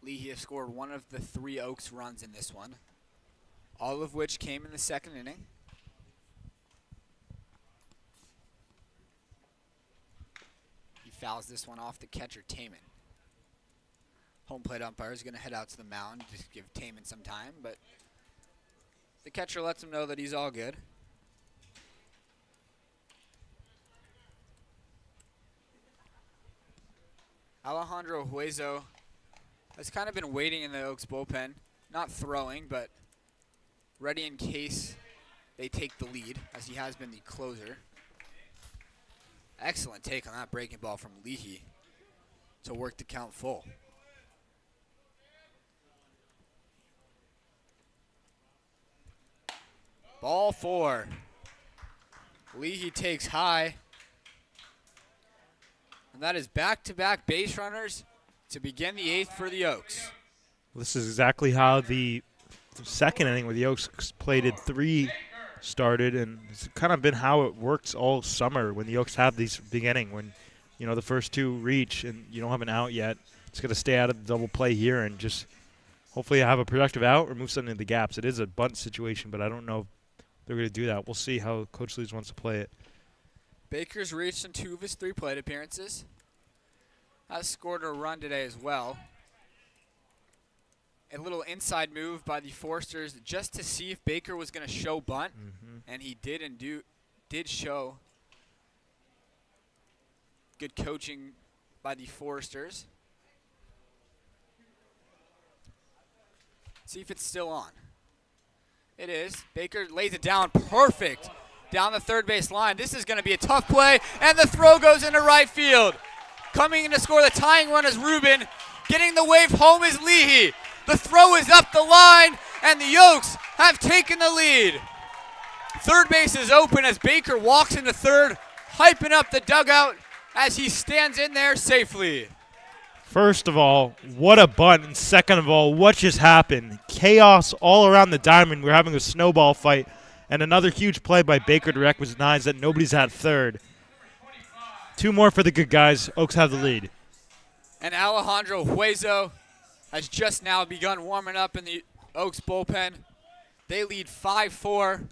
Leahy has scored one of the 3 Oaks runs in this one, all of which came in the 2nd inning. He fouls this one off the catcher, Taman. Home plate umpire is going to head out to the mound to give Taman some time, but the catcher lets him know that he's all good. Alejandro Hueso has kind of been waiting in the Oaks bullpen, not throwing, but ready in case they take the lead, as he has been the closer. Excellent take on that breaking ball from Leahy to work the count full. Ball 4. Leahy takes high. And that is back-to-back base runners to begin the 8th for the Oaks. This is exactly how the 2nd inning, where the Oaks plated 3, started, and it's kind of been how it works all summer when the Oaks have these beginning, when the first 2 reach and you don't have an out yet. It's going to stay out of the double play here and just hopefully have a productive out or move something in the gaps. It is a bunt situation, but I don't know if they're going to do that. We'll see how Coach Lees wants to play it. Baker's reached in 2 of his 3 plate appearances. Has scored a run today as well. A little inside move by the Forresters just to see if Baker was going to show bunt, and he did did show. Good coaching by the Forresters. See if it's still on. It is. Baker lays it down perfect down the third base line. This is going to be a tough play, and the throw goes into right field. Coming in to score the tying run is Rubin. Getting the wave home is Leahy. The throw is up the line, and the Oaks have taken the lead. Third base is open as Baker walks into third, hyping up the dugout as he stands in there safely. First of all, what a bunt, and second of all, what just happened? Chaos all around the diamond. We're having a snowball fight, and another huge play by Baker to recognize that nobody's at third. 2 more for the good guys. Oaks have the lead. And Alejandro Hueso has just now begun warming up in the Oaks bullpen. They lead 5-4.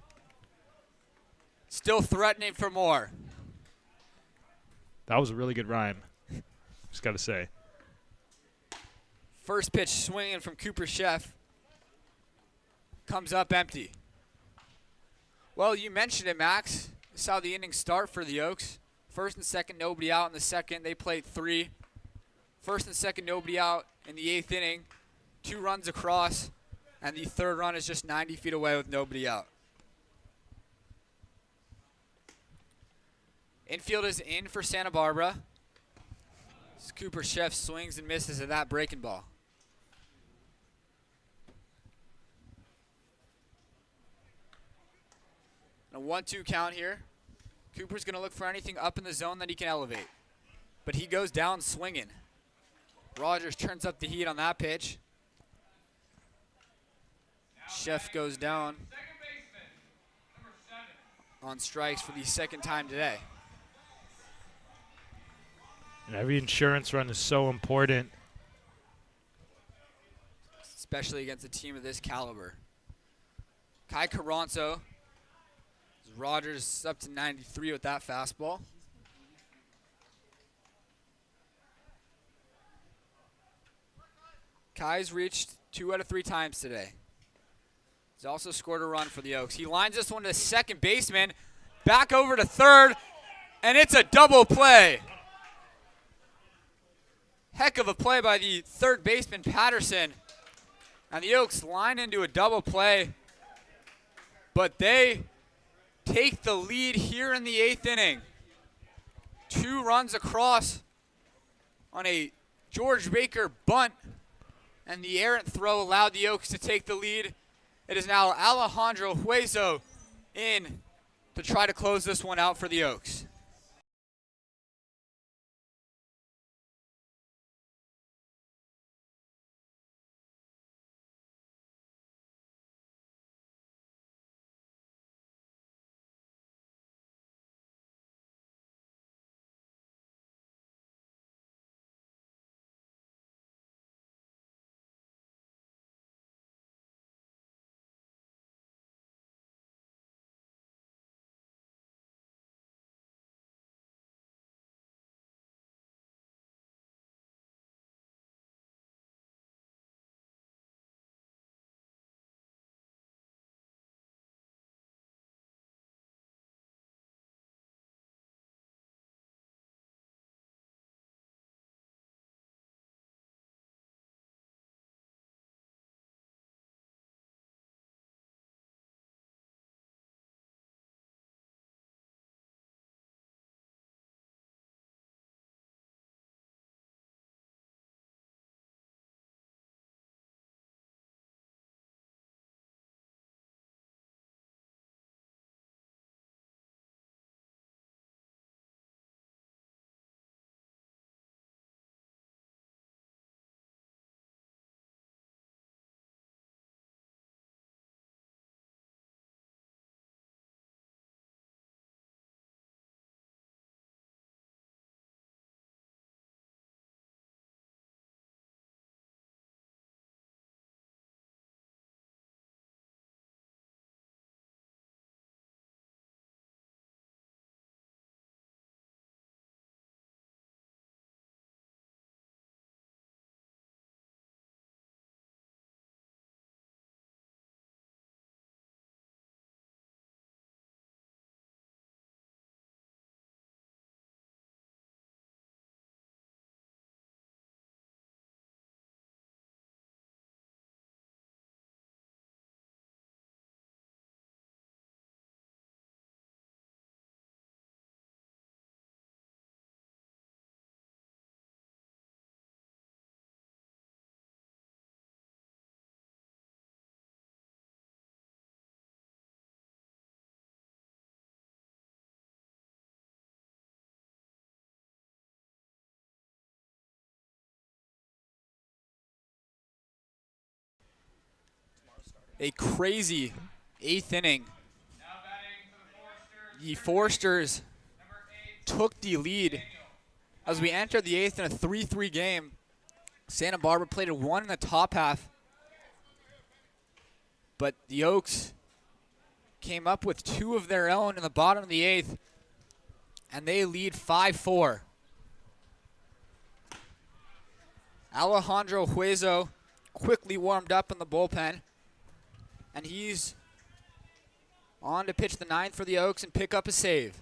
Still threatening for more. That was a really good rhyme. Just got to say. First pitch swinging from Cooper Chef. Comes up empty. Well, you mentioned it, Max. This is how the inning start for the Oaks. First and second, nobody out in the second. They played 3. First and second, nobody out in the 8th inning. 2 runs across, and the third run is just 90 feet away with nobody out. Infield is in for Santa Barbara. Cooper Chef swings and misses at that breaking ball. A 1-2 count here. Cooper's going to look for anything up in the zone that he can elevate. But he goes down swinging. Rogers turns up the heat on that pitch. Chef goes down on strikes for the 2nd time today. And every insurance run is so important. Especially against a team of this caliber. Kai Carranzo. Rogers up to 93 with that fastball. Kai's reached 2 out of 3 times today. He's also scored a run for the Oaks. He lines this one to the second baseman, back over to third, and it's a double play. Heck of a play by the third baseman, Patterson. And the Oaks line into a double play, but they take the lead here in the 8th inning. 2 runs across on a George Baker bunt And the errant throw allowed the Oaks to take the lead. It is now Alejandro Hueso in to try to close this one out for the Oaks. A crazy 8th inning. Now batting for the The Forresters, Forresters number 8, took the lead as we entered the 8th in a 3-3 game. Santa Barbara played a 1 in the top half, but the Oaks came up with 2 of their own in the bottom of the 8th, and they lead 5-4. Alejandro Hueso quickly warmed up in the bullpen, and he's on to pitch the 9th for the Oaks and pick up a save.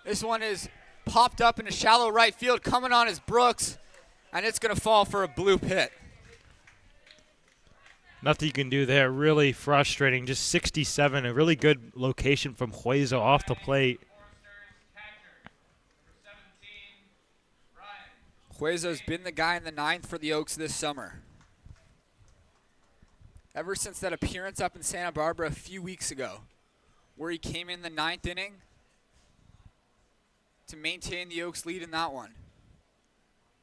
This one is popped up in a shallow right field. Coming on is Brooks, and it's going to fall for a blue pit. Nothing you can do there. Really frustrating. Just 67, a really good location from Hueso off the plate. Forresters catcher, number 17, Ryan. Hueso's been the guy in the 9th for the Oaks this summer. Ever since that appearance up in Santa Barbara a few weeks ago, where he came in the 9th inning to maintain the Oaks' lead in that one.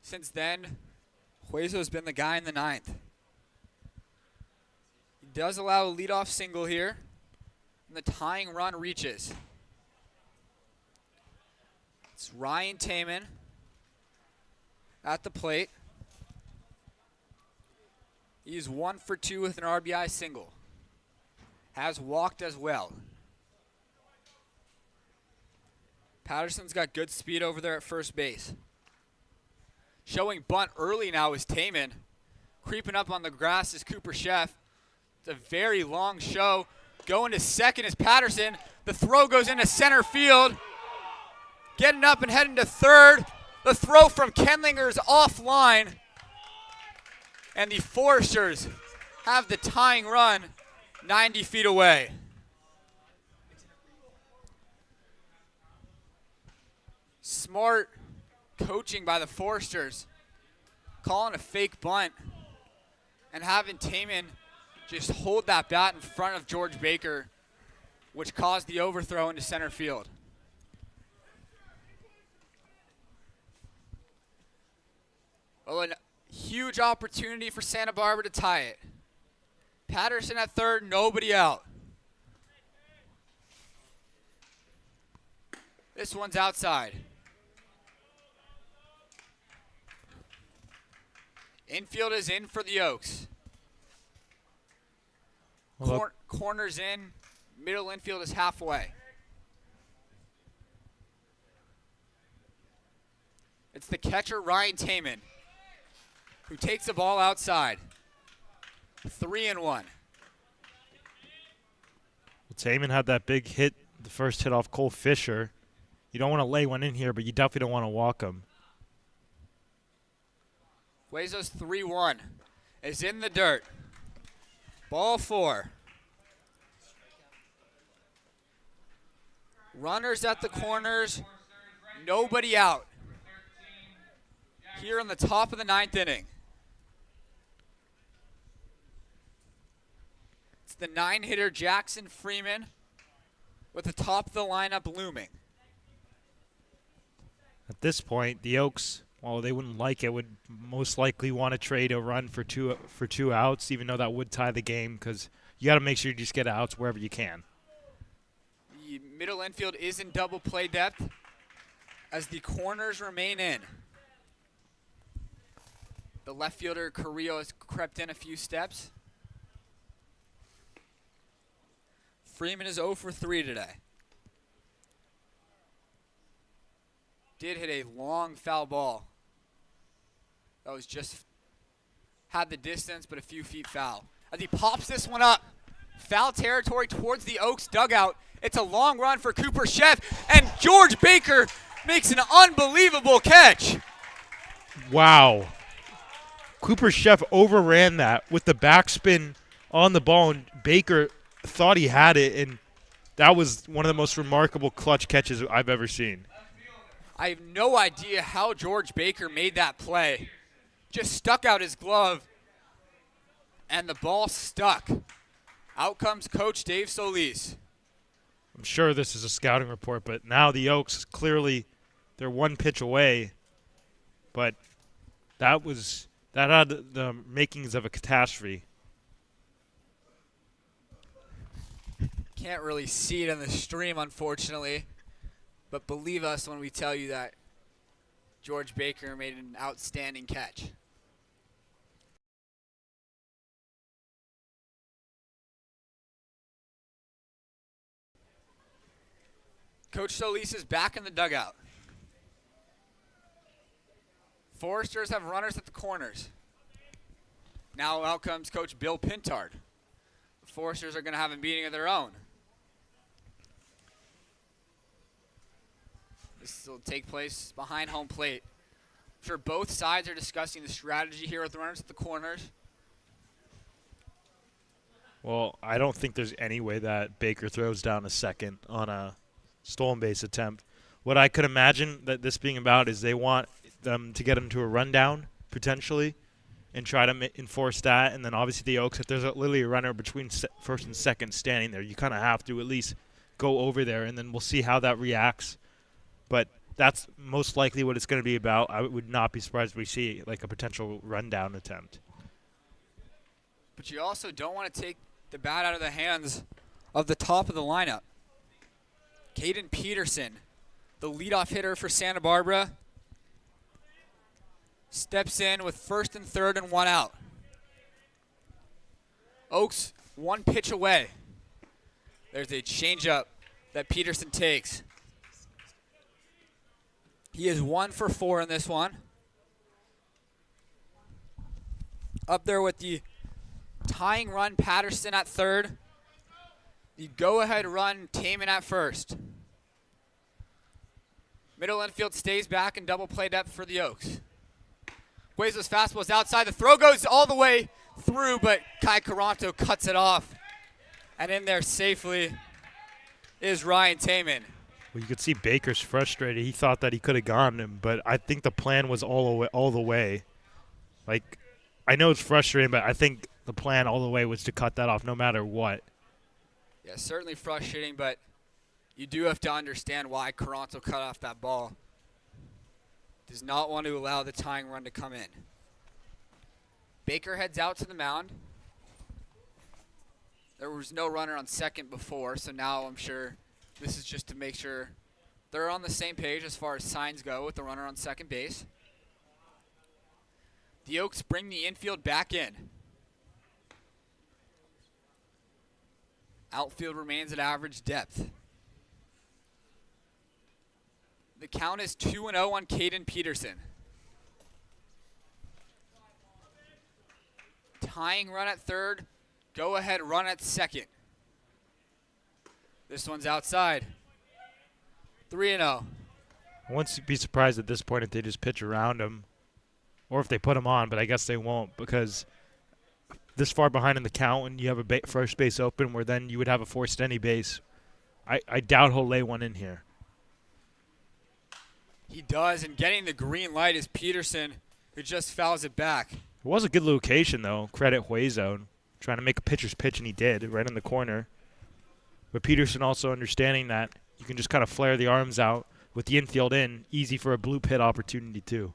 Since then, Hueso's been the guy in the 9th. He does allow a leadoff single here, and the tying run reaches. It's Ryan Taman at the plate. He's 1 for 2 with an RBI single. Has walked as well. Patterson's got good speed over there at first base. Showing bunt early now is Taman. Creeping up on the grass is Cooper Chef. It's a very long show. Going to second is Patterson. The throw goes into center field. Getting up and heading to third. The throw from Kenlinger is offline. And the Forresters have the tying run 90 feet away. Smart coaching by the Forresters, calling a fake bunt and having Taman just hold that bat in front of George Baker, which caused the overthrow into center field. Oh, a huge opportunity for Santa Barbara to tie it. Patterson at third, nobody out. This one's outside. Infield is in for the Oaks. Corners in, middle infield is halfway. It's the catcher, Ryan Taman, who takes the ball outside. 3-1. Well, Taman had that big hit, the first hit off Cole Fisher. You don't want to lay one in here, but you definitely don't want to walk him. Huezo's 3-1 is in the dirt. Ball 4. Runners at the corners, nobody out. Here in the top of the 9th inning. It's the 9-hitter Jackson Freeman with the top of the lineup looming. At this point, the Oaks, while they wouldn't like it, would most likely want to trade a run for two outs, even though that would tie the game, because you got to make sure you just get outs wherever you can. The middle infield is in double play depth as the corners remain in. The left fielder, Carrillo, has crept in a few steps. Freeman is 0 for 3 today. Did hit a long foul ball. That was just, had the distance, but a few feet foul. As he pops this one up, foul territory towards the Oaks dugout. It's a long run for Cooper Chef, and George Baker makes an unbelievable catch. Wow. Cooper Chef overran that with the backspin on the ball, and Baker thought he had it, and that was one of the most remarkable clutch catches I've ever seen. I have no idea how George Baker made that play. Just stuck out his glove, and the ball stuck. Out comes Coach Dave Solis. I'm sure this is a scouting report, but now the Oaks, clearly they're one pitch away, but that had the makings of a catastrophe. Can't really see it on the stream, unfortunately. But believe us when we tell you that George Baker made an outstanding catch. Coach Solis is back in the dugout. Forresters have runners at the corners. Now out comes Coach Bill Pintard. The Forresters are going to have a meeting of their own. This will take place behind home plate. I'm sure both sides are discussing the strategy here with the runners at the corners. Well, I don't think there's any way that Baker throws down a second on a stolen base attempt. What I could imagine that this being about is they want them to get him to a rundown, potentially, and try to enforce that. And then obviously the Oaks, if there's literally a runner between first and second standing there, you kind of have to at least go over there, and then we'll see how that reacts. But that's most likely what it's going to be about. I would not be surprised if we see like a potential rundown attempt. But you also don't want to take the bat out of the hands of the top of the lineup. Caden Peterson, the leadoff hitter for Santa Barbara, steps in with first and third and 1 out. Oaks 1 pitch away. There's a changeup that Peterson takes. He is 1 for 4 in this one. Up there with the tying run, Patterson at third. The go-ahead run, Taman at first. Middle infield stays back in double play depth for the Oaks. Huezo's fastball is outside. The throw goes all the way through, but Kai Caranto cuts it off. And in there safely is Ryan Taman. Well, you could see Baker's frustrated. He thought that he could have gotten him, but I think the plan was all the way. Like, I know it's frustrating, but I think the plan all the way was to cut that off no matter what. Yeah, certainly frustrating, but you do have to understand why Caronto cut off that ball. Does not want to allow the tying run to come in. Baker heads out to the mound. There was no runner on second before, so now I'm sure this is just to make sure they're on the same page as far as signs go with the runner on second base. The Oaks bring the infield back in. Outfield remains at average depth. The count is 2-0 on Caden Peterson. Tying run at third. Go ahead run at second. This one's outside. 3-0. I wouldn't be surprised at this point if they just pitch around him or if they put him on, but I guess they won't because this far behind in the count and you have a first base open where then you would have a forced any base. I doubt he'll lay one in here. He does, and getting the green light is Peterson, who just fouls it back. It was a good location, though. Credit Huezo. Trying to make a pitcher's pitch, and he did, right in the corner. But Peterson also understanding that you can just kind of flare the arms out with the infield in, easy for a blue pit opportunity, too.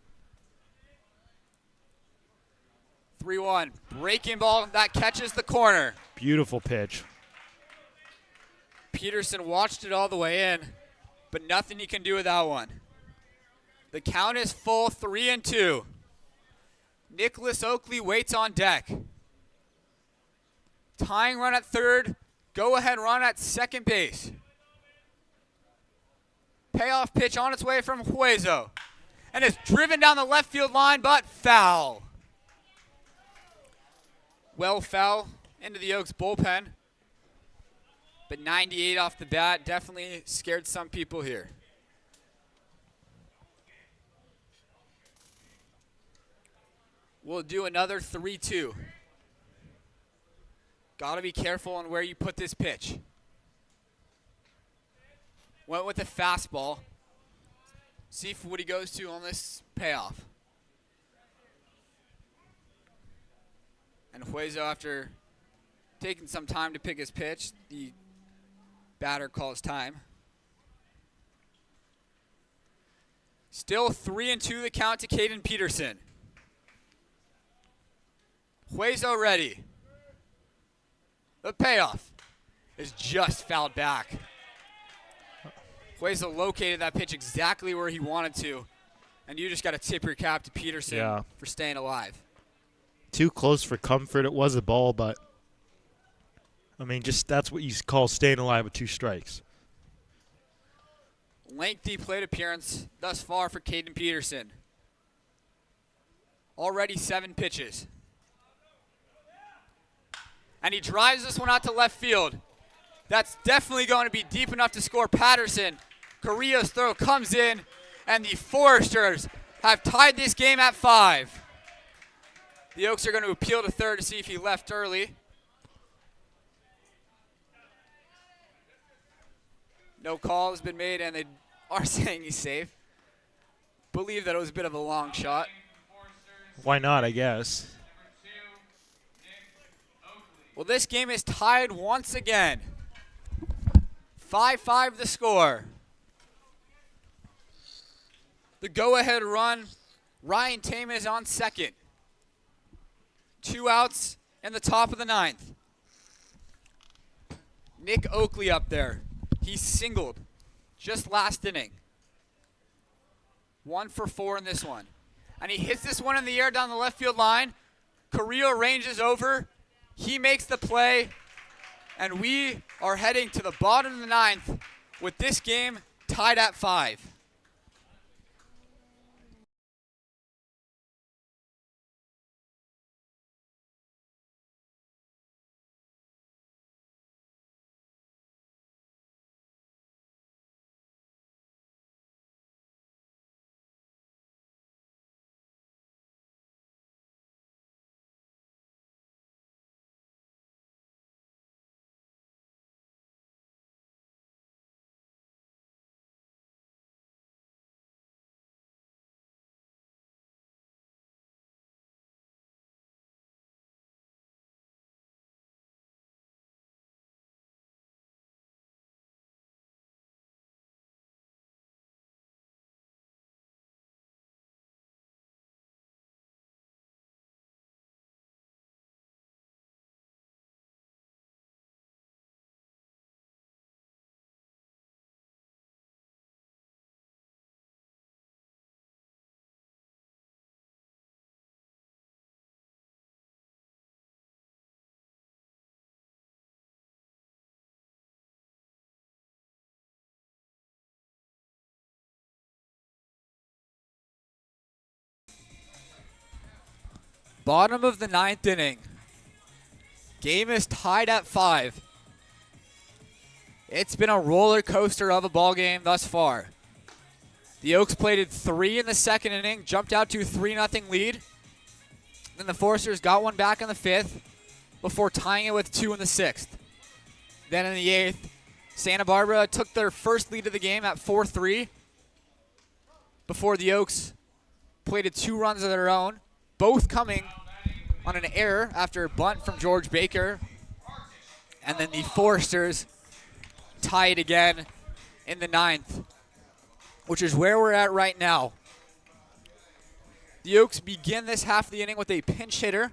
3-1. Breaking ball that catches the corner. Beautiful pitch. Peterson watched it all the way in, but nothing he can do with that one. The count is full, 3-2. Nicholas Oakley waits on deck. Tying run at third. Go ahead run at second base. Payoff pitch on its way from Huezo. And it's driven down the left field line, but foul. Well foul into the Oaks bullpen. But 98 off the bat definitely scared some people here. We'll do another 3-2. Got to be careful on where you put this pitch. Went with the fastball. See what he goes to on this payoff. And Huezo, after taking some time to pick his pitch, the batter calls time. Still 3-2 the count to Caden Peterson. Huezo ready. The payoff is just fouled back. Huezo located that pitch exactly where he wanted to, and you just got to tip your cap to Peterson for staying alive. Too close for comfort. It was a ball, but I mean, just that's what you call staying alive with 2 strikes. Lengthy plate appearance thus far for Caden Peterson. Already 7 pitches. And he drives this one out to left field. That's definitely going to be deep enough to score Patterson. Carrillo's throw comes in, and the Forresters have tied this game at 5. The Oaks are going to appeal to third to see if he left early. No call has been made, and they are saying he's safe. Believe that it was a bit of a long shot. Why not, I guess. Well, this game is tied once again. 5-5 the score. The go-ahead run, Ryan Tame is on second. 2 outs in the top of the 9th. Nick Oakley up there. He singled just last inning. 1 for 4 in this one. And he hits this one in the air down the left field line. Carrillo ranges over. He makes the play. And we are heading to the bottom of the 9th with this game tied at 5. Bottom of the 9th inning. Game is tied at 5. It's been a roller coaster of a ball game thus far. The Oaks plated 3 in the 2nd inning, jumped out to a 3-0 lead. Then the Forresters got one back in the 5th before tying it with 2 in the 6th. Then in the 8th, Santa Barbara took their first lead of the game at 4-3 before the Oaks plated 2 runs of their own, both coming on an error after a bunt from George Baker. And then the Forresters tied again in the 9th, which is where we're at right now. The Oaks begin this half of the inning with a pinch hitter.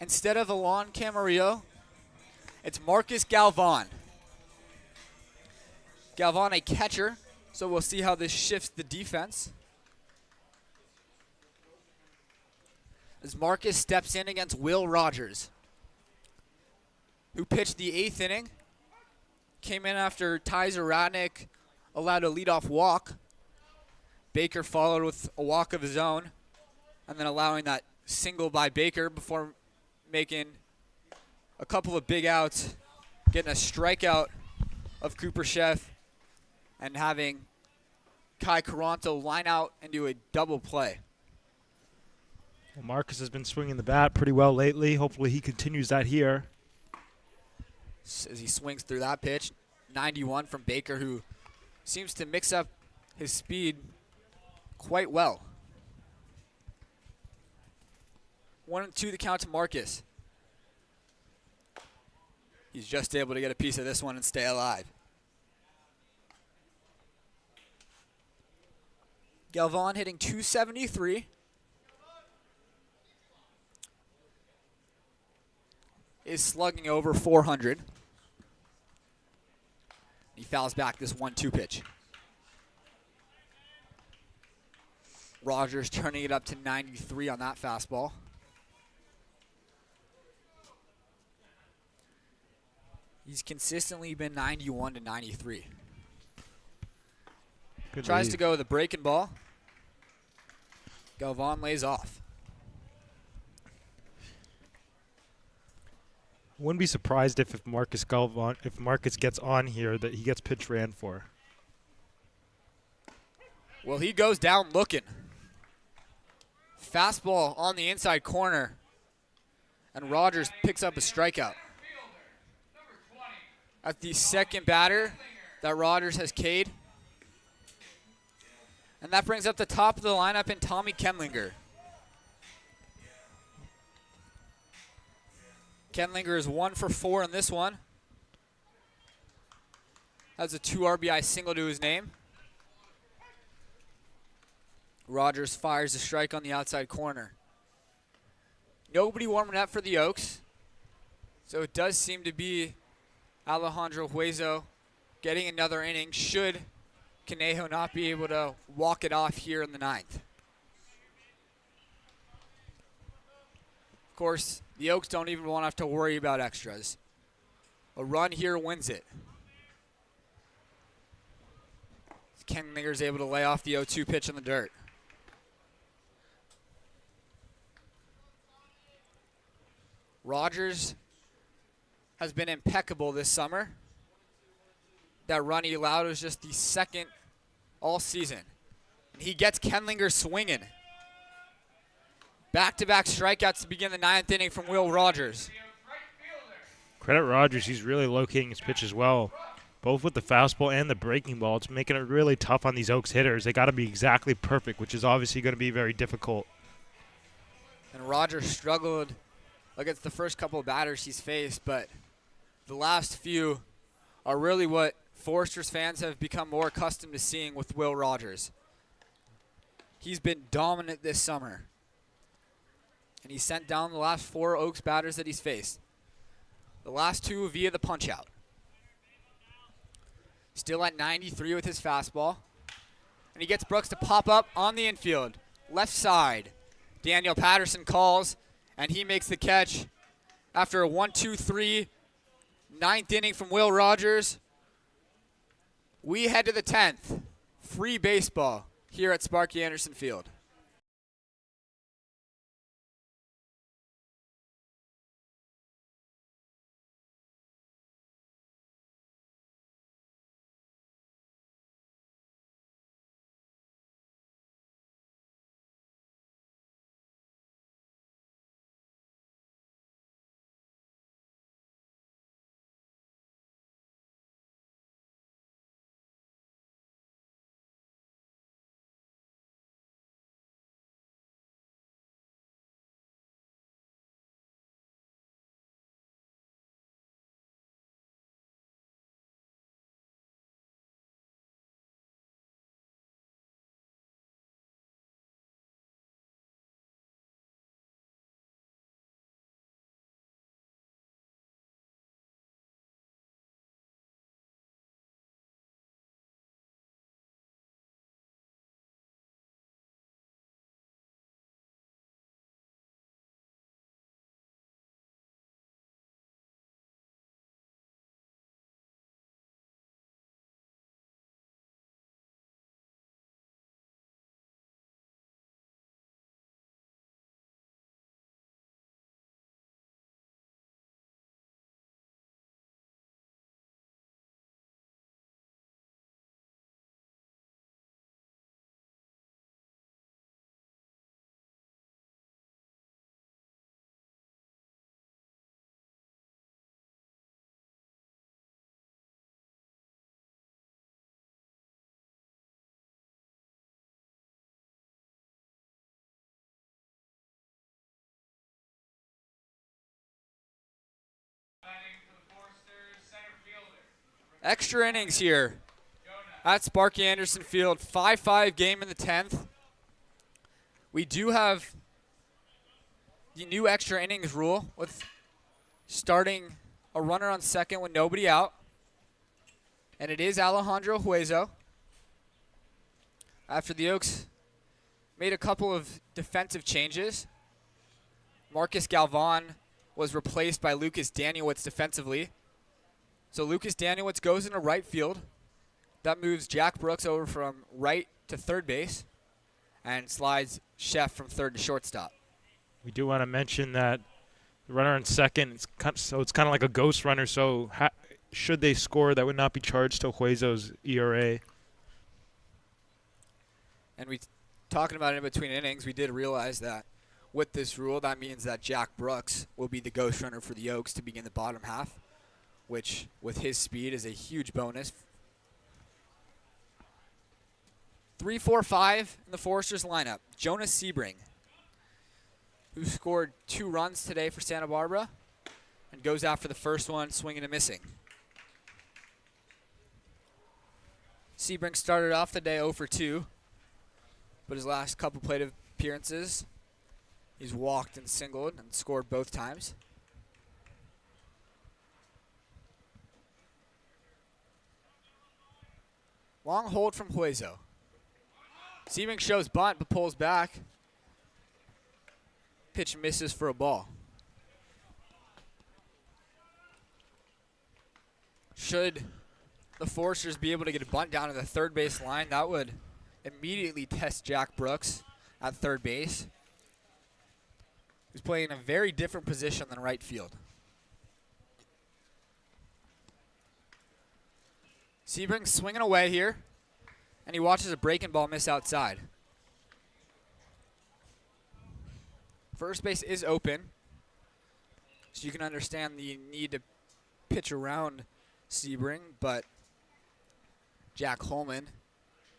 Instead of Alon Camarillo, it's Marcus Galvan. Galvan, a catcher, so we'll see how this shifts the defense. As Marcus steps in against Will Rogers, who pitched the 8th inning, came in after Tyzer Radnick allowed a leadoff walk. Baker followed with a walk of his own, and then allowing that single by Baker before making a couple of big outs, getting a strikeout of Cooper Chef, and having Kai Caranto line out and do a double play. Well, Marcus has been swinging the bat pretty well lately. Hopefully he continues that here. As he swings through that pitch, 91 from Baker, who seems to mix up his speed quite well. 1-2 the count to Marcus. He's just able to get a piece of this one and stay alive. Galvan hitting .273. Is slugging over 400. He fouls back this 1-2 pitch. Rogers turning it up to 93 on that fastball. He's consistently been 91 to 93. Good Tries lead. to go with a breaking ball. Galvan lays off. Wouldn't be surprised if Marcus gets on here that he gets pitch ran for. Well, he goes down looking. Fastball on the inside corner. And Rogers picks up a strikeout. That's the second batter that Rogers has K'd. And that brings up the top of the lineup in Tommy Kenlinger. Kenlinger is 1 for 4 in this one. Has a 2 RBI single to his name. Rogers fires a strike on the outside corner. Nobody warming up for the Oaks. So it does seem to be Alejandro Hueso getting another inning should Conejo not be able to walk it off here in the 9th. Of course, the Oaks don't even want to have to worry about extras. A run here wins it. Kenlinger's able to lay off the 0-2 pitch in the dirt. Rogers has been impeccable this summer. That run he allowed was just the second all season. And he gets Kenlinger swinging. Back-to-back strikeouts to begin the 9th inning from Will Rogers. Credit Rogers, he's really locating his pitch as well. Both with the fastball and the breaking ball. It's making it really tough on these Oaks hitters. They got to be exactly perfect, which is obviously going to be very difficult. And Rogers struggled against the first couple of batters he's faced, but the last few are really what Forresters fans have become more accustomed to seeing with Will Rogers. He's been dominant this summer. And he sent down the last 4 Oaks batters that he's faced. The last 2 via the punch-out. Still at 93 with his fastball. And he gets Brooks to pop up on the infield. Left side. Daniel Patterson calls, and he makes the catch after a 1-2-3 9th inning from Will Rogers. We head to the 10th. Free baseball here at Sparky Anderson Field. Extra innings here at Sparky Anderson Field. 5-5 game in the 10th. We do have the new extra innings rule with starting a runner on second with nobody out. And it is Alejandro Hueso. After the Oaks made a couple of defensive changes, Marcus Galvan was replaced by Lucas Danielewicz defensively. So Lucas Danielewicz goes into right field. That moves Jack Brooks over from right to third base and slides Chef from third to shortstop. We do want to mention that the runner on second, it's kind of like a ghost runner, so should they score, that would not be charged to Hueso's ERA. And we talking about it in between innings, we did realize that with this rule, that means that Jack Brooks will be the ghost runner for the Oaks to begin the bottom half, which with his speed is a huge bonus. 3-4-5 in the Forresters lineup. Jonas Sebring, who scored 2 runs today for Santa Barbara and goes after the first one, swinging and missing. Sebring started off the day 0 for 2, but his last couple plate appearances, he's walked and singled and scored both times. Long hold from Hueso. Sebring shows bunt but pulls back. Pitch misses for a ball. Should the Forresters be able to get a bunt down to the third base line, that would immediately test Jack Brooks at third base, who's playing in a very different position than right field. Sebring swinging away here, and he watches a breaking ball miss outside. First base is open, so you can understand the need to pitch around Sebring, but Jack Holman,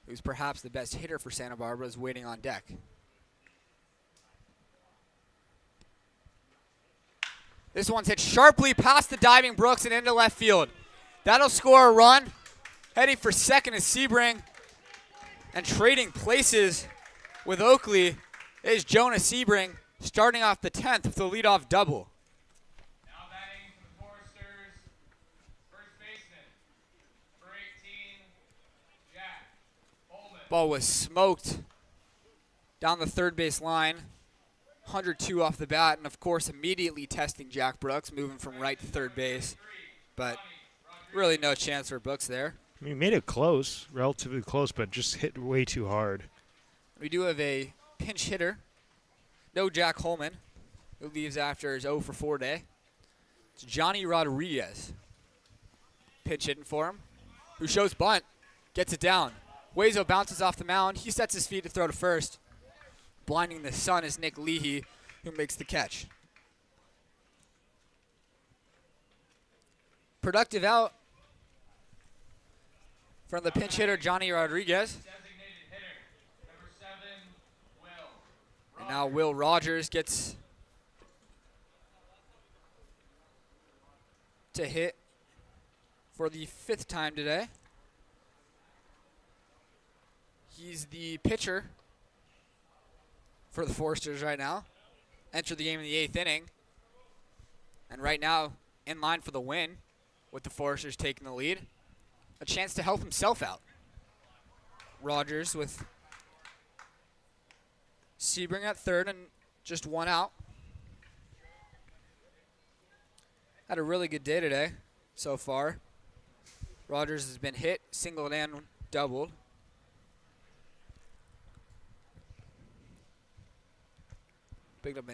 who's perhaps the best hitter for Santa Barbara, is waiting on deck. This one's hit sharply past the diving Brooks and into left field. That'll score a run. Heading for second is Sebring. And trading places with Oakley is Jonas Sebring, starting off the 10th with a leadoff double. Now batting for the Forresters, first baseman, number 18, Jack Holman. Ball was smoked down the third base line. 102 off the bat, and of course immediately testing Jack Brooks, moving from right to third base. But really no chance for Brooks there. I mean, he made it close, relatively close, but just hit way too hard. We do have a pinch hitter. No Jack Holman, who leaves after his 0 for 4 day. It's Johnny Rodriguez. Pitch hitting for him, who shows bunt, gets it down. Hueso bounces off the mound. He sets his feet to throw to first. Blinding the sun is Nick Leahy, who makes the catch. Productive out from the pinch hitter, Johnny Rodriguez. Designated hitter, number 7, Will. And now Will Rogers gets to hit for the 5th time today. He's the pitcher for the Forresters right now. Entered the game in the 8th inning. And right now, in line for the win, with the Forresters taking the lead. A chance to help himself out. Rogers with Sebring at third and just 1 out. Had a really good day today so far. Rogers has been hit, singled, and doubled. Picked up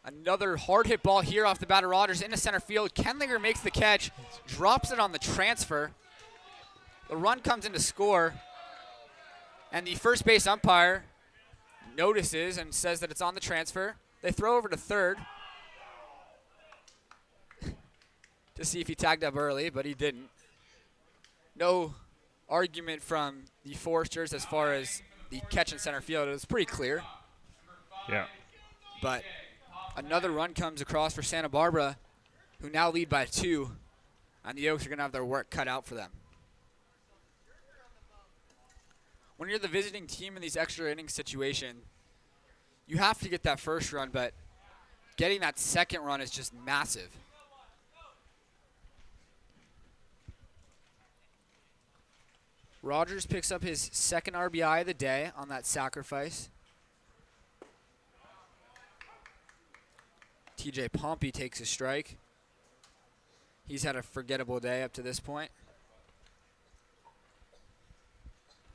another hard hit ball here off the bat of Rogers into center field. Kendlinger makes the catch, drops it on the transfer. The run comes in to score, and the first base umpire notices and says that it's on the transfer. They throw over to third to see if he tagged up early, but he didn't. No argument from the Forresters as far as the catch in center field. It was pretty clear. Yeah. But another run comes across for Santa Barbara, who now lead by 2 and the Oaks are going to have their work cut out for them. When you're the visiting team in these extra inning situations, you have to get that first run, but getting that second run is just massive. Rogers picks up his second RBI of the day on that sacrifice. TJ Pompey takes a strike. He's had a forgettable day up to this point.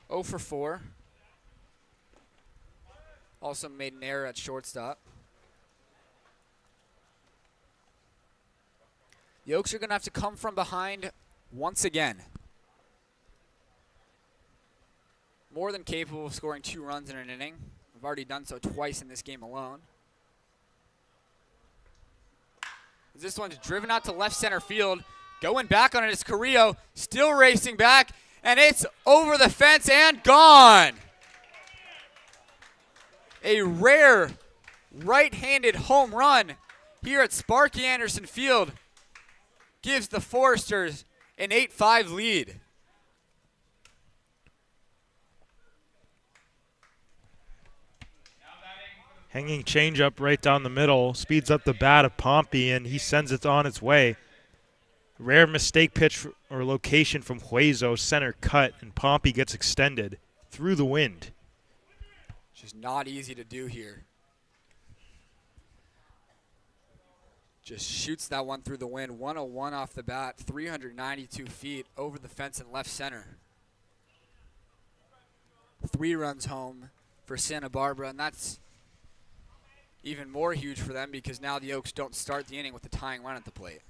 0 for 4. Also made an error at shortstop. The Oaks are going to have to come from behind once again. More than capable of scoring 2 runs in an inning. We've already done so twice in this game alone. This one's driven out to left center field. Going back on it is Carrillo. Still racing back. And it's over the fence and gone. A rare right-handed home run here at Sparky Anderson Field gives the Forresters an 8-5 lead. Hanging changeup right down the middle, speeds up the bat of Pompey, and he sends it on its way. Rare mistake pitch or location from Hueso, center cut, and Pompey gets extended through the wind. Just not easy to do here. Just shoots that one through the wind. 101 off the bat, 392 feet over the fence in left center. 3 runs home for Santa Barbara, and that's even more huge for them because now the Oaks don't start the inning with the tying run at the plate.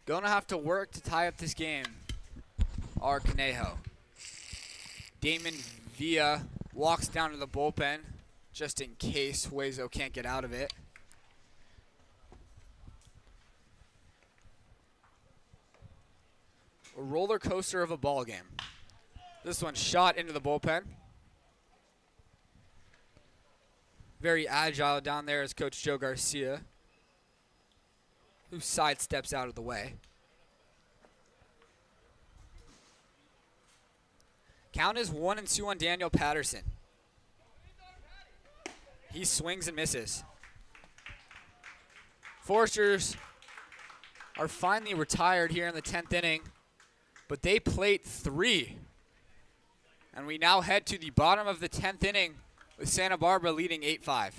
Gonna have to work to tie up this game are Conejo. Damon Villa walks down to the bullpen just in case Hueso can't get out of it. A roller coaster of a ball game. This one shot into the bullpen. Very agile down there is Coach Joe Garcia, who sidesteps out of the way. Count is 1-2 on Daniel Patterson. He swings and misses. Forresters are finally retired here in the 10th inning, but they plate 3. And we now head to the bottom of the 10th inning with Santa Barbara leading 8-5.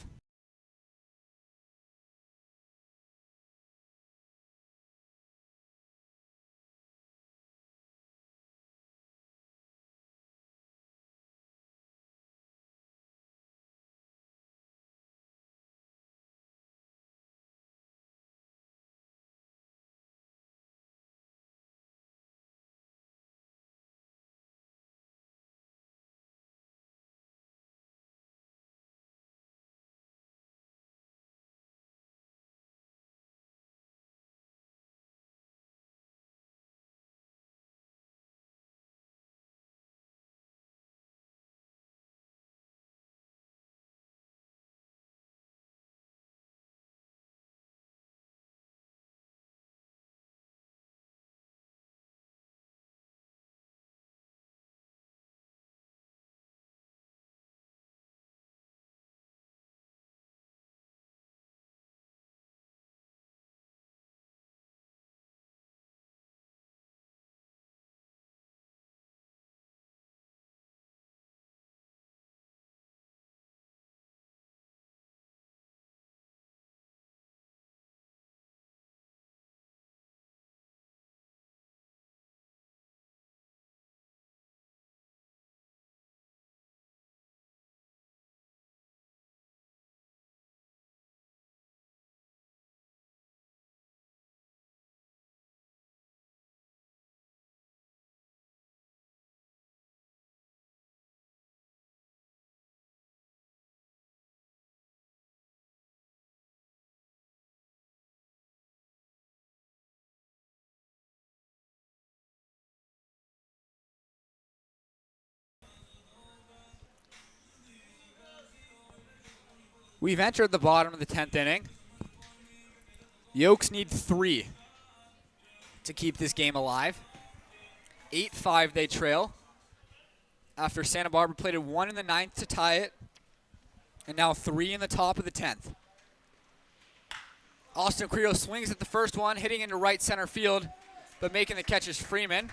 We've entered the bottom of the 10th inning. The Oaks need 3 to keep this game alive. 8-5 they trail after Santa Barbara played a 1 in the 9th to tie it, and now 3 in the top of the 10th. Austin Creo swings at the first one, hitting into right center field, but making the catch is Freeman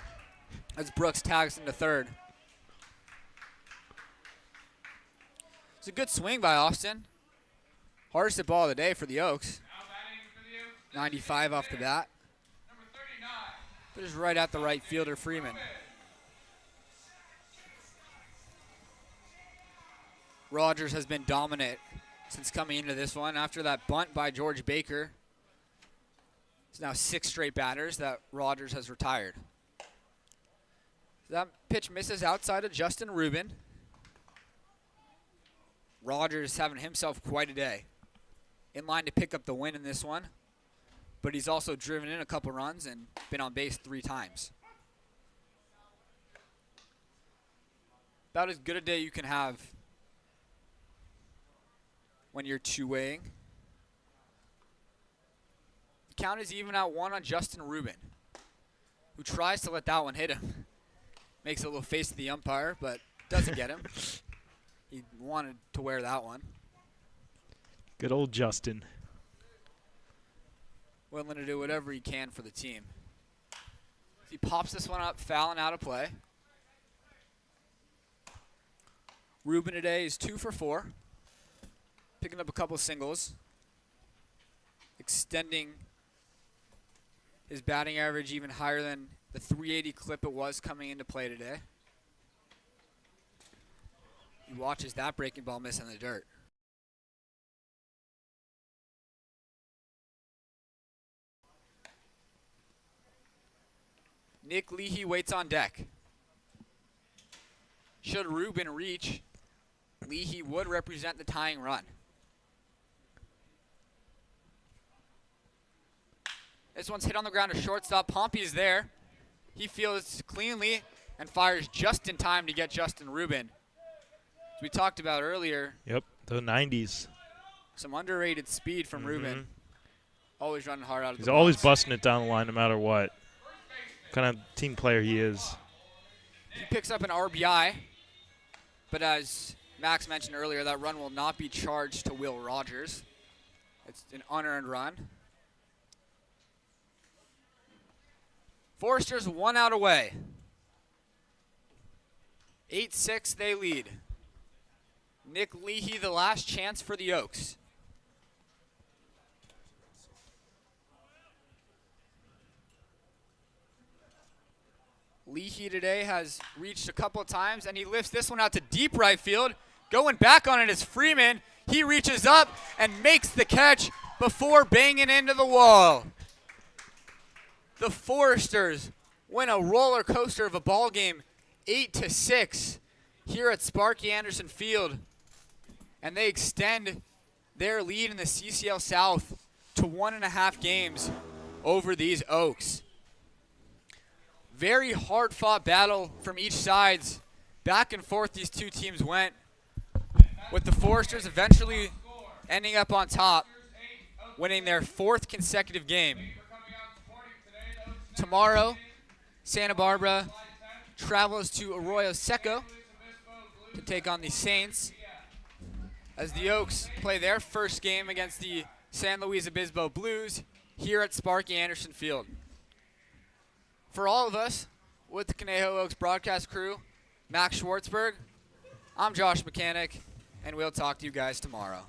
as Brooks tags into third. It's a good swing by Austin. Hardest hit ball of the day for the Oaks. 95 off the bat. But it's right at the right fielder, Freeman. Rogers has been dominant since coming into this one. After that bunt by George Baker, it's now 6 straight batters that Rogers has retired. That pitch misses outside of Justin Rubin. Rogers having himself quite a day. In line to pick up the win in this one, but he's also driven in a couple runs and been on base 3 times. About as good a day you can have when you're two-weighing. The count is even at 1 on Justin Rubin, who tries to let that one hit him. Makes a little face to the umpire, but doesn't get him. He wanted to wear that one. Good old Justin. Willing to do whatever he can for the team. He pops this one up, fouling out of play. Rubin today is 2 for 4. Picking up a couple singles. Extending his batting average even higher than the 380 clip it was coming into play today. He watches that breaking ball miss in the dirt. Nick Leahy waits on deck. Should Rubin reach, Leahy would represent the tying run. This one's hit on the ground to shortstop. Pompey is there. He fields cleanly and fires just in time to get Justin Rubin. As we talked about earlier. Yep, the 90s. Some underrated speed from Rubin. Always running hard out of the box. He's always busting it down the line no matter what kind of team player he is. He picks up an RBI, but as Max mentioned earlier, that run will not be charged to Will Rogers. It's an unearned run. Forresters 1 out away. 8-6 they lead. Nick Leahy, the last chance for the Oaks. Leahy today has reached a couple of times, and he lifts this one out to deep right field. Going back on it is Freeman. He reaches up and makes the catch before banging into the wall. The Forresters win a roller coaster of a ball game, 8-6 here at Sparky Anderson Field, and they extend their lead in the CCL South to 1.5 games over these Oaks. Very hard-fought battle from each sides. Back and forth these two teams went, with the Forresters eventually ending up on top, winning their 4th consecutive game. Tomorrow, Santa Barbara travels to Arroyo Seco to take on the Saints as the Oaks play their first game against the San Luis Obispo Blues here at Sparky Anderson Field. For all of us with the Conejo Oaks broadcast crew, Max Schwartzberg, I'm Josh Mechanick, and we'll talk to you guys tomorrow.